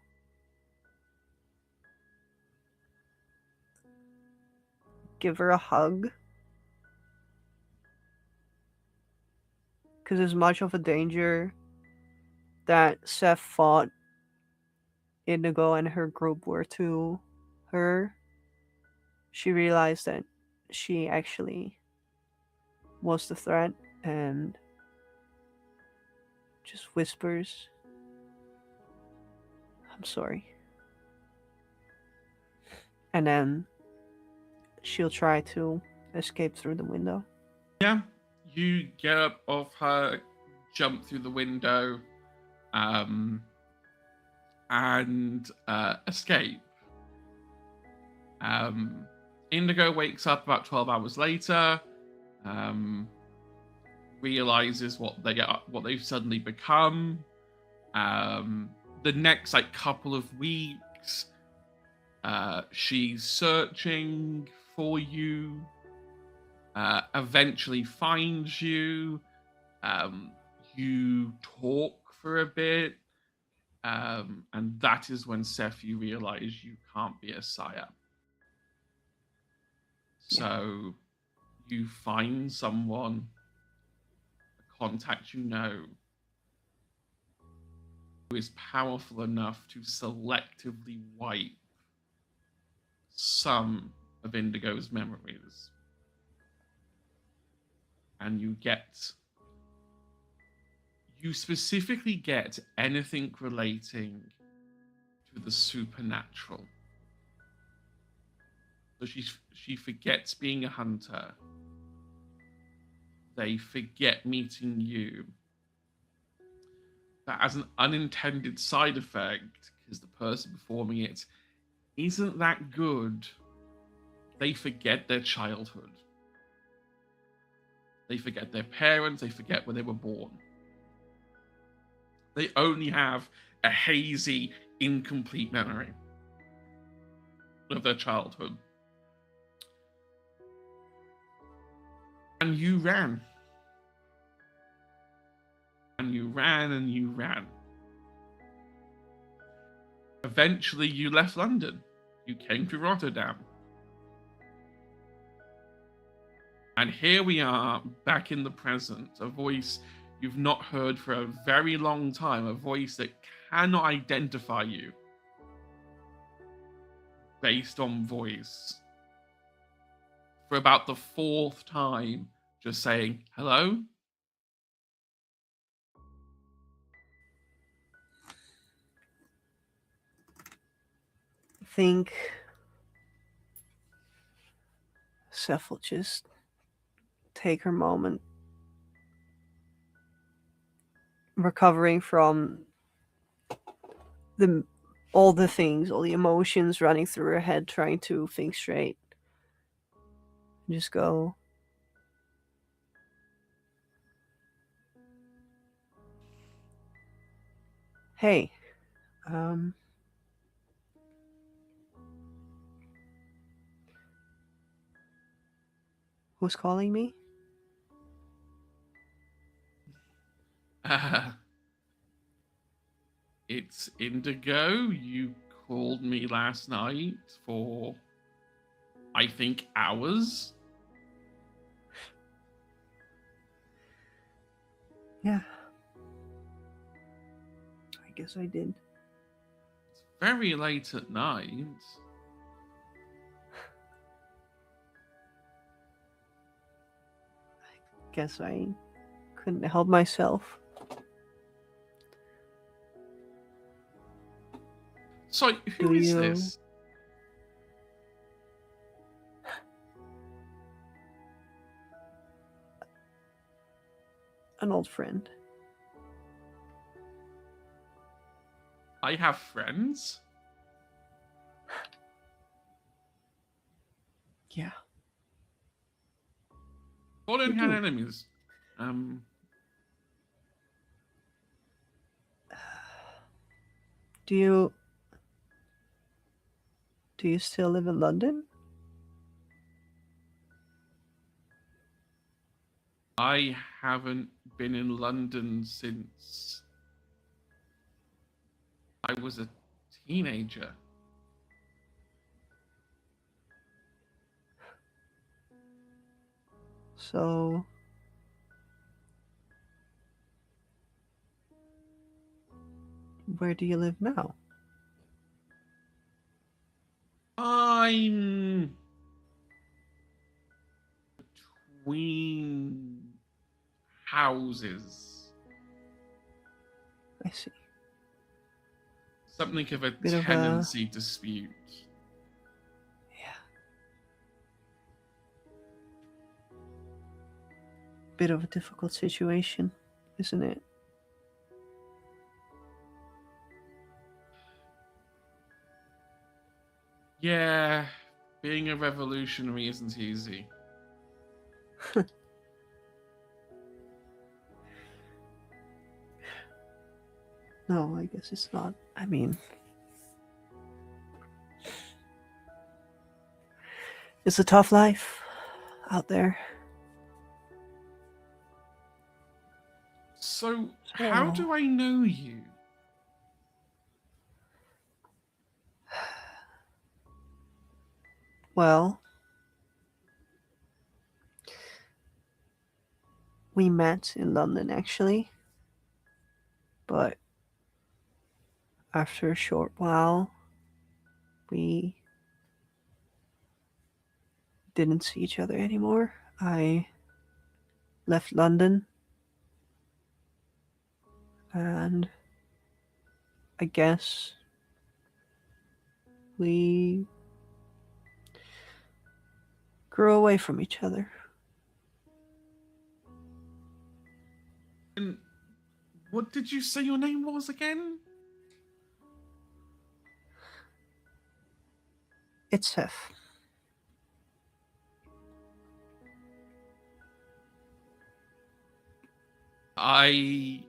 Give her a hug. Because as much of a danger that Seth thought Indigo and her group were to her, she realized that she actually was the threat and just whispers, I'm sorry. And then she'll try to escape through the window. Yeah, you get up off her, jump through the window, and escape. Indigo wakes up about 12 hours later, realizes what they've suddenly become. The next couple of weeks, she's searching for you. Eventually finds you. You talk for a bit, and that is when Seth, you realize you can't be a sire. So you find someone, a contact you know, who is powerful enough to selectively wipe some of Indigo's memories. And you specifically get anything relating to the supernatural. So she forgets being a hunter. They forget meeting you. But as an unintended side effect, because the person performing it isn't that good, they forget their childhood. They forget their parents, they forget where they were born. They only have a hazy, incomplete memory of their childhood. And you ran. And you ran and you ran. Eventually, you left London. You came to Rotterdam. And here we are, back in the present, a voice you've not heard for a very long time, a voice that cannot identify you based on voice. For about the fourth time, just saying, hello? I think Seth will just take her moment, recovering from all the things, all the emotions running through her head, trying to think straight. Just go, hey, who's calling me? It's Indigo. You called me last night for, I think, hours. Yeah. I guess I did. It's very late at night. Guess I Couldn't help myself. So, who Do is you- this? An old friend. I have friends? Yeah. Thought I You had do. enemies. Do you still live in London? I haven't been in London since I was a teenager. So where do you live now? I'm between houses. I see. Something of a Bit of a- tenancy dispute. Yeah. Bit of a difficult situation, isn't it? Yeah, being a revolutionary isn't easy. No, I guess it's not. I mean, it's a tough life out there. So, how So- do I know you? Well, we met in London actually, but after a short while, we didn't see each other anymore. I left London, and I guess we grew away from each other. And what did you say your name was again? It's Seth. I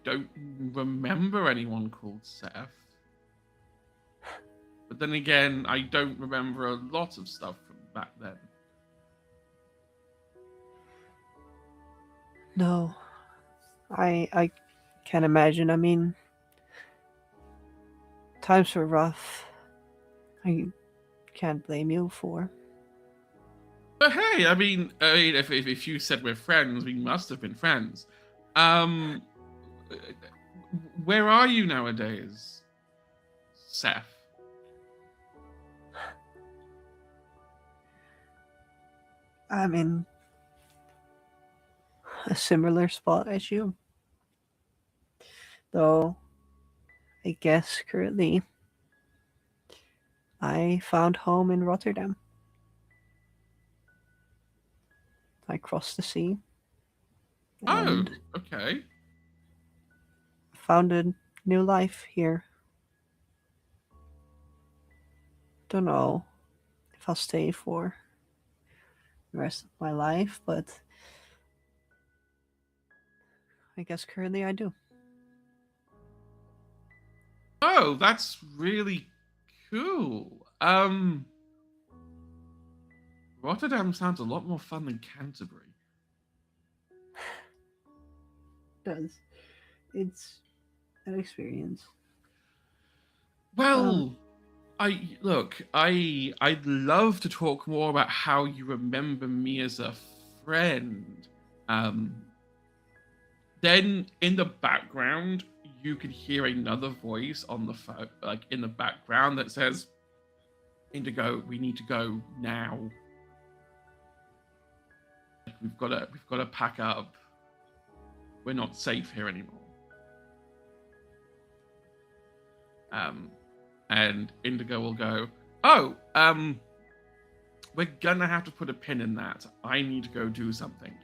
don't remember anyone called Seth. But then again, I don't remember a lot of stuff from back then. No, I can't imagine. I mean, times were rough. I can't blame you for. But hey, I mean, if you said we're friends, we must have been friends. Where are you nowadays, Seth? I'm in a similar spot as you. Though, I guess currently I found home in Rotterdam. I crossed the sea Oh, and okay. found a new life here. Don't know if I'll stay for the rest of my life, but I guess currently I do. Oh, that's really cool. Rotterdam sounds a lot more fun than Canterbury. Does. It's an experience. Well, I'd love to talk more about how you remember me as a friend. Then in the background, you could hear another voice on the phone, like in the background, that says, "Indigo, we need to go now. We've got to pack up." we're not safe here anymore. And Indigo will go, oh, we're gonna have to put a pin in that. I need to go do something.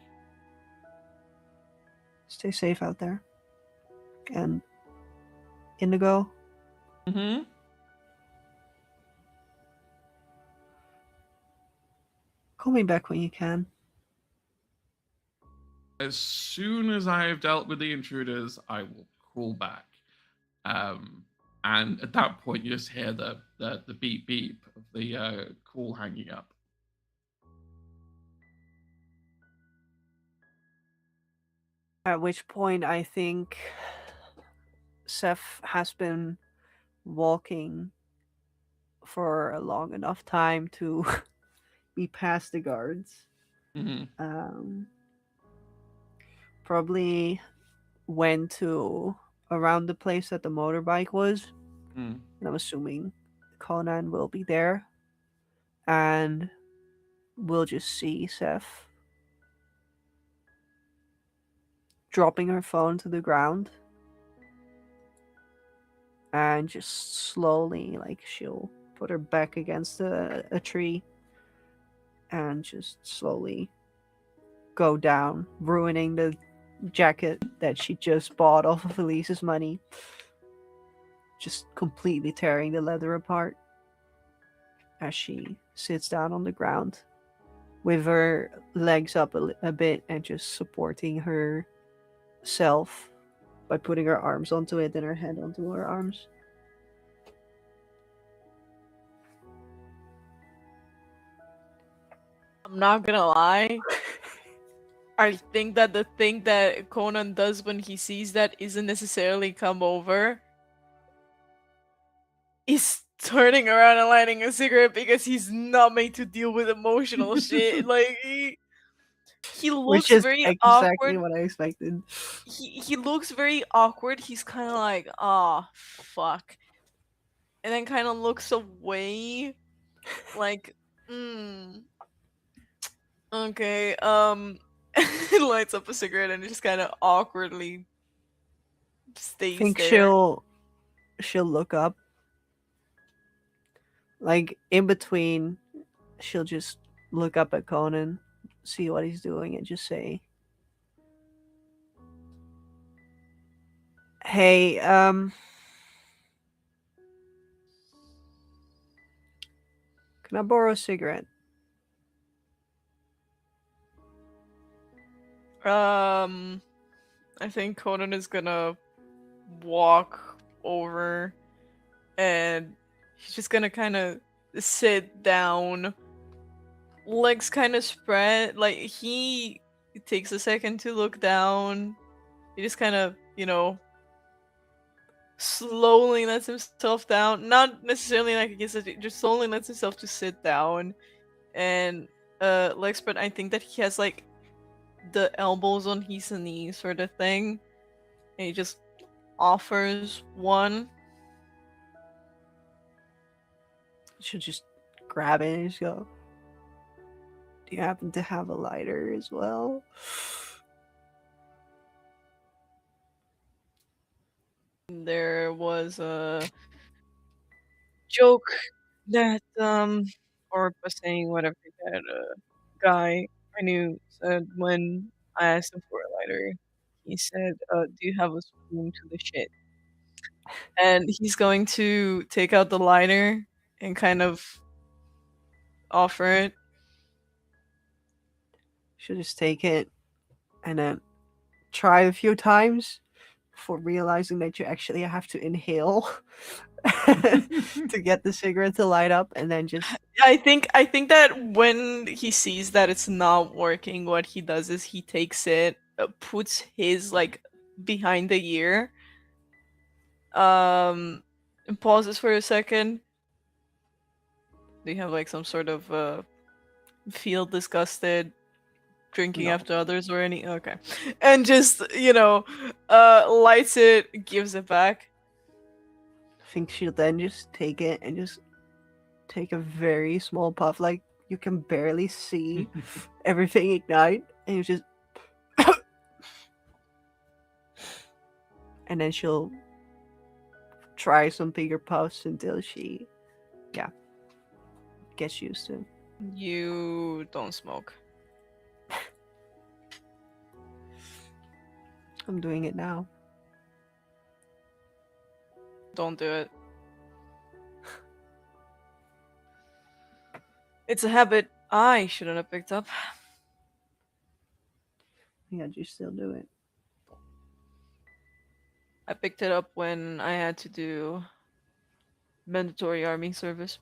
Stay safe out there. And Indigo, Mm-hmm. call me back when you can. As soon as I have dealt with the intruders, I will call back. And at that point, you just hear the beep beep of the call hanging up. At which point, I think Seth has been walking for a long enough time to be past the guards. Mm-hmm. Probably went to around the place that the motorbike was. Mm. And I'm assuming Conan will be there. And we'll just see Seth dropping her phone to the ground. And just slowly, like, she'll put her back against a tree. And just slowly go down, ruining the jacket that she just bought off of Elise's money. Just completely tearing the leather apart as she sits down on the ground with her legs up a bit and just supporting herself by putting her arms onto it and her head onto her arms. I'm not gonna lie. I think that the thing that Conan does when he sees that isn't necessarily come over. He's turning around and lighting a cigarette because he's not made to deal with emotional shit. Like he looks Which is very exactly awkward. what I expected. He looks very awkward. He's kind of like, ah, fuck, and then kind of looks away, like, okay. He lights up a cigarette and just kind of awkwardly I stays think there. she'll look up. Like in between, she'll just look up at Conan, see what he's doing, and just say, "Hey, can I borrow a cigarette?" I think Conan is gonna walk over and he's just gonna kind of sit down, legs kind of spread. Like he takes a second to look down. He just kind of, slowly lets himself down. Not necessarily like against it, just slowly lets himself to sit down and legs spread. I think that he has like the elbows on his knees sort of thing. And he just offers one. She'll just grab it and just go, "Do you happen to have a lighter as well?" There was a joke that or was saying whatever that guy I knew said when I asked him for a lighter. He said, "Do you have a spoon to the shit?" And he's going to take out the lighter and kind of offer it. She'll just take it and then try a few times before realizing that you actually have to inhale to get the cigarette to light up, and then just I think that when he sees that it's not working, what he does is he takes it, puts his like behind the ear, and pauses for a second. Do you have like some sort of feel disgusted, drinking No. after others or any? Okay, and just lights it, gives it back. I think she'll then just take it and just take a very small puff, like you can barely see everything ignite, and you just and then she'll try some bigger puffs until she, gets used to it. You don't smoke. I'm doing it now. Don't do it. It's a habit I shouldn't have picked up. Yeah, you still do it. I picked it up when I had to do mandatory army service.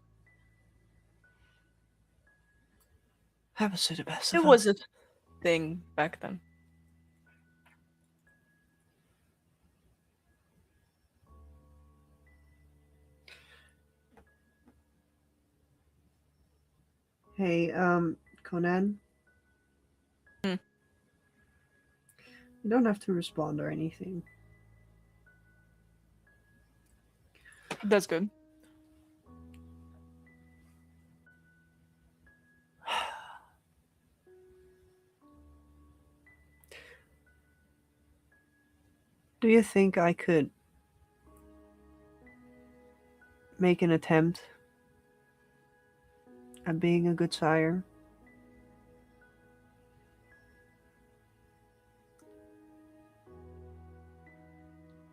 Happens to the best It of was us. a thing back then. Hey, Conan. Hmm. You don't have to respond or anything. That's good. Do you think I could make an attempt at being a good sire?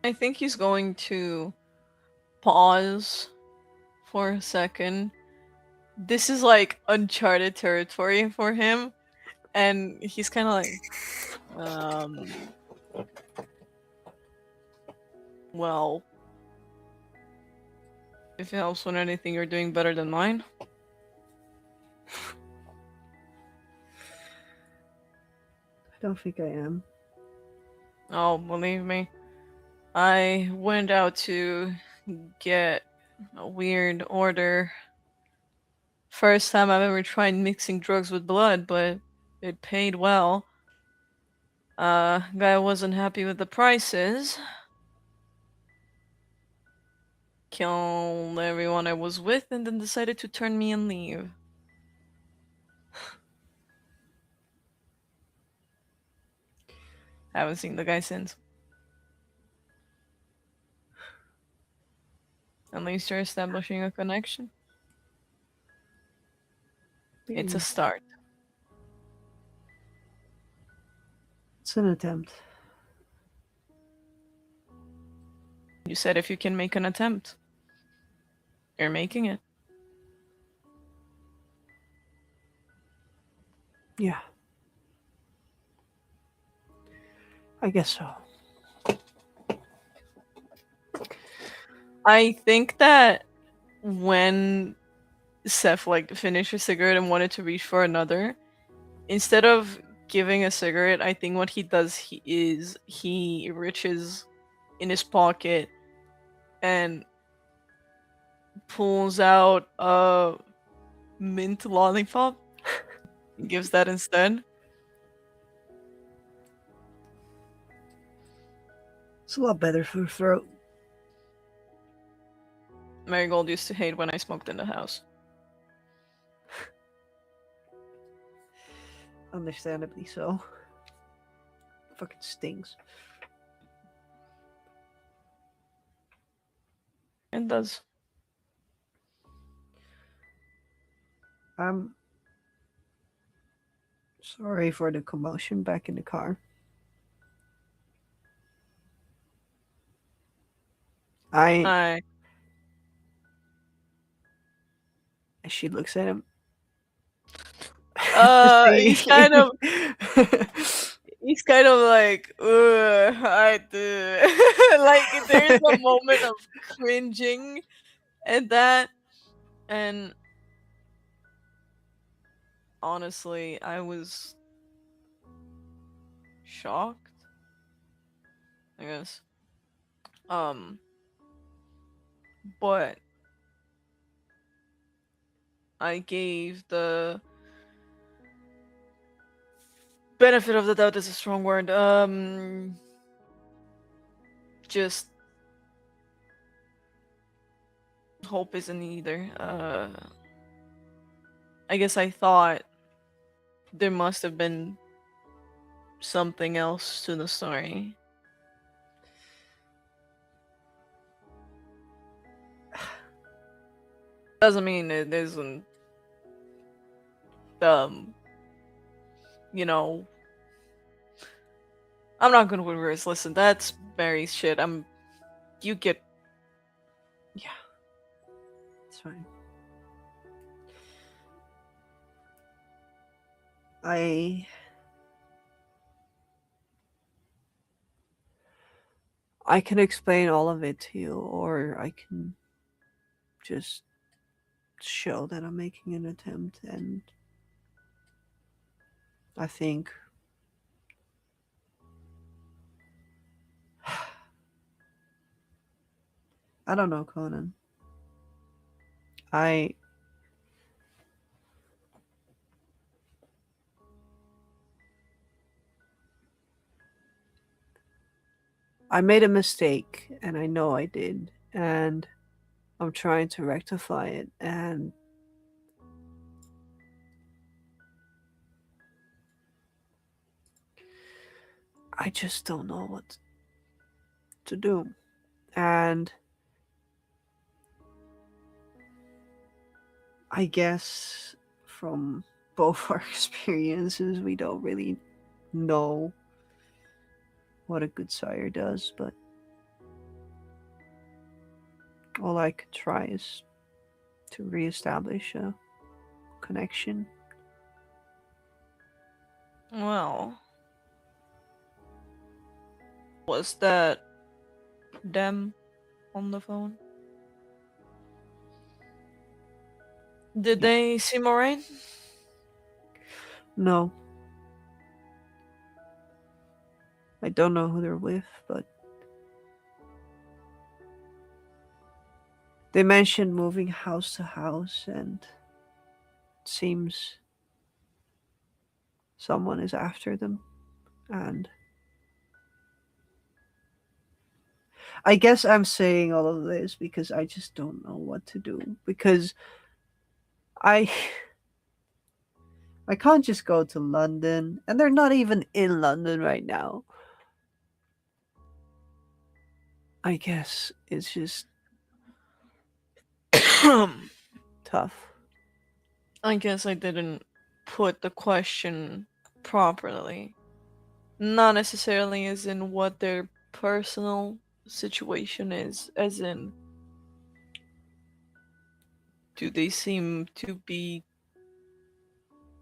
I think he's going to pause for a second. This is like uncharted territory for him, and he's kind of like, well, if it helps with anything, you're doing better than mine. I don't think I am. Oh, believe me. I went out to get a weird order. First time I've ever tried mixing drugs with blood, but it paid well. Guy wasn't happy with the prices. Killed everyone I was with and then decided to turn me and leave. Haven't seen the guy since. At least you're establishing a connection. It's a start. It's an attempt. You said if you can make an attempt. You're making it. Yeah. I guess so. I think that when Seth like finished a cigarette and wanted to reach for another, instead of giving a cigarette, I think what he does he reaches in his pocket and pulls out a mint lollipop and gives that instead. It's a lot better for the throat. Marigold used to hate when I smoked in the house. Understandably so. Fucking stings. It does. I'm sorry for the commotion back in the car. I She looks at him. he's kind of like, ugh, I do. Like there's a moment of cringing at that, and honestly, I was shocked, I guess. But I gave the benefit of the doubt is a strong word. Just hope isn't either. I guess I thought there must have been something else to the story. Doesn't mean it isn't, um, you know, I'm not gonna reverse. Listen, that's Mary's shit. You get, Yeah, it's fine. I can explain all of it to you, or I can just show that I'm making an attempt, and I think I don't know, Conan. I I made a mistake, and I know I did, and I'm trying to rectify it, and I just don't know what to do. And I guess from both our experiences, we don't really know what a good sire does, but all I could try is to reestablish a connection. well, was that them on the phone? Did Yeah. they seem alright? No, I don't know who they're with, but they mentioned moving house to house, and it seems someone is after them. And I guess I'm saying all of this because I just don't know what to do. Because I I can't just go to London, and they're not even in London right now. I guess it's just tough. I guess I didn't put the question properly. Not necessarily as in what their personal situation is, as in, do they seem to be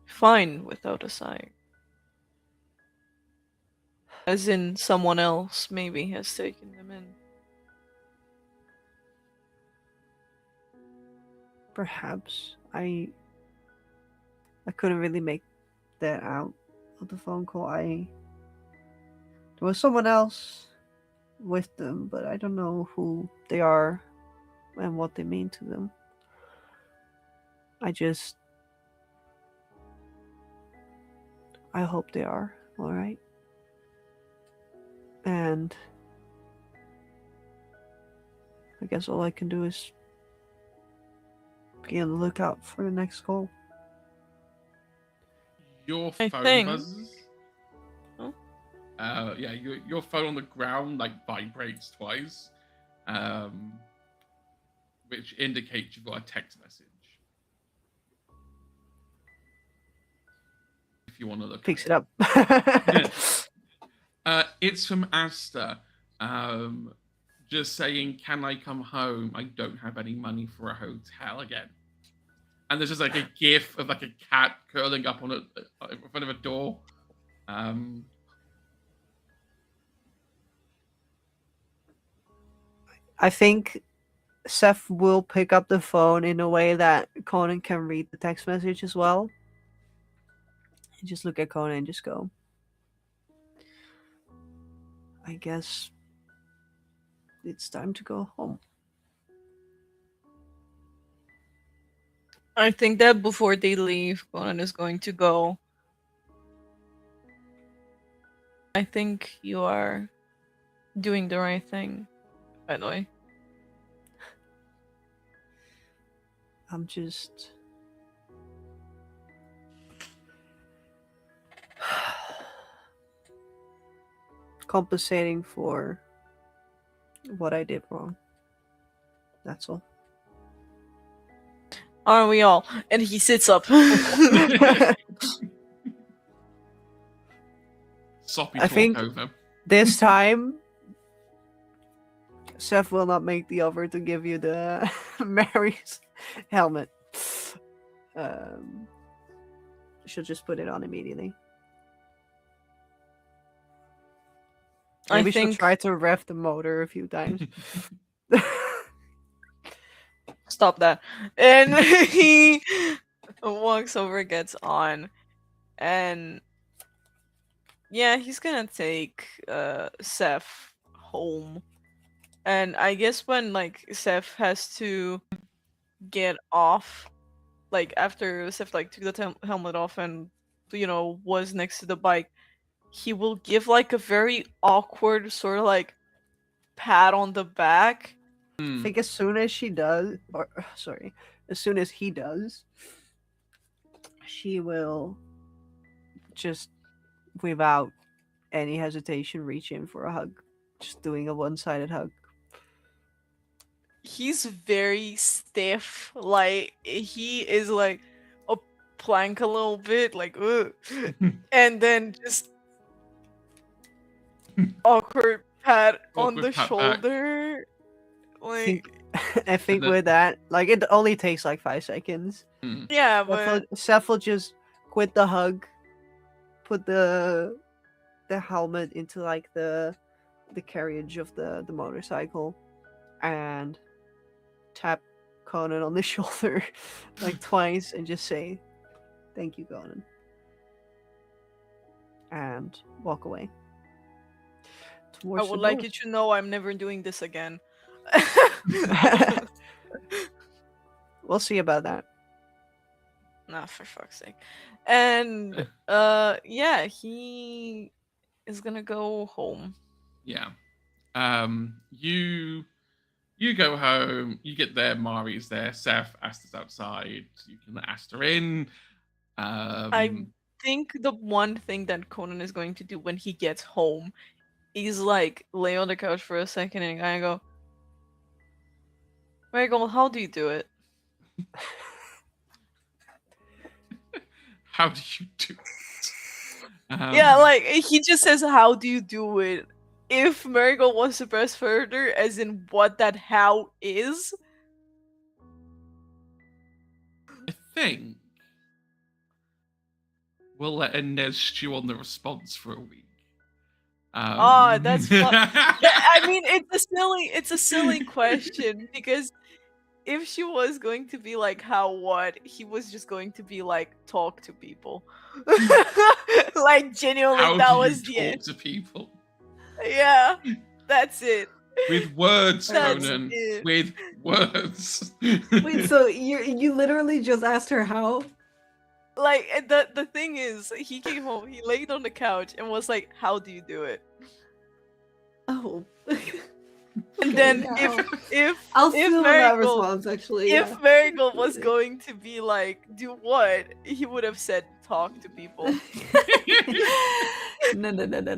fine without a sire? As in, someone else maybe has taken them in. Perhaps I couldn't really make that out of the phone call. There was someone else with them, but I don't know who they are and what they mean to them. I hope they are all right. And I guess all I can do is be on the lookout for the next call. Your I phone think- buzzes. Oh. Yeah, your phone on the ground like vibrates twice, which indicates you've got a text message. If you want to look. Picks at it up. It's from Asta, just saying, "Can I come home? I don't have any money for a hotel again." And there's just like a gif of like a cat curling up on in front of a door. I think Seth will pick up the phone in a way that Conan can read the text message as well. And just look at Conan and just go, I guess it's time to go home. I think that before they leave, Conan is going to go. I think you are doing the right thing, by the way. I'm just compensating for what I did wrong. That's all. Aren't we all? And he sits up. Soppy I talk think- over. This time, Seth will not make the offer to give you the Mary's helmet. She'll just put it on immediately. I Maybe she'll think try to rev the motor a few times. stop that. And he walks over, gets on, and yeah, he's gonna take Seth home. And I guess when like Seth has to get off, like after Seth like took the helmet off and was next to the bike, he will give like a very awkward sort of like pat on the back. I think as soon as she does, or sorry, as soon as he does, she will just, without any hesitation, reach in for a hug. Just doing a one-sided hug. He's very stiff. Like he is like a plank a little bit, like ugh. And then just awkward pat on Awkward the pat back. shoulder. think- Like I think then- with that, like, it only takes like 5 seconds. yeah, but Seth will just quit the hug, put the helmet into like the carriage of the motorcycle, and tap Conan on the shoulder like twice and just say, "Thank you, Conan," and walk away. I Towards would the like door. you to know I'm never doing this again. We'll see about that. Nah, for fuck's sake. And yeah, he is gonna go home. Yeah. You go home. You get there. Mari's there. Seth, Asta's outside. You can let Asta in. I think the one thing that Conan is going to do when he gets home is like lay on the couch for a second and kind of go, Michael, how do you do it? How do you do it? Yeah, like he just says, "How do you do it?" If Marigold wants to press further, as in what that how is, I think we'll let Inez stew on the response for a week. That's fun. I mean, it's a silly question because if she was going to be like how what, he was just going to be like talk to people, like genuinely How that do was you the talk end. to people? Yeah, that's it. With words, That's Conan. it. With words. Wait, so you literally just asked her how? Like and the thing is, he came home, he laid on the couch and was like, "How do you do it?" Oh. And Okay, then now. if I'll if steal that Marigold- response actually. if yeah. Marigold was going to be like, "Do what?" he would have said, "Talk to people." No.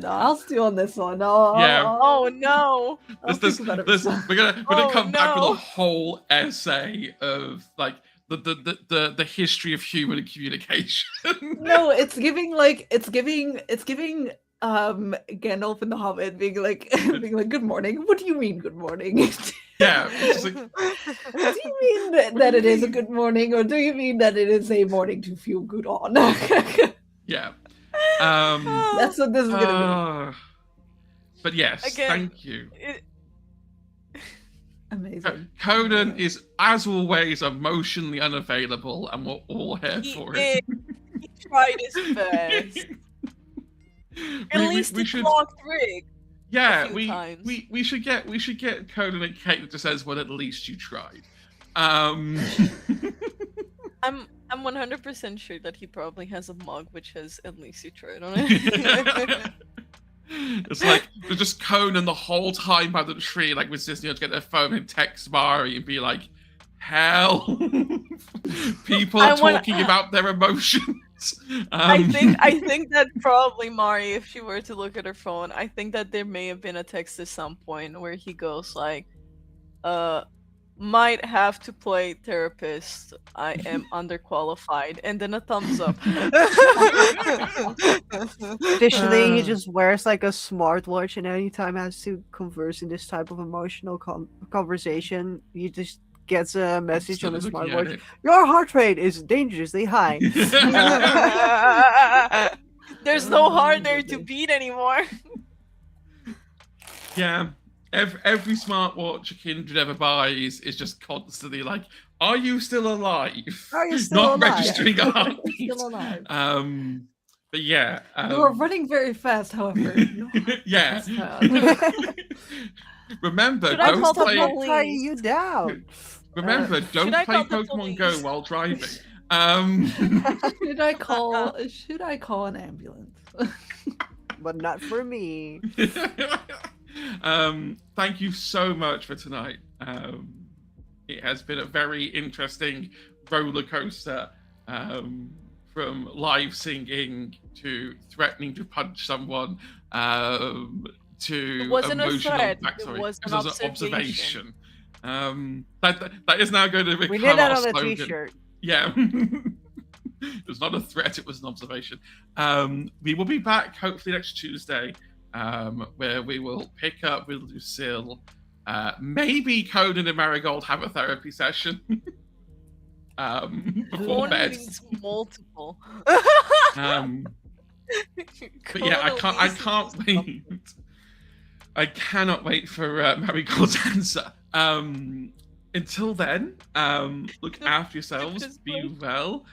I'll steal on this one. I'll, Yeah. Oh no! I'll think about it. We're gonna Oh, come back with no. a whole essay of like the history of human communication. No, it's giving Gandalf and the Hobbit being like good morning. What do you mean good morning? Yeah, it's just like, Do you mean that it is a good morning, or do you mean that it is a morning to feel good on? yeah. That's what this is gonna But yes, Again, thank you. It- be. Amazing. Conan is, as always, emotionally unavailable, and we're all here he for it. did. He tried his best. At least we he should, clocked Rick. yeah, few we times. should get Conan a cake that just says, "Well, at least you tried." I'm 100% sure that he probably has a mug which has "At least you tried" on it. It's like there's just Conan the whole time by the tree, like with Disney to get their phone and text Mari and be like, "Hell, people are I wanna- talking about their emotions." I think that probably Mari, if she were to look at her phone, I think that there may have been a text at some point where he goes like, might have to play therapist. I am underqualified. And then a thumbs up. Additionally, he just wears like a smartwatch, and anytime he has to converse in this type of emotional conversation, he just gets a message on his Still looking at smartwatch. it. Your heart rate is dangerously high. There's no heart there to beat anymore. Yeah, every smartwatch a kindred ever buys is just constantly like, "Are you still alive?" Are you still Not alive? registering a heartbeat. Still alive. But yeah, You are running very fast, however. yeah. That's bad. Remember, Should I don't call the play. police? Tying you down. Remember, don't I play call the Pokemon Go police? while driving. Should I call an ambulance? But not for me. Thank you so much for tonight. It has been a very interesting roller coaster, from live singing to threatening to punch someone, to It wasn't a emotional threat, it backstory. was It an was an observation. That is now going to become We did that our on a slogan. t-shirt. Yeah. It was not a threat, it was an observation. We will be back hopefully next Tuesday, where we will pick up with Lucille. Maybe Conan and Marigold have a therapy session. Before One bed. needs multiple. But yeah, I can't wait. I cannot wait for Marigold's answer. Until then, look after yourselves, be well.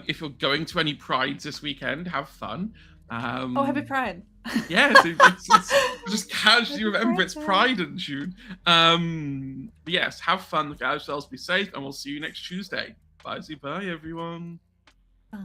If you're going to any prides this weekend, have fun. Oh, happy Pride. Yes, it's just casually Happy remember it's Pride. Pride in June. Yes, have fun, look after yourselves, be safe, and we'll see you next Tuesday. Bye, everyone. Bye.